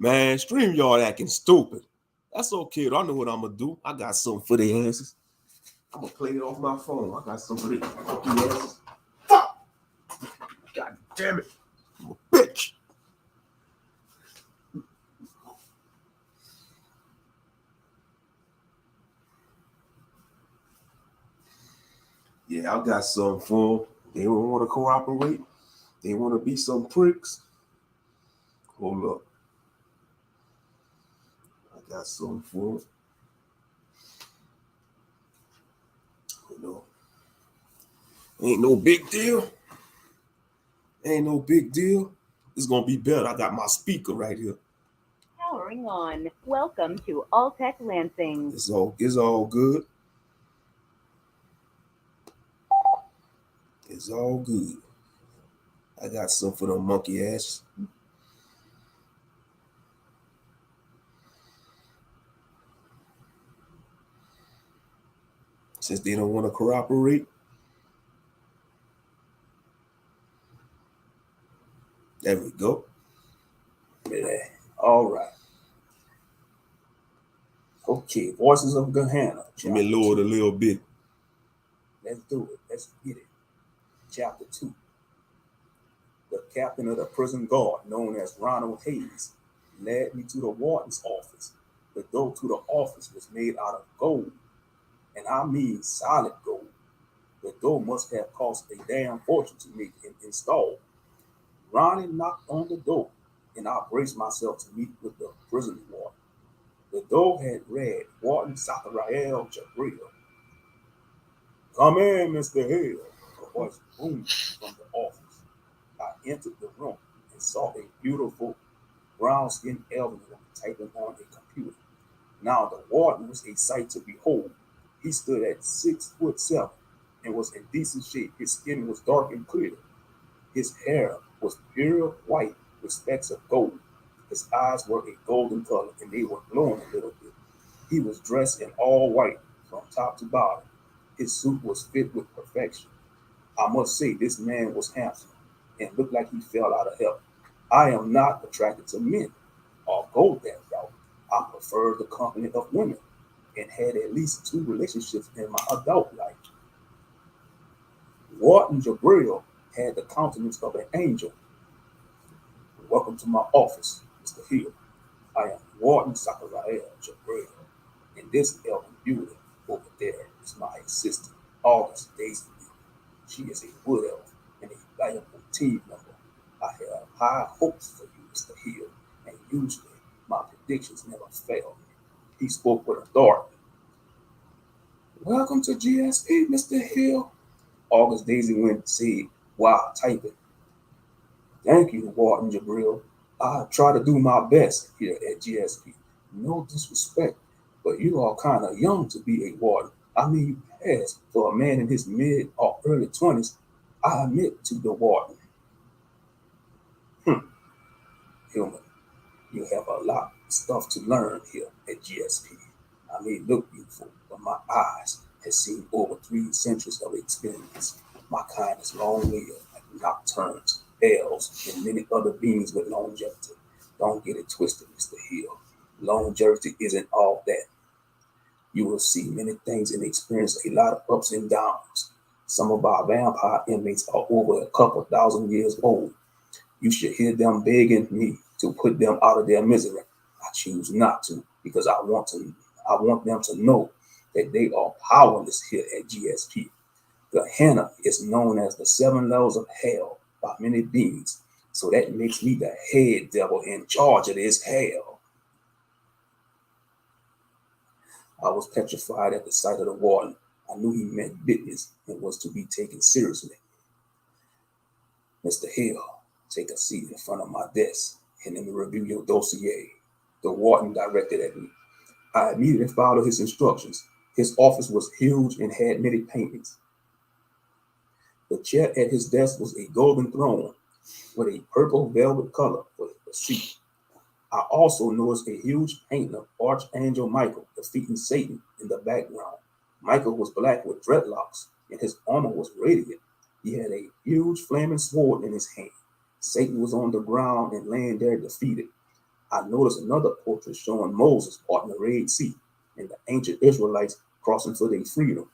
Speaker 1: Man, StreamYard acting stupid. That's okay. I know what I'm gonna do. I got something for their asses. I'm gonna play it off my phone. I got something for their asses. Fuck! God damn it. I'm a bitch. Yeah, I got something for them. They don't want to cooperate. They want to be some pricks. Hold up. I got something for them. You know, ain't no big deal. Ain't no big deal. It's gonna be better. I got my speaker right here.
Speaker 3: Powering on. Welcome to Alltech Lansing.
Speaker 1: It's all good. It's all good. I got something for them monkey ass. Since they don't want to cooperate. There we go.
Speaker 4: All right. Okay, Voices of Gehenna.
Speaker 1: Let me lower it a little bit.
Speaker 4: Let's do it. Let's get it. Chapter 2. The captain of the prison guard, known as Ronald Hayes, led me to the warden's office. The door to the office was made out of gold, and I mean solid gold. The door must have cost a damn fortune to make and install. Ronnie knocked on the door, and I braced myself to meet with the prison warden. The door had read, Warden Zachariel Jabril. Come in, Mr. Hill. A voice boomed from the office. I entered the room and saw a beautiful brown-skinned elderly woman typing on a computer. Now the warden was a sight to behold. He stood at 6'7" and was in decent shape. His skin was dark and clear. His hair was pure white with specks of gold. His eyes were a golden color and they were glowing a little bit. He was dressed in all white from top to bottom. His suit was fit with perfection. I must say this man was handsome and looked like he fell out of heaven. I am not attracted to men or go that route. I prefer the company of women and had at least 2 relationships in my adult life. Warden Jabril had the countenance of an angel. Welcome to my office, Mr. Hill. I am Warden Zachariel Jabril, and this elder beauty over there is my assistant, August Daisy. She is a wood elf and a valuable team member. I have high hopes for you, Mr. Hill, and usually my predictions never fail. He spoke with authority. Welcome to GSP, Mr. Hill. August Daisy went and said while typing. Thank you, Warden Jabril. I try to do my best here at GSP. No disrespect, but you are kind of young to be a warden. I mean, you passed for a man in his mid or early 20s. I admit to the warden. Human, you have a lot of stuff to learn here at GSP. I may look beautiful, but my eyes have seen over 3 centuries of experience. My kind is long-lived, like nocturnes, elves, and many other beings with longevity. Don't get it twisted, Mr. Hill. Longevity isn't all that. You will see many things and experience a lot of ups and downs. Some of our vampire inmates are over a couple thousand years old. You should hear them begging me to put them out of their misery. I choose not to because I want them to know that they are powerless here at GSP. Gehenna is known as the 7 levels of hell by many beings, so that makes me the head devil in charge of this hell. I was petrified at the sight of the warden. I knew he meant business and was to be taken seriously. Mr. Hill, take a seat in front of my desk and let me review your dossier. The warden directed at me. I immediately followed his instructions. His office was huge and had many paintings. The chair at his desk was a golden throne with a purple velvet color for the seat. I also noticed a huge painting of Archangel Michael defeating Satan in the background. Michael was black with dreadlocks, and his armor was radiant. He had a huge flaming sword in his hand. Satan was on the ground and laying there defeated. I noticed another portrait showing Moses parting the Red Sea and the ancient Israelites crossing for their freedom.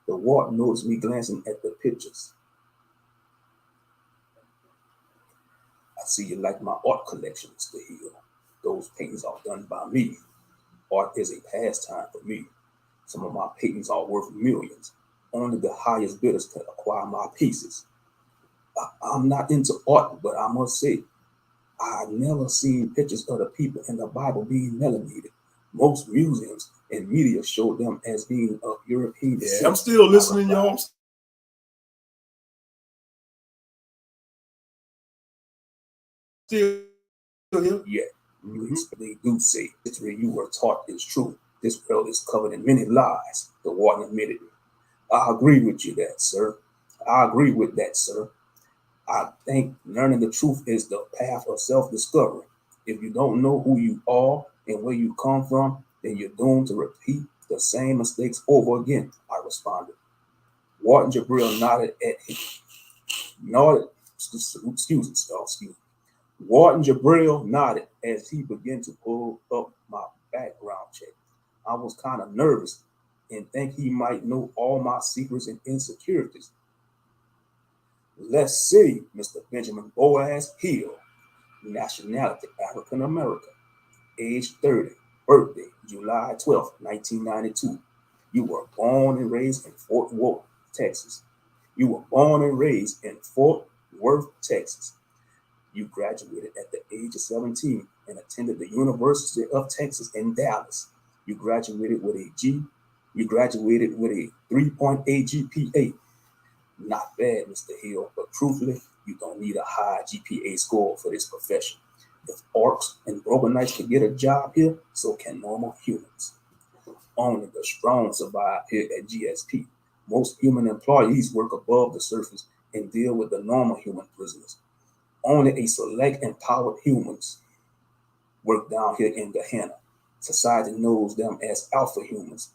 Speaker 4: The warden noticed me glancing at the pictures. I see you like my art collection, Mr. Hill. Those paintings are done by me. Art is a pastime for me. Some of my paintings are worth millions. Only the highest bidders can acquire my pieces. I'm not into art, but I must say, I've never seen pictures of the people in the Bible being melanated. Most museums and media show them as being of European descent.
Speaker 1: Yeah, I'm still listening, y'all. I'm still here.
Speaker 4: Yeah, they do say history you were taught is true. This world is covered in many lies, the warden admitted. I agree with you that, sir. I agree with that, sir. I think learning the truth is the path of self-discovery. If you don't know who you are and where you come from, then you're doomed to repeat the same mistakes over again, I responded. Warden Jabril nodded at him. Excuse me. Warden Jabril nodded as he began to pull up my background check. I was kind of nervous and think he might know all my secrets and insecurities. Let's see, Mr. Benjamin Boaz Hill, nationality African American, age 30, birthday July 12, 1992. You were born and raised in Fort Worth, Texas. You were born and raised in Fort Worth, Texas. You graduated at the age of 17 and attended the University of Texas in Dallas. You graduated with a 3.8 GPA. Not bad, Mr. Hill, but truthfully, you don't need a high GPA score for this profession. If orcs and broken knights can get a job here, so can normal humans. Only the strong survive here at GSP. Most human employees work above the surface and deal with the normal human prisoners. Only a select empowered humans work down here in Gehenna. Society knows them as alpha humans.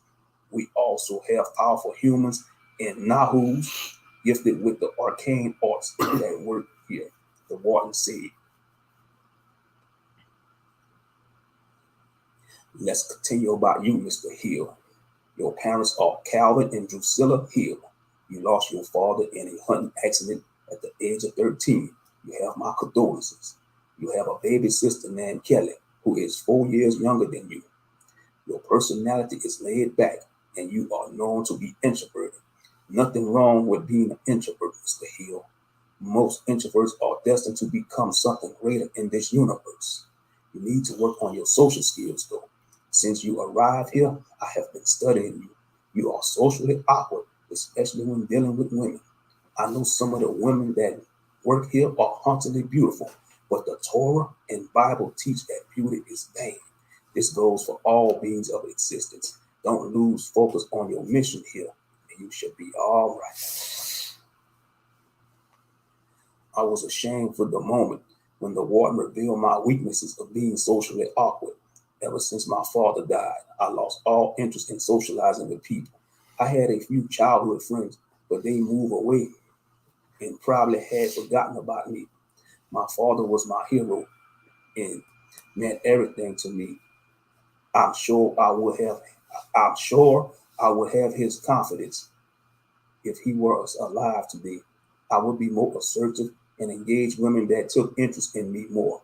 Speaker 4: We also have powerful humans in Nahus, gifted with the arcane arts that work here, the warden said. Let's continue about you, Mr. Hill. Your parents are Calvin and Drusilla Hill. You lost your father in a hunting accident at the age of 13. You have my condolences. You have a baby sister named Kelly, who is 4 years younger than you. Your personality is laid back, and you are known to be introverted. Nothing wrong with being an introvert, Mr. Hill. Most introverts are destined to become something greater in this universe. You need to work on your social skills, though. Since you arrived here, I have been studying you. You are socially awkward, especially when dealing with women. I know some of the women that work here are hauntingly beautiful, but the Torah and Bible teach that beauty is vain. This goes for all beings of existence. Don't lose focus on your mission here, and you should be all right. I was ashamed for the moment when the warden revealed my weaknesses of being socially awkward. Ever since my father died, I lost all interest in socializing with people. I had a few childhood friends, but they moved away and probably had forgotten about me. My father was my hero and meant everything to me. I'm sure I would have his confidence if he were alive today. I would be more assertive and engage women that took interest in me more.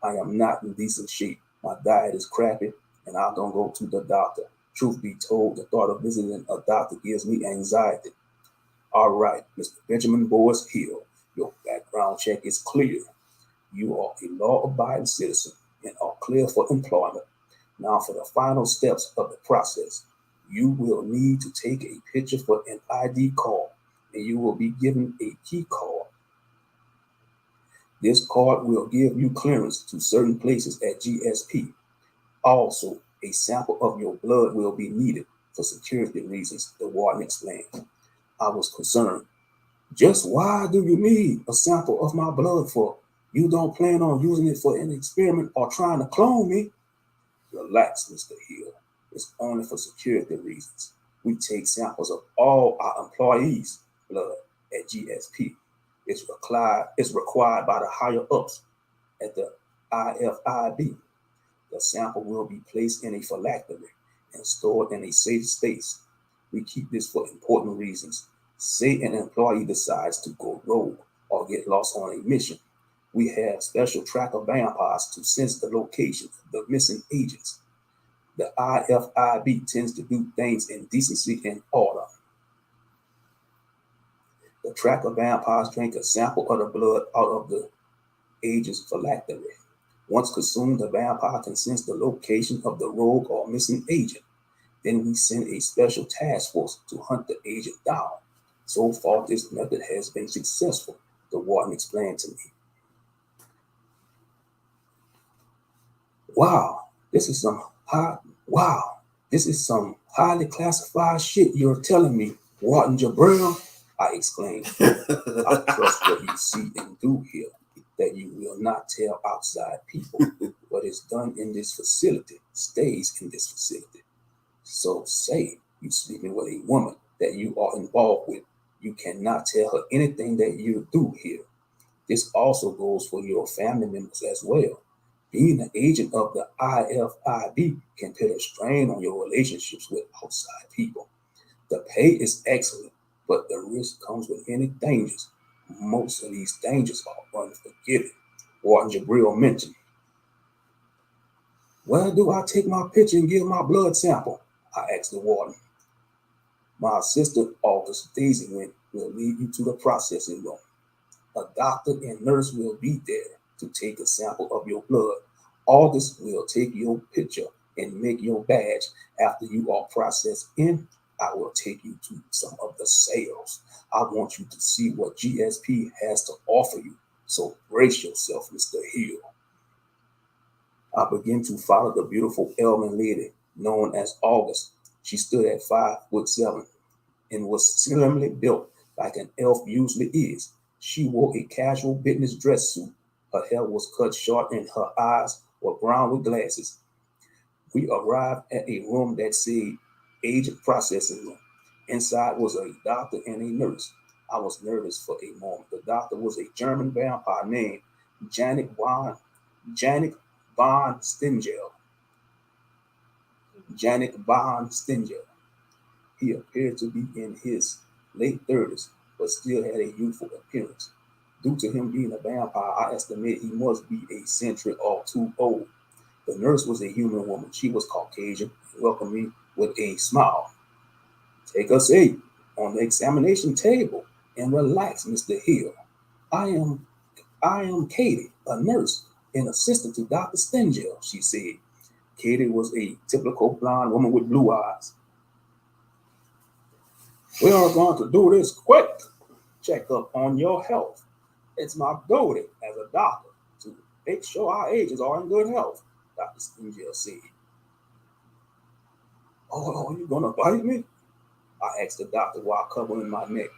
Speaker 4: I am not in decent shape. My diet is crappy, and I don't go to the doctor. Truth be told, the thought of visiting a doctor gives me anxiety. All right, Mr. Benjamin Boaz Hill, your background check is clear. You are a law-abiding citizen and are clear for employment. Now for the final steps of the process. You will need to take a picture for an ID card, and you will be given a key card. This card will give you clearance to certain places at GSP. Also, a sample of your blood will be needed for security reasons, the warden explained. I was concerned. Just why do you need a sample of my blood for? You don't plan on using it for an experiment or trying to clone me? Relax, Mr. Hill. It's only for security reasons. We take samples of all our employees' blood at GSP. It's required by the higher ups at the IFIB. The sample will be placed in a phylactery and stored in a safe space. We keep this for important reasons. Say an employee decides to go rogue or get lost on a mission. We have special tracker vampires to sense the location of the missing agents. The IFIB tends to do things in decency and order. The tracker vampires drink a sample of the blood out of the agent's phylactery. Once consumed, the vampire can sense the location of the rogue or missing agent. Then we send a special task force to hunt the agent down. So far, this method has been successful, the warden explained to me. Wow, this is some highly classified shit you're telling me, Warden Jabril, I exclaimed. I trust what you see and do here, that you will not tell outside people. What is done in this facility stays in this facility. So say you sleeping with a woman that you are involved with, you cannot tell her anything that you do here. This also goes for your family members as well. Being an agent of the IFIB can put a strain on your relationships with outside people. The pay is excellent, but the risk comes with any dangers. Most of these dangers are unforgiving, Warden Jabril mentioned. Where do I take my picture and give my blood sample? I asked the warden. My assistant, August Daisy, will lead you to the processing room. A doctor and nurse will be there to take a sample of your blood. August will take your picture and make your badge. After you are processed in, I will take you to some of the sales. I want you to see what GSP has to offer you. So brace yourself, Mr. Hill. I began to follow the beautiful elven lady known as August. She stood at 5'7" and was slimly built like an elf usually is. She wore a casual business dress suit. Her hair was cut short and her eyes were brown with glasses. We arrived at a room that said agent processing room. Inside was a doctor and a nurse. I was nervous for a moment. The doctor was a German vampire named Janik von Stingel. Janik von Stingel. He appeared to be in his late 30s, but still had a youthful appearance. Due to him being a vampire, I estimate he must be a century or two old. The nurse was a human woman. She was Caucasian and welcomed me with a smile. Take a seat on the examination table and relax, Mr. Hill. I am Katie, a nurse and assistant to Dr. Stingel, she said. Katie was a typical blonde woman with blue eyes. We are going to do this quick checkup on your health. It's my duty as a doctor to make sure our agents are in good health, Dr. Stingel said. Oh, are you going to bite me? I asked the doctor while covering my neck.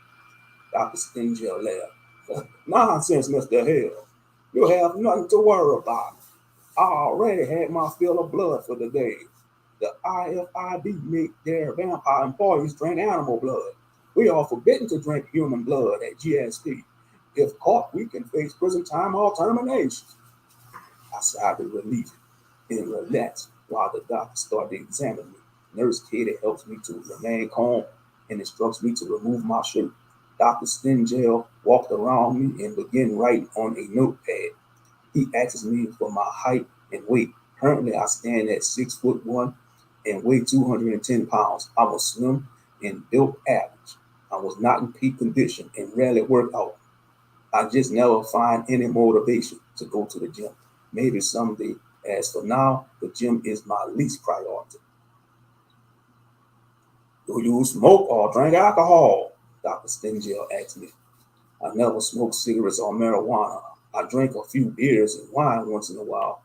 Speaker 4: Dr. Stingel laughed. Nonsense, Mr. Hill. You have nothing to worry about. I already had my fill of blood for the day. The IFIB make their vampire employees drink animal blood. We are forbidden to drink human blood at GSP. If caught, we can face prison time or termination. I sighed with relief and relaxed while the doctor started examining me. Nurse Katie helps me to remain calm and instructs me to remove my shirt. Dr. Stingel walked around me and began writing on a notepad. He asks me for my height and weight. Currently, I stand at 6'1" and weigh 210 pounds. I was slim and built average. I was not in peak condition and rarely worked out. I just never find any motivation to go to the gym. Maybe someday. As for now, the gym is my least priority. Do you smoke or drink alcohol? Dr. Stingel asked me. I never smoked cigarettes or marijuana. I drink a few beers and wine once in a while.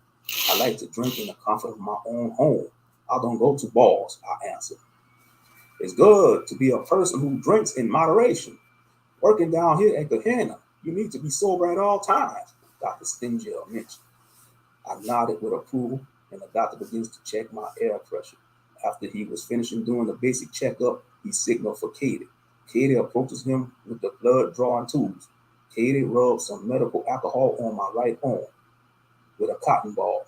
Speaker 4: I like to drink in the comfort of my own home. I don't go to bars, I answered. It's good to be a person who drinks in moderation. Working down here at Gehenna, you need to be sober at all times, Dr. Stingel mentioned. I nodded with approval, and the doctor begins to check my air pressure. After he was finishing doing the basic checkup, he signaled for Katie. Katie approaches him with the blood drawing tools. Katie rubs some medical alcohol on my right arm. with a cotton ball.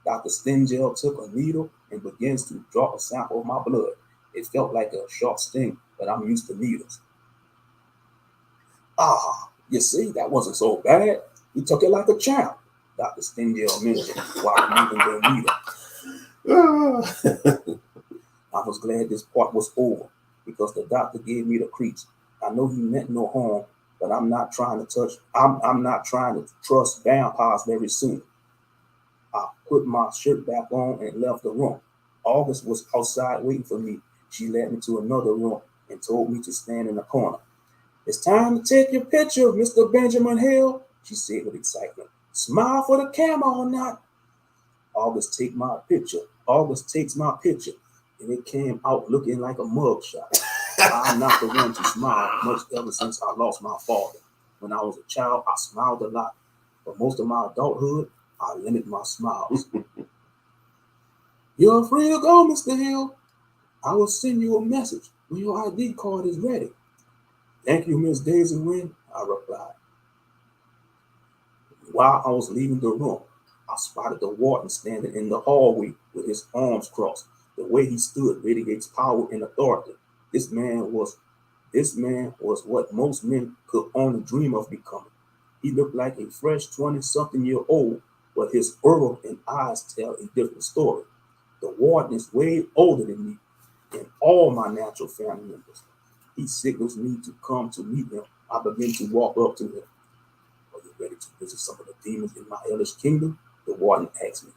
Speaker 4: Dr. Stengel took a needle and begins to draw a sample of my blood. It felt like a sharp sting, but I'm used to needles. Ah, you see, that wasn't so bad. You took it like a champ, Dr. Stengel mentioned while removing the needle. I was glad this part was over because the doctor gave me the creeps. I know he meant no harm, but I'm not trying to trust vampires very soon. I put my shirt back on and left the room. August was outside waiting for me. She led me to another room and told me to stand in the corner. It's time to take your picture, Mr. Benjamin Hill, she said with excitement. Smile for the camera or not. August takes my picture, and it came out looking like a mugshot. I'm not the one to smile much ever since I lost my father. When I was a child, I smiled a lot. For most of my adulthood, I limited my smiles. You're free to go, Mr. Hill. I will send you a message when your ID card is ready. Thank you, Miss Daisy Wynn, I replied. While I was leaving the room, I spotted the warden standing in the hallway with his arms crossed. The way he stood radiates power and authority. This man was what most men could only dream of becoming. He looked like a fresh 20-something-year-old, but his aura and eyes tell a different story. The warden is way older than me and all my natural family members. He signals me to come to meet him. I begin to walk up to him. Are you ready to visit some of the demons in my hellish kingdom? The warden asked me.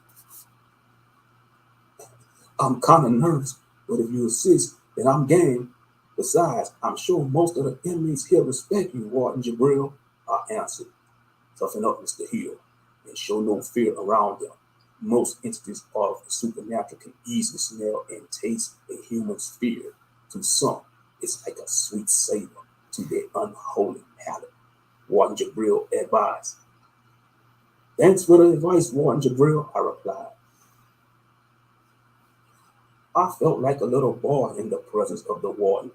Speaker 4: I'm kind of nervous, but if you insist, then I'm game. Besides, I'm sure most of the inmates here respect you, Warden Jabril, I answered. Toughen up, Mr. Hill, and show no fear around them. Most entities of the supernatural can easily smell and taste a human's fear. To some, it's like a sweet savor to their unholy palate, Warden Jabril advised. Thanks for the advice, Warden Jabril, I replied. I felt like a little boy in the presence of the warden.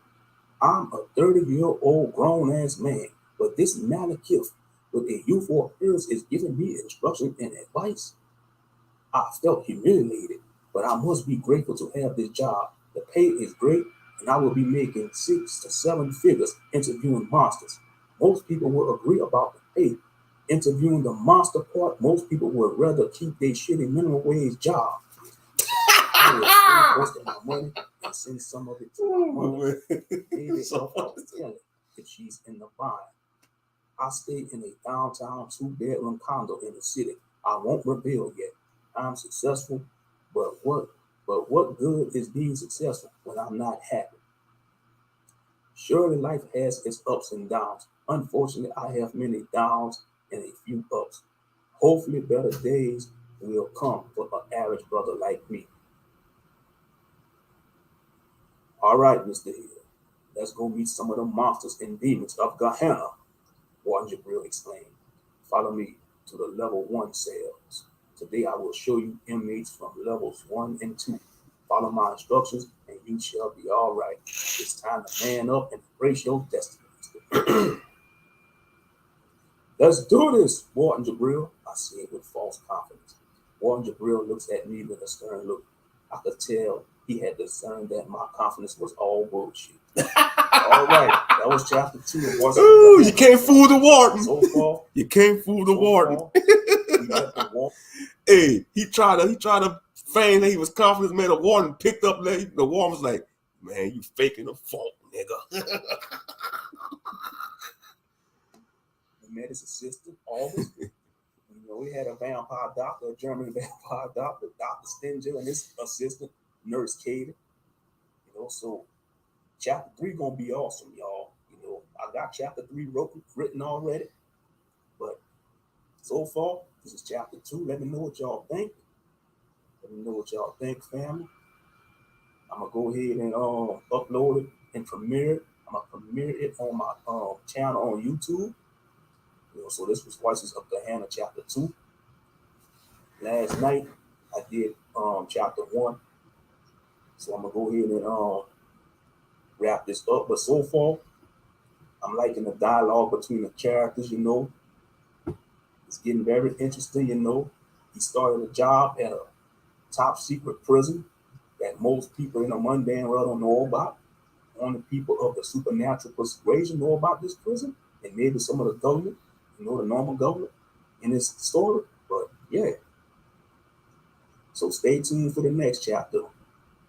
Speaker 4: I'm a 30-year-old grown-ass man, but this Malekith with a youthful appearance is giving me instruction and advice. I felt humiliated, but I must be grateful to have this job. The pay is great, and I will be making 6 to 7 figures interviewing monsters. Most people will agree about the pay. Interviewing the monster part, most people would rather keep their shitty minimum wage job. I will spend most of my money and send some of it to my mother. Maybe I'll tell her if she's in the bind. I stay in a downtown 2-bedroom condo in the city. I won't reveal yet. I'm successful, but what good is being successful when I'm not happy? Surely life has its ups and downs. Unfortunately, I have many downs and a few ups. Hopefully better days will come for an average brother like me. All right, Mr. Hill, let's go meet some of the monsters and demons of Gehenna, Warden Jabril exclaimed. Follow me to the level 1 cells. Today I will show you inmates from levels 1 and 2. Follow my instructions and you shall be all right. It's time to man up and embrace your destiny. Let's do this, Warden Jabril, I said with false confidence. Warden Jabril looks at me with a stern look. I could tell he had discerned that my confidence was all bullshit. All right, that was chapter 2 of What's
Speaker 1: Ooh, you can't fool the warden.
Speaker 4: So far,
Speaker 1: you can't fool the warden. Hey, he tried to feign that he was confident, man. The warden picked up the warden was like, man, you faking the funk, nigga.
Speaker 4: We met his assistant, August. We had a vampire doctor, a German vampire doctor, Dr. Stenger, and his assistant, Nurse Katie. So chapter 3 gonna be awesome, y'all. I got chapter 3 written already, but so far this is chapter 2. Let me know what y'all think. Family. I'm gonna go ahead and upload it and premiere it. I'm gonna premiere it on my channel on YouTube. So this was Voices of Gehenna chapter 2. Last night I did chapter 1. So I'm gonna go ahead and wrap this up. But so far, I'm liking the dialogue between the characters, It's getting very interesting, He started a job at a top secret prison that most people in the mundane world don't know about. Only people of the supernatural persuasion know about this prison, and maybe some of the government, the normal government in this story. But yeah, so stay tuned for the next chapter.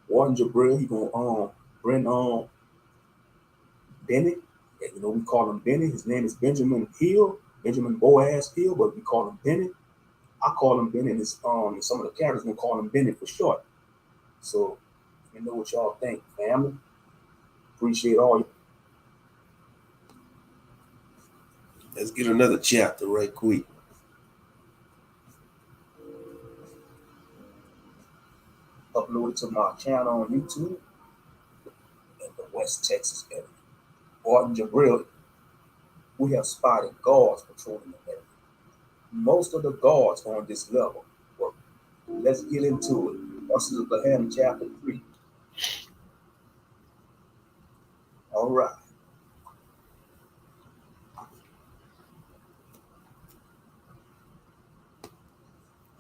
Speaker 4: Warden Jabril, he gonna bring Bennett. We call him Bennett. His name is Benjamin Hill, Benjamin Boaz Hill, but we call him Bennett. I call him Bennett. Some of the characters gonna call him Bennett for short. So let me know what y'all think, family. Appreciate all you.
Speaker 1: Let's get another chapter right quick.
Speaker 4: Uploaded to my channel on YouTube in the West Texas area. Warden Jabril, we have spotted guards patrolling the area. Most of the guards on this level. Well, let's get into it. This is Abraham chapter 3. All right.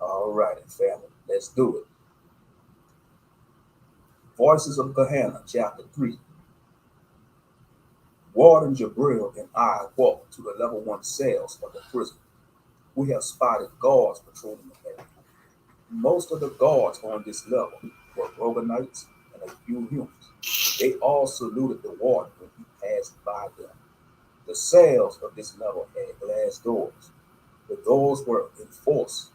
Speaker 4: All righty, family. Let's do it. Voices of Gehenna, chapter 3. Warden Jabril and I walked to the level 1 cells of the prison. We have spotted guards patrolling the area. Most of the guards on this level were Roganites and a few humans. They all saluted the warden when he passed by them. The cells of this level had glass doors. The doors were enforced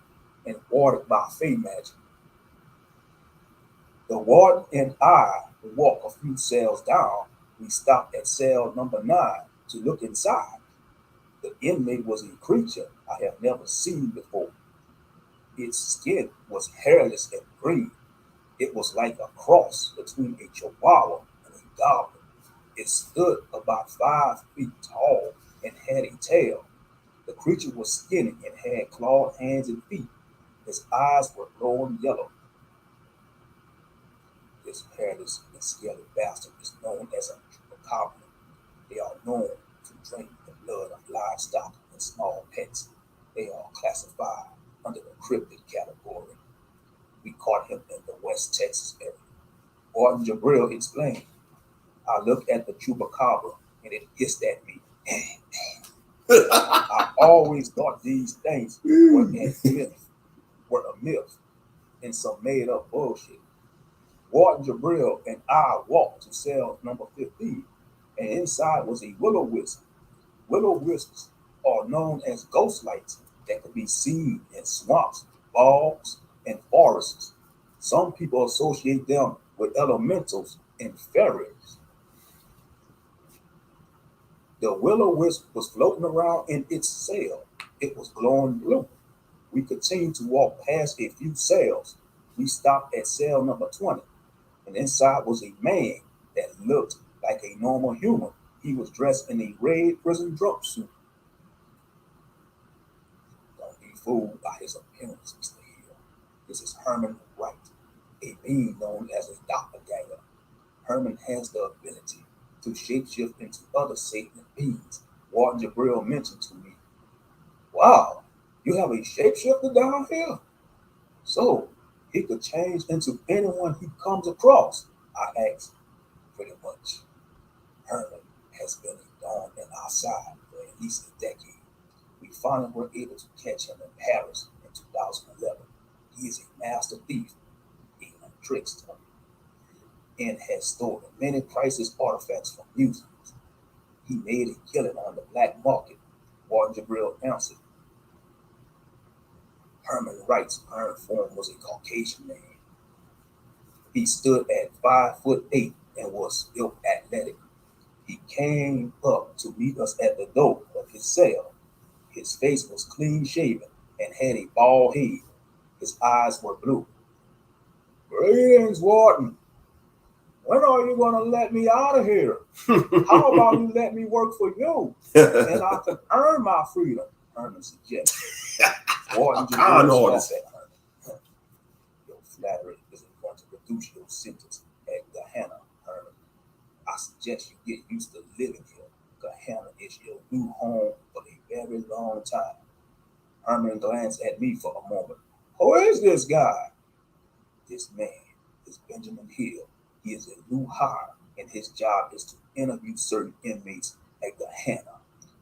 Speaker 4: and watered by fey magic. The warden and I walked a few cells down. We stopped at cell number 9 to look inside. The inmate was a creature I have never seen before. Its skin was hairless and green. It was like a cross between a chihuahua and a goblin. It stood about 5 feet tall and had a tail. The creature was skinny and had clawed hands and feet. His eyes were glowing yellow. This hairless and scaly bastard is known as a chupacabra. They are known to drink the blood of livestock and small pets. They are classified under the cryptid category. We caught him in the West Texas area. Warden Jabril explained. I looked at the chupacabra and it hissed at me. I always thought these things were a myth and some made up bullshit. Warden Jabril and I walked to cell number 15, and inside was a will-o-wisp. Will-o-wisps are known as ghost lights that can be seen in swamps, bogs, and forests. Some people associate them with elementals and fairies. The will-o-wisp was floating around in its cell. It was glowing blue. We continued to walk past a few cells. We stopped at cell number 20, and inside was a man that looked like a normal human. He was dressed in a red prison jumpsuit. Don't be fooled by his appearance, Mr. Hill. This is Herman Wright, a being known as a doppelganger. Herman has the ability to shapeshift into other Satan beings. Warden Jabril mentioned to me, wow, you have a shapeshifter down here? So he could change into anyone he comes across, I asked. Pretty much. Herman has been a thorn in our side for at least a decade. We finally were able to catch him in Paris in 2011. He is a master thief, even a trickster, and has stolen many priceless artifacts from museums. He made a killing on the black market. Warden Jabril answered. Herman Wright's iron form was a Caucasian man. He stood at 5'8" and was built athletic. He came up to meet us at the door of his cell. His face was clean shaven and had a bald head. His eyes were blue. Greetings, Warden. When are you going to let me out of here? How about you let me work for you and I can earn my freedom? Herman suggested. Warden Jabril scoffed at Herman. Your flattery isn't going to reduce your sentence at Gehenna, Herman. I suggest you get used to living here. Gehenna is your new home for a very long time. Herman glanced at me for a moment. Who is this guy? This man is Benjamin Hill. He is a new hire, and his job is to interview certain inmates at Gehenna.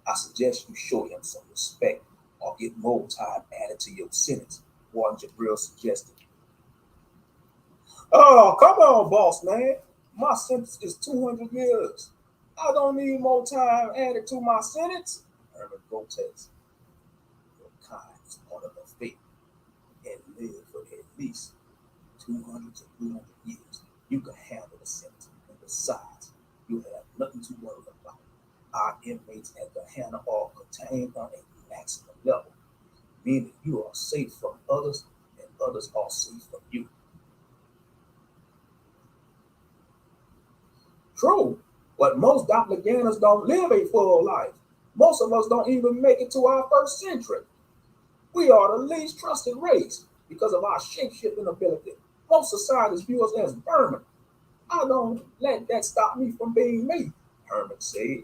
Speaker 4: I suggest you show him some respect or get more time added to your sentence, Warden Jabril suggested. Oh, come on, boss man. My sentence is 200 years. I don't need more time added to my sentence. Herman protests. Your kind is part of the fate and live for at least 200 to 300 years. You can handle the sentence. And besides, you have nothing to worry about. Our inmates at Gehenna are contained on a maximum level, meaning you are safe from others and others are safe from you. True, but most doppelgangers don't live a full life. Most of us don't even make it to our first century. We are the least trusted race because of our shape-shifting ability. Most societies view us as vermin. I don't let that stop me from being me, Herman said.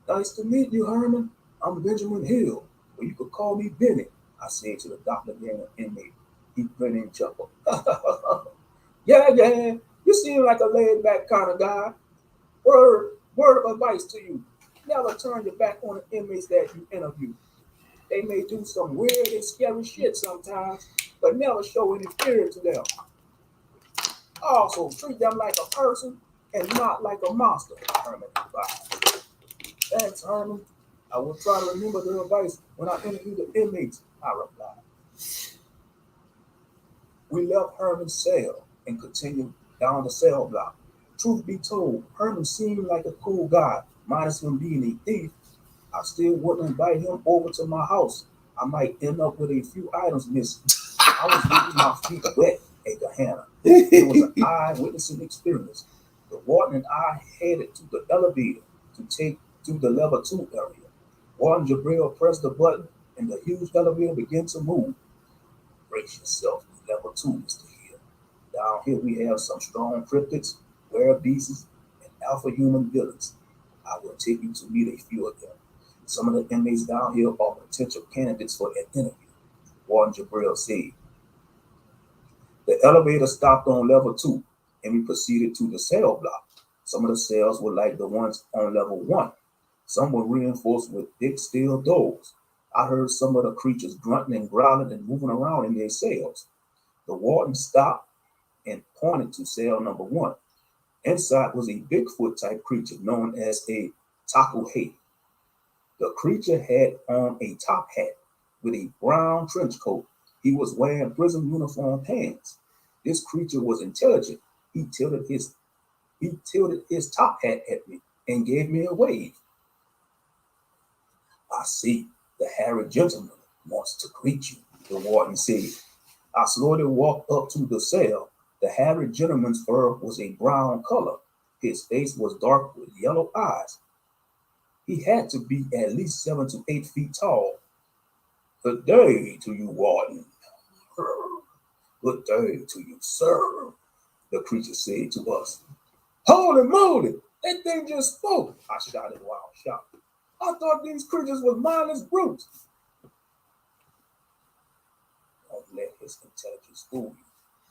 Speaker 4: Nice to meet you, Herman. I'm Benjamin Hill, or you could call me Benny, I said to the doppelganger inmate. He grinned and chuckled. Yeah, you seem like a laid-back kind of guy. Word of advice to you. Never turn your back on the inmates that you interview. They may do some weird and scary shit sometimes, but never show any fear to them. Also, treat them like a person and not like a monster, Herman advised. Thanks, Herman. I will try to remember the advice when I interview the inmates, I replied. We left Herman's cell and continued down the cell block. Truth be told, Herman seemed like a cool guy, minus him being a thief. I still wouldn't invite him over to my house. I might end up with a few items missing. I was leaving my feet wet at Gehenna. It was an eye-witnessing experience. The warden and I headed to the elevator to take to the level 2 area. Warden Jabril pressed the button and the huge elevator began to move. Brace yourself to level 2, Mr. Hill. Down here we have some strong cryptids, rare beasts, and alpha human villains. I will take you to meet a few of them. Some of the inmates down here are potential candidates for an interview, Warden Jabril said. The elevator stopped on level 2, and we proceeded to the cell block. Some of the cells were like the ones on level 1. Some were reinforced with thick steel doors. I heard some of the creatures grunting and growling and moving around in their cells. The warden stopped and pointed to cell number 1. Inside was a Bigfoot-type creature known as a taku. The creature had on a top hat with a brown trench coat. He was wearing prison uniform pants. This creature was intelligent. He tilted his top hat at me and gave me a wave. I see the hairy gentleman wants to greet you, the warden said. I slowly walked up to the cell. The hairy gentleman's fur was a brown color. His face was dark with yellow eyes. He had to be at least 7 to 8 feet tall. Good day to you, warden. Good day to you, sir, the creature said to us. Holy moly, that thing just spoke, I shouted while shocked. I thought these creatures were mindless brutes. Don't let his intelligence fool you.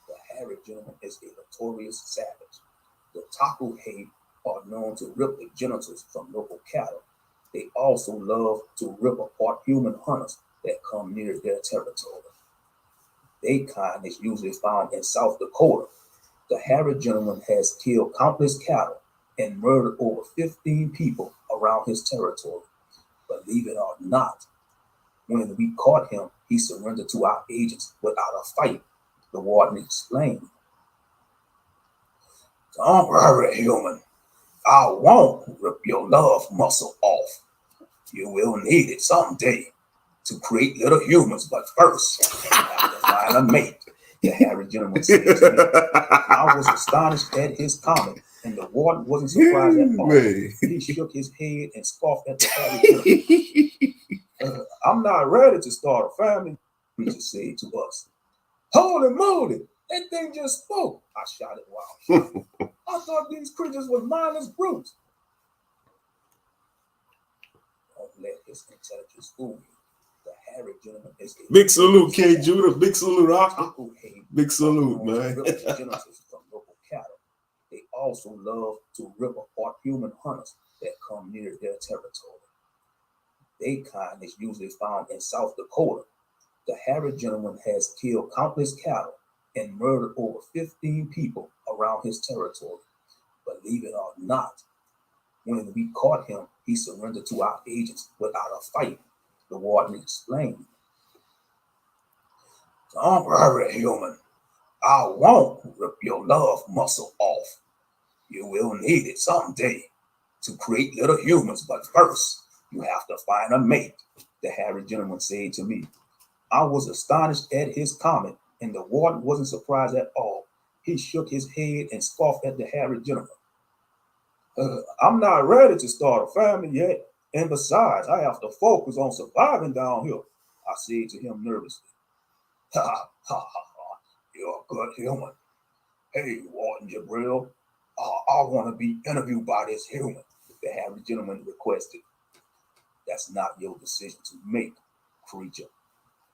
Speaker 4: The hairy gentleman is a notorious savage. The taku are known to rip the genitals from local cattle. They also love to rip apart human hunters that come near their territory. Their kind is usually found in South Dakota. The hairy gentleman has killed countless cattle and murdered over 15 people around his territory. Believe it or not, when we caught him, he surrendered to our agents without a fight, the warden explained. Don't worry, human. I won't rip your love muscle off. You will need it someday to create little humans, but first, you have to find a mate, the hairy gentleman said to me. I was astonished at his comment, and the warden wasn't surprised at all. He shook his head and scoffed at the hairy gentleman. I'm not ready to start a family, he just said to us. Holy moly, that thing just spoke, I shouted while I thought these creatures were mindless brutes. Don't let his intelligence fool you. The Harry gentleman is a
Speaker 1: Big salute, K. Judah. Big salute, Oscar.
Speaker 4: taco hate
Speaker 1: Big salute, man.
Speaker 4: representatives from local cattle. They also love to rip apart human hunters that come near their territory. Their kind is usually found in South Dakota. The Harry gentleman has killed countless cattle and murdered over 15 people around his territory. Believe it or not, when we caught him, he surrendered to our agents without a fight, the warden explained. Don't worry, human. I won't rip your love muscle off. You will need it someday to create little humans, but first, you have to find a mate, the Harry gentleman said to me. I was astonished at his comment, and the warden wasn't surprised at all. He shook his head and scoffed at the Harry gentleman. I'm not ready to start a family yet, and besides, I have to focus on surviving down here, I said to him nervously. Ha ha ha ha, you're a good human. Hey, Warden Jabril, I want to be interviewed by this human, the Harry gentleman requested. That's not your decision to make, creature.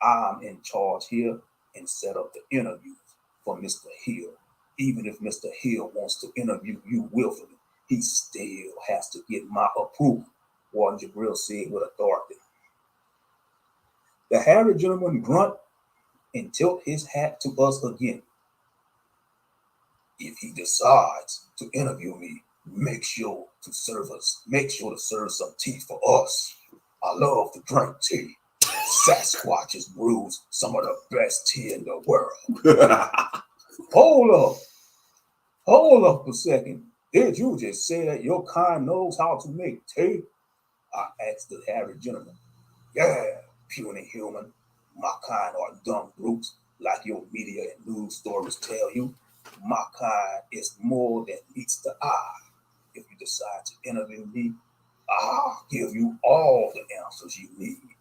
Speaker 4: I'm in charge here and set up the interviews for Mr. Hill. Even if Mr. Hill wants to interview you willfully, he still has to get my approval, Warden Jabril said with authority. The Harry gentleman grunt and tilt his hat to us again. If he decides to interview me, make sure to serve some tea for us. I love to drink tea. Sasquatches brews some of the best tea in the world. Hold up a second. Did you just say that your kind knows how to make tea? I asked the Harry gentleman. Yeah, puny human. My kind are dumb brutes, like your media and news stories tell you. My kind is more than meets the eye. If you decide to interview me, I'll give you all the answers you need.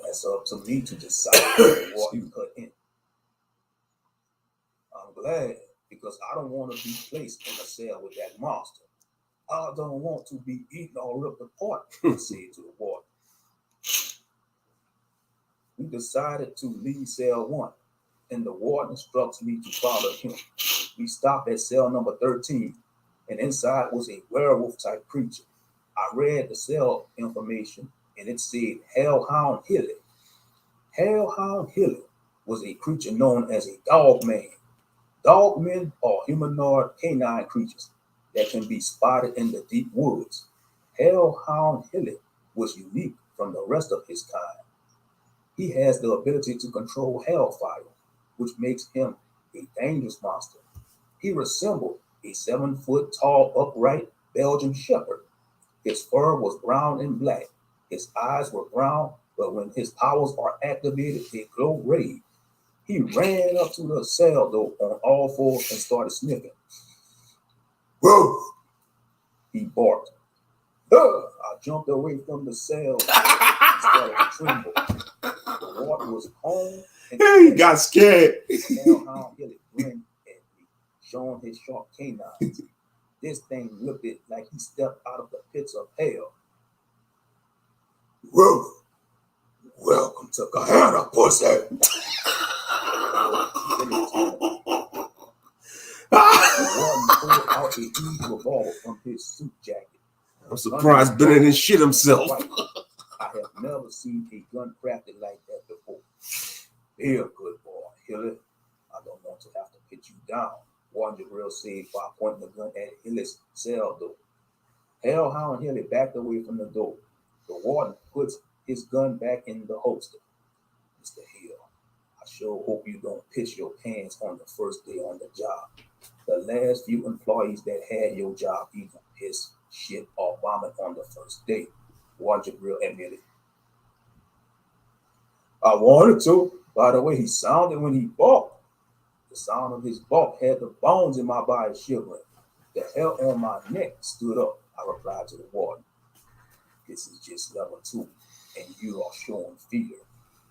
Speaker 4: That's up to me to decide what you put in. I'm glad, because I don't want to be placed in a cell with that monster. I don't want to be eaten or ripped apart, I said to the warden. We decided to leave cell 1, and the warden instructs me to follow him. We stopped at cell number 13, and inside was a werewolf-type creature. I read the cell information, and it said Hellhound Hilly. Hellhound Hilly was a creature known as a dogman. Dogmen are humanoid canine creatures that can be spotted in the deep woods. Hellhound Hilly was unique from the rest of his kind. He has the ability to control hellfire, which makes him a dangerous monster. He resembled a 7-foot tall, upright Belgian shepherd. His fur was brown and black. His eyes were brown, but when his powers are activated, they glow red. He ran up to the cell door on all fours and started sniffing. Whoa! He barked. I jumped away from the cell and started to tremble. The warden was home and
Speaker 1: He got scared.
Speaker 4: Hellhound Hilly grinned at me, showing his sharp canines. This thing looked like he stepped out of the pits of hell. Whoa! Welcome to Kahana, pussy! The warden pulled out a huge revolver from his suit jacket.
Speaker 1: I'm surprised Billy didn't shit himself.
Speaker 4: I have never seen a gun crafted like that before. Here, good boy, Hilly. I don't want to have to put you down, Warden Jabril said while pointing the gun at Hilly's cell door. Hellhound Hilly backed away from the door. The warden puts his gun back in the holster. Mr. Hill, I sure hope you don't pitch your pants on the first day on the job. The last few employees that had your job either piss, shit, or vomit on the first day, Warden Jabril admitted. I wanted to. By the way he sounded when he balked. The sound of his balk had the bones in my body shivering. The hair on my neck stood up, I replied to the warden. This is just level 2, and you are showing fear.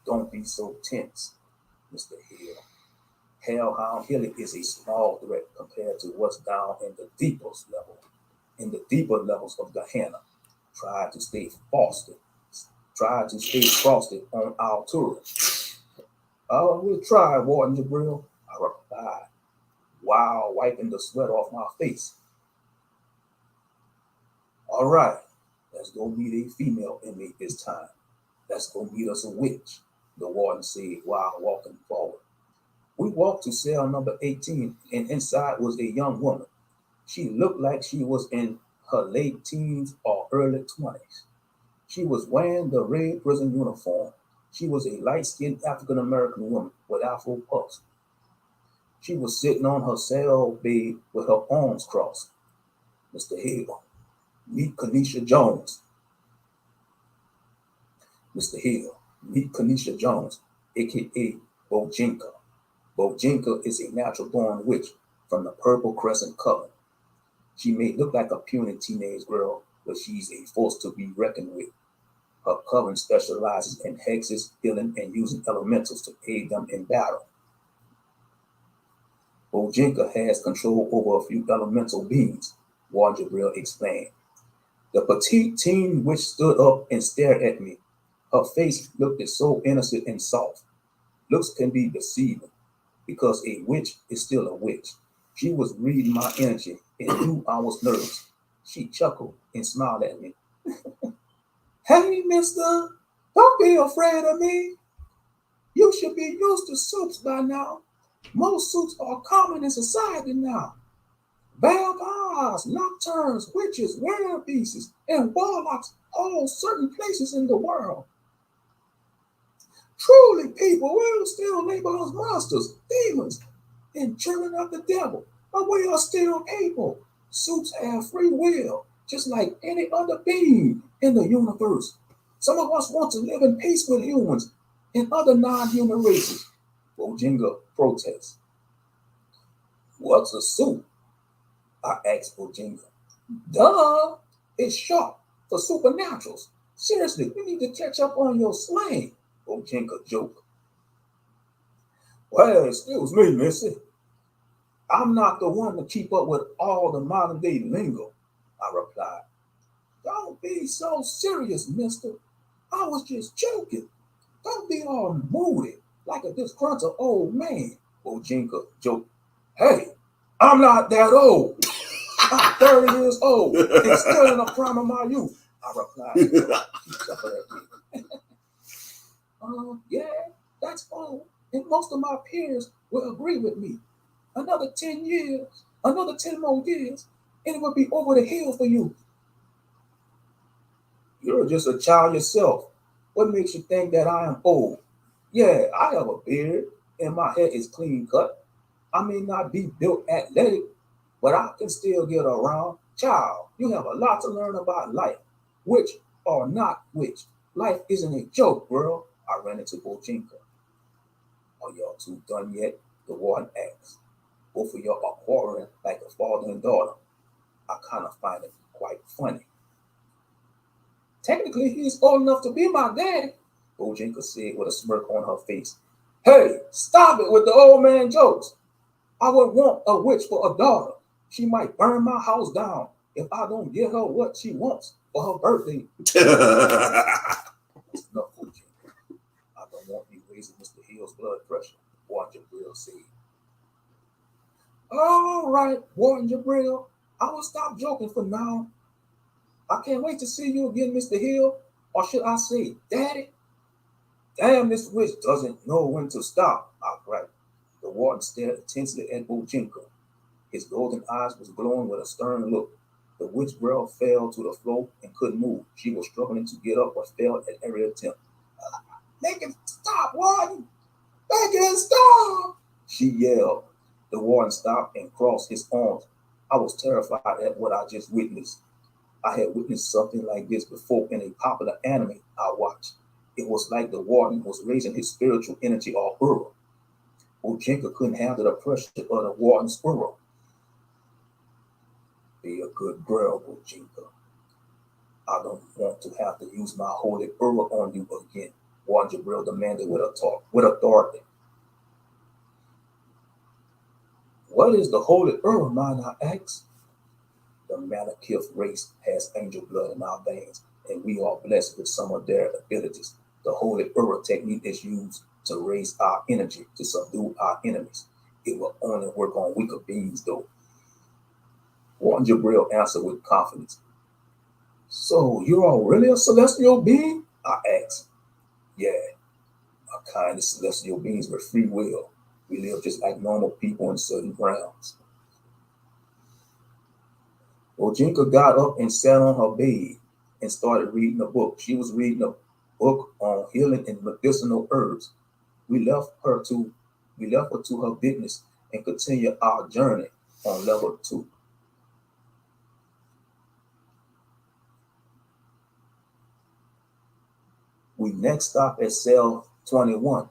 Speaker 4: Don't be so tense, Mr. Hill. Hellhound Hilly is a small threat compared to what's down in the deepest level. In the deeper levels of Gehenna, try to stay frosted. Try to stay frosted on our touring. We'll try, Warden Jabril, I replied, while wiping the sweat off my face. All right, let's go meet a female inmate this time. Let's go meet us a witch, the warden said while walking forward. We walked to cell number 18, and inside was a young woman. She looked like she was in her late teens or early 20s. She was wearing the red prison uniform. She was a light-skinned African-American woman with Afro puffs. She was sitting on her cell bed with her arms crossed. Mr. Hill, meet Kanisha Jones. Mr. Hill, meet Kanisha Jones, a.k.a. Bojinka. Bojinka is a natural-born witch from the Purple Crescent Coven. She may look like a puny teenage girl, but she's a force to be reckoned with. Her coven specializes in hexes, healing, and using elementals to aid them in battle. Bojinka has control over a few elemental beings, Warden Jabril explained. The petite teen witch stood up and stared at me. Her face looked so innocent and soft. Looks can be deceiving, because a witch is still a witch. She was reading my energy and knew I was nervous. She chuckled and smiled at me. Hey, mister, don't be afraid of me. You should be used to suits by now. Most suits are common in society now. Vampires, nocturnes, witches, werewolves, and warlocks hold certain places in the world. Truly, people will still label us monsters, demons, and children of the devil, but we are still people. Suits have free will, just like any other being in the universe. Some of us want to live in peace with humans and other non-human races. Bojinga protests. What's a suit? I asked Bojinga. Duh, it's short for supernaturals. Seriously, you need to catch up on your slang, Bojinga joked. Well, excuse me, missy. I'm not the one to keep up with all the modern day lingo, I replied. Don't be so serious, mister. I was just joking. Don't be all moody like a disgruntled old man, Bojinka joked. Hey, I'm not that old. I'm 30 years old and still in the prime of my youth, I replied. She chuckled at me. Yeah, that's old. And most of my peers will agree with me. Another 10 years, another 10 more years, and it will be over the hill for you. You're just a child yourself. What makes you think that I am old? Yeah, I have a beard, and my hair is clean cut. I may not be built athletic, but I can still get around. Child, you have a lot to learn about life. Witch or not witch, life isn't a joke, girl. I ran into Bojinka. Are y'all two done yet? The warden asked. Both of y'all are quarreling like a father and daughter. I kind of find it quite funny. Technically, he's old enough to be my daddy, Bojinka said with a smirk on her face. Hey, stop it with the old man jokes. I would want a witch for a daughter. She might burn my house down if I don't give her what she wants for her birthday. That's enough, Bojinka. I don't want you raising Mr. Hill's blood pressure, Warden Jabril said. All right, Warden Jabril, I will stop joking for now. I can't wait to see you again, Mr. Hill, or should I say, Daddy? Damn, this witch doesn't know when to stop, I cried. The warden stared intensely at Bojinka. His golden eyes was glowing with a stern look. The witch girl fell to the floor and couldn't move. She was struggling to get up but failed at every attempt. Make it stop, Warden! Make it stop! She yelled. The warden stopped and crossed his arms. I was terrified at what I just witnessed. I had witnessed something like this before in a popular anime I watched. It was like the warden was raising his spiritual energy or aura. Bojinka couldn't handle the pressure of the warden's aura. Be a good girl, Bojinka. I don't want to have to use my holy aura on you again, Juan Jabril demanded with authority. What is the holy herb, mine, I asked? The Malakith race has angel blood in our veins, and we are blessed with some of their abilities. The holy herb technique is used to raise our energy, to subdue our enemies. It will only work on weaker beings, though. Juan Jabril answered with confidence. So you're really a celestial being? I asked. Yeah, a kind of celestial beings with free will. We live just like normal people in certain realms. Ojinka got up and sat on her bed and started reading a book. She was reading a book on healing and medicinal herbs. We left her to her business and continued our journey on level 2. We next stopped at cell 21,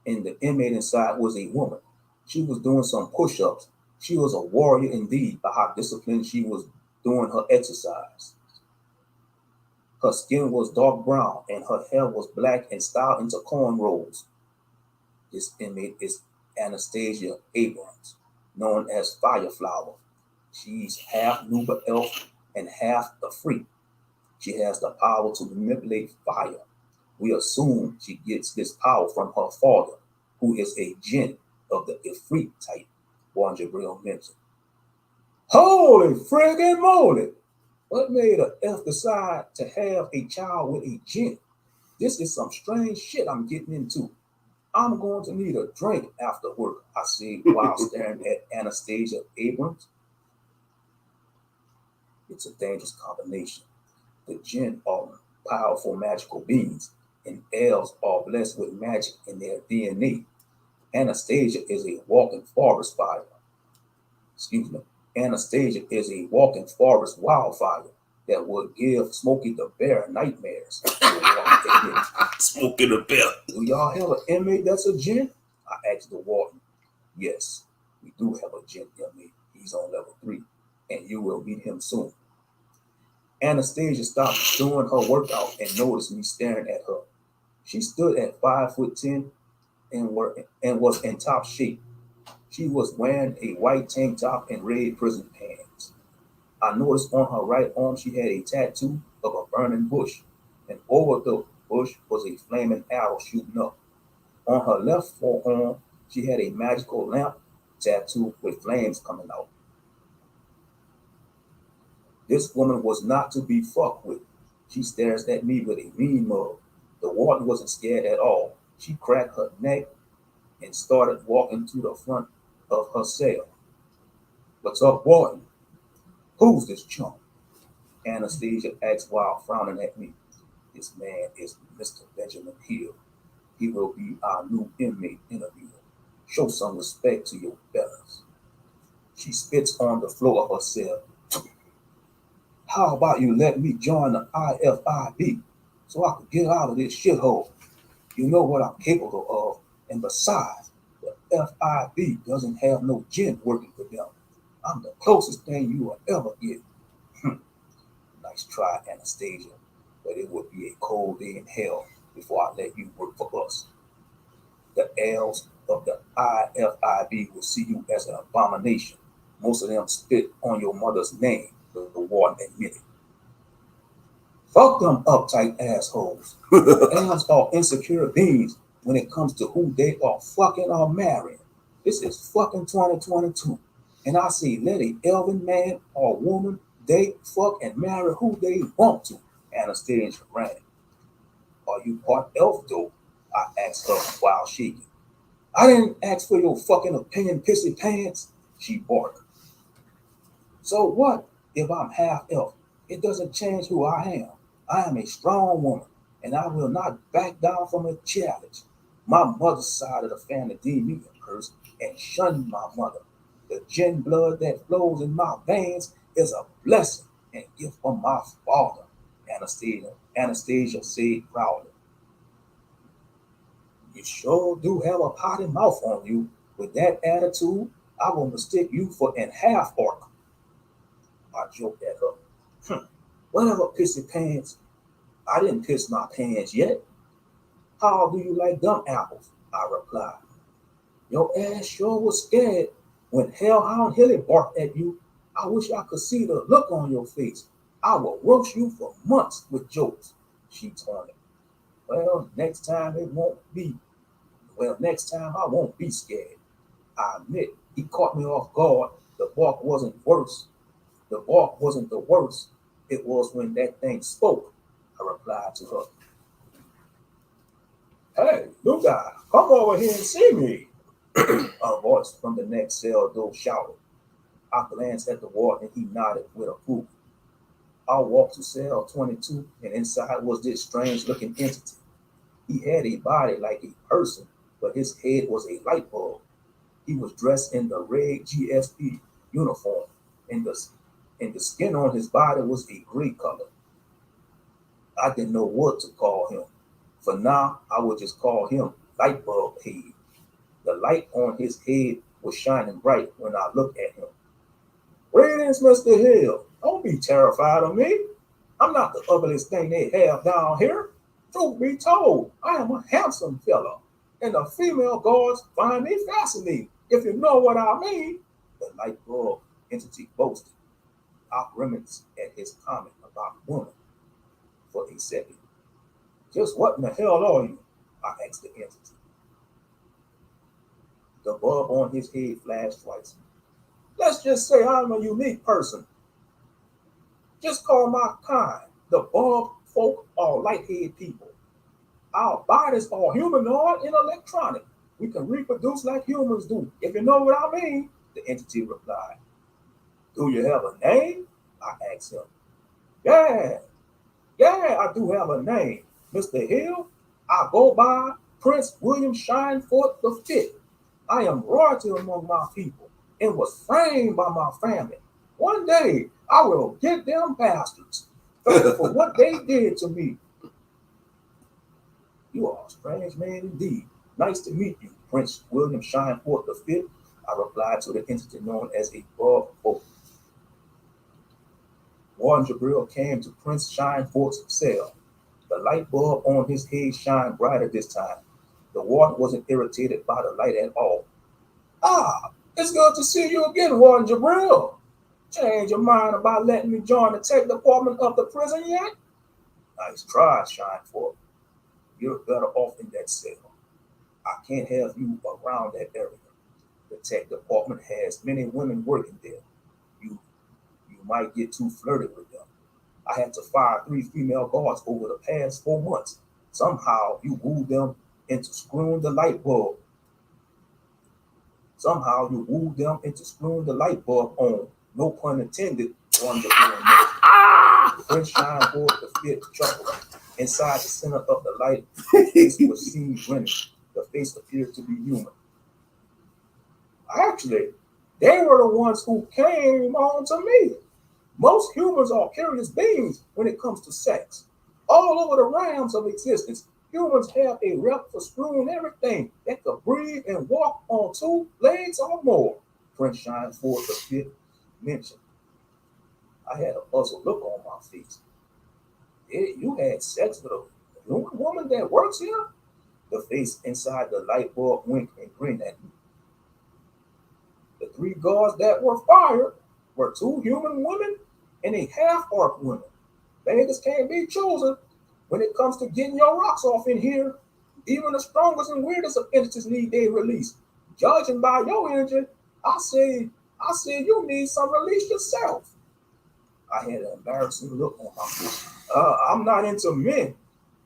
Speaker 4: and the inmate inside was a woman. She was doing some push-ups. She was a warrior indeed by how disciplined she was doing her exercise. Her skin was dark brown and her hair was black and styled into cornrows. This inmate is Anastasia Abrams, known as Fireflower. She's half Nuba elf and half a freak. She has the power to manipulate fire. We assume she gets this power from her father, who is a jinn of the Ifrit type, Juan Jabril mentioned. Holy friggin' moly! What made an elf decide to have a child with a jinn? This is some strange shit I'm getting into. I'm going to need a drink after work, I said while staring at Anastasia Abrams. It's a dangerous combination. The jinn are powerful magical beings, and elves are blessed with magic in their DNA. Anastasia is a walking forest fire. Anastasia is a walking forest wildfire that would give Smokey the Bear nightmares.
Speaker 1: Smokey the Bear.
Speaker 4: Do y'all have an inmate that's a jinn? I asked the warden. Yes, we do have a jinn inmate. He's on level 3, and you will meet him soon. Anastasia stopped doing her workout and noticed me staring at her. She stood at 5'10" and was in top shape. She was wearing a white tank top and red prison pants. I noticed on her right arm she had a tattoo of a burning bush, and over the bush was a flaming arrow shooting up. On her left forearm, she had a magical lamp tattoo with flames coming out. This woman was not to be fucked with. She stares at me with a mean mug. The warden wasn't scared at all. She cracked her neck and started walking to the front of her cell. What's up, warden? Who's this chump? Anastasia asked while frowning at me. This man is Mr. Benjamin Hill. He will be our new inmate interviewer. Show some respect to your betters. She spits on the floor of her cell. How about you let me join the IFIB so I can get out of this shithole? You know what I'm capable of, and besides, the FIB doesn't have no jinn working for them. I'm the closest thing you will ever get. Nice try, Anastasia, but it would be a cold day in hell before I let you work for us. The elves of the IFIB will see you as an abomination. Most of them spit on your mother's name, the warden admitted. Fuck them uptight assholes. Elves are insecure beings when it comes to who they are fucking or marrying. This is fucking 2022. And I say let a elven man or woman date, fuck, and marry who they want to. Anastasia ran. Are you part elf though? I asked her while shaking. I didn't ask for your fucking opinion, pissy pants, she barked. So what if I'm half elf? It doesn't change who I am. I am a strong woman, and I will not back down from a challenge. My mother's side of the family deemed me a curse and shunned my mother. The jinn blood that flows in my veins is a blessing and gift from my father, Anastasia said proudly. You sure do have a potty mouth on you. With that attitude, I will mistake you for an half orc. I joked at her. Whatever, pissy pants. I didn't piss my pants yet. How do you like them apples? I replied. Your ass sure was scared when Hellhound Hilly barked at you. I wish I could see the look on your face. I will roast you for months with jokes, she taunted. Well, next time I won't be scared. I admit he caught me off guard. The bark wasn't worse. The bark wasn't the worst. It was when that thing spoke, I replied to her. Hey, new guy, come over here and see me. A voice from the next cell door shouted. I glanced at the warden and he nodded with approval. I walked to cell 22 and inside was this strange looking entity. He had a body like a person, but his head was a light bulb. He was dressed in the red GSP uniform, and the skin on his body was a gray color. I didn't know what to call him. For now, I would just call him Light Bulb Head. The light on his head was shining bright when I looked at him. Greetings, Mr. Hill. Don't be terrified of me. I'm not the ugliest thing they have down here. Truth be told, I am a handsome fellow, and the female guards find me fascinating, if you know what I mean. The light bulb entity boasted. I grimaced at his comment about women for a second. Just what in the hell are you? I asked the entity. The bulb on his head flashed twice. Let's just say I'm a unique person. Just call my kind. The bulb folk are light-haired people. Our bodies are humanoid and electronic. We can reproduce like humans do, if you know what I mean, the entity replied. Do you have a name? I asked him. Yeah, I do have a name. Mr. Hill, I go by Prince William Shineforth V. I am royalty among my people and was framed by my family. One day, I will get them bastards for what they did to me. You are a strange man indeed. Nice to meet you, Prince William Shineforth V. I replied to the entity known as a bulb folk. Warden Jabril came to Prince Shineforth's cell. The light bulb on his head shined brighter this time. The warden wasn't irritated by the light at all. Ah, it's good to see you again, Warden Jabril. Change your mind about letting me join the tech department of the prison yet? Nice try, Shineforth. You're better off in that cell. I can't have you around that area. The tech department has many women working there. You might get too flirty with them. I had to fire 3 female guards over the past 4 months. Somehow you wooed them into screwing the light bulb. On. No pun intended, one that Prince Shineforth V chuckled. Inside the center of the light, his face was seen grinning. The face appeared to be human. Actually, they were the ones who came on to me. Most humans are curious beings when it comes to sex. All over the realms of existence, humans have a rep for screwing everything that could breathe and walk on 2 legs or more, Prince Shineforth V mentioned. I had a puzzled look on my face. You had sex with a human woman that works here? The face inside the light bulb winked and grinned at me. The 3 guards that were fired were 2 human women and a half-orc woman. Beggars can't be chosen when it comes to getting your rocks off in here. Even the strongest and weirdest of entities need their release. Judging by your energy, I say you need some release yourself. I had an embarrassing look on my face. I'm not into men,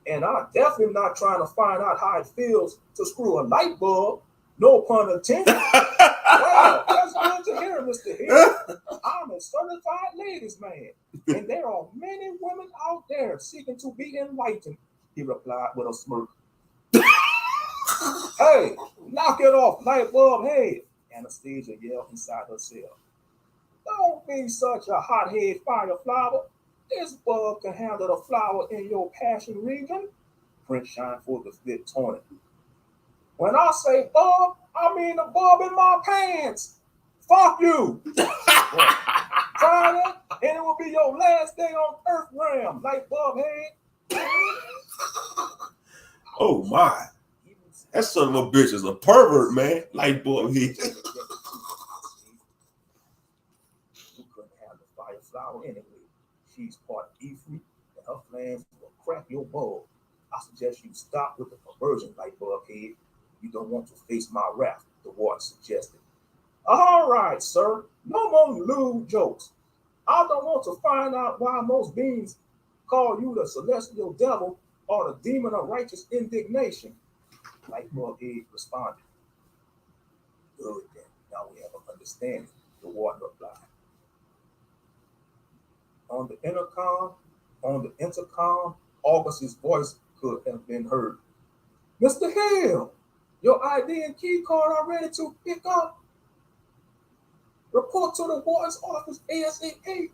Speaker 4: and I'm definitely not trying to find out how it feels to screw a light bulb. No pun intended. Well, that's good to hear, Mr. Hill. I'm a certified ladies' man, and there are many women out there seeking to be enlightened, he replied with a smirk. Hey, knock it off, light bulb head, Anastasia yelled inside her cell. Don't be such a hothead fire flower. This bulb can handle the flower in your passion region, Prince Shineforth V taunted. When I say bulb, I mean the bulb in my pants. Fuck you. Try that, and it will be your last day on Earth realm, light bulb head.
Speaker 1: Oh my. That son of a bitch is a pervert, man. Light bulb head.
Speaker 4: You couldn't have the fire flower anyway. She's part Ephraim, and her plans will crack your bulb. I suggest you stop with the perversion, light bulb head. You don't want to face my wrath, the warden suggested. All right, sir. No more lewd jokes. I don't want to find out why most beings call you the celestial devil or the demon of righteous indignation. Light bulb head responded. Good then. Now we have an understanding, the warden replied. On the intercom, August's voice could have been heard. Mr. Hill, your ID and key card are ready to pick up. Report to the warden's office ASAP.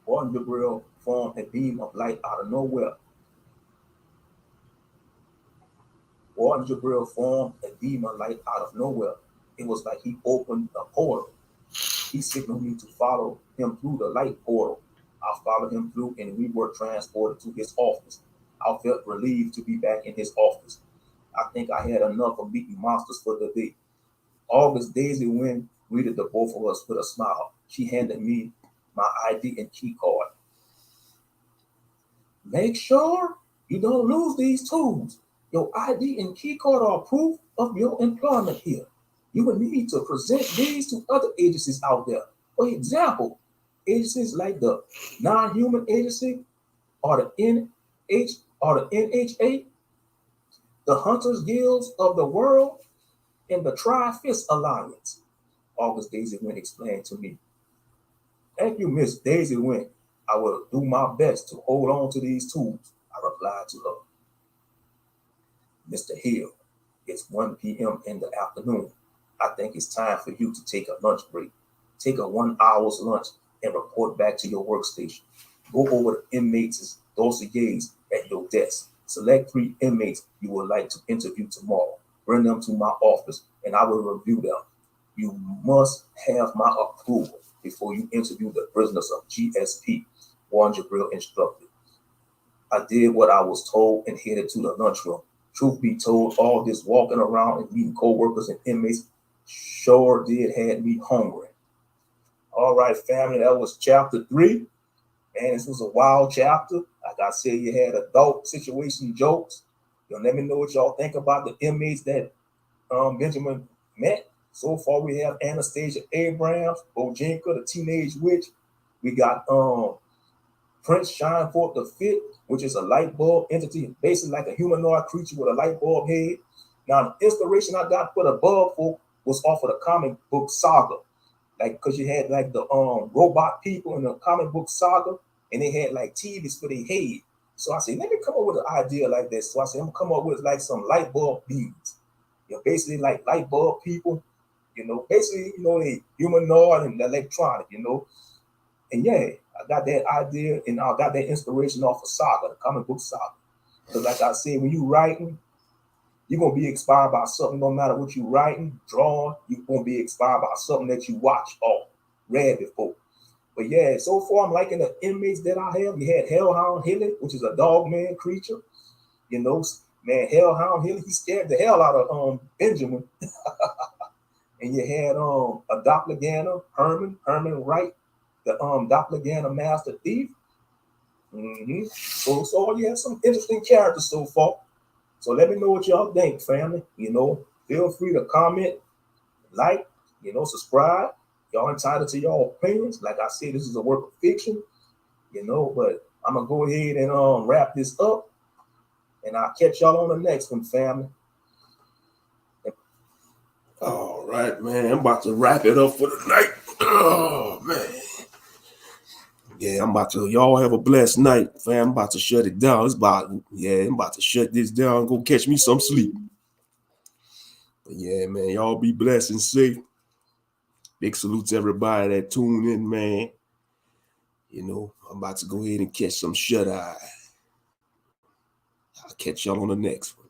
Speaker 4: Warden Gabriel formed a beam of light out of nowhere. Warden Gabriel formed a beam of light out of nowhere. It was like he opened a portal. He signaled me to follow him through the light portal. I followed him through and we were transported to his office. I felt relieved to be back in his office. I think I had enough of meeting monsters for the day. August Daisy Wynn greeted the both of us with a smile. She handed me my ID and key card. Make sure you don't lose these tools. Your ID and key card are proof of your employment here. You will need to present these to other agencies out there. For example, agencies like the Non-Human Agency or the NHA, the Hunters Guilds of the World, and the Tri-Fist Alliance. August Daisy Wynn explained to me. Thank you, Miss Daisy Wynn. I will do my best to hold on to these tools, I replied to her. Mr. Hill, it's 1 p.m. in the afternoon. I think it's time for you to take a lunch break. Take a 1 hour's lunch and report back to your workstation. Go over the inmates' dossiers at your desk. Select 3 inmates you would like to interview tomorrow. Bring them to my office and I will review them. You must have my approval before you interview the prisoners of GSP, Warren Jabril instructed. I did what I was told and headed to the lunchroom. Truth be told, all this walking around and meeting co-workers and inmates sure did had me hungry. All right, family, that was chapter 3. Man, this was a wild chapter. Like I said, you had adult situation jokes. Let me know what y'all think about the inmates that Benjamin met. So far, we have Anastasia Abrams, Bojinka, the teenage witch. We got Prince Shine Forth the Fifth, which is a light bulb entity, basically like a humanoid creature with a light bulb head. Now, the inspiration I got for the bulb folk was off of the comic book saga. Like, because you had like the robot people in the comic book saga, and they had like TVs for their head. So I said, let me come up with an idea like this. So I said, I'm gonna come up with like some light bulb beings. Basically like light bulb people, basically, they humanoid and electronic, And yeah, I got that idea and I got that inspiration off of saga, the comic book saga. Because like I said, when you writing, you're going to be inspired by something. No matter what you writing, drawing, you're going to be inspired by something that you watched or read before. But yeah, so far I'm liking the inmates that I have. You had Hellhound Hilly, which is a dog man creature. Man, Hellhound Hilly, he scared the hell out of Benjamin. And you had a doppelganger, Herman Wright, the doppelganger master thief. So you have some interesting characters so far. So let me know what y'all think, family. Feel free to comment, like, subscribe. Y'all entitled to your opinions. Like I said, this is a work of fiction, but I'm gonna go ahead and wrap this up. And I'll catch y'all on the next one, family.
Speaker 1: All right, man. I'm about to wrap it up for the night. Oh, man. Yeah, y'all have a blessed night, fam. I'm about to shut it down. I'm about to shut this down. Go catch me some sleep. But yeah, man, y'all be blessed and safe. Big salute to everybody that tuned in, man. I'm about to go ahead and catch some shut-eye. I'll catch y'all on the next one.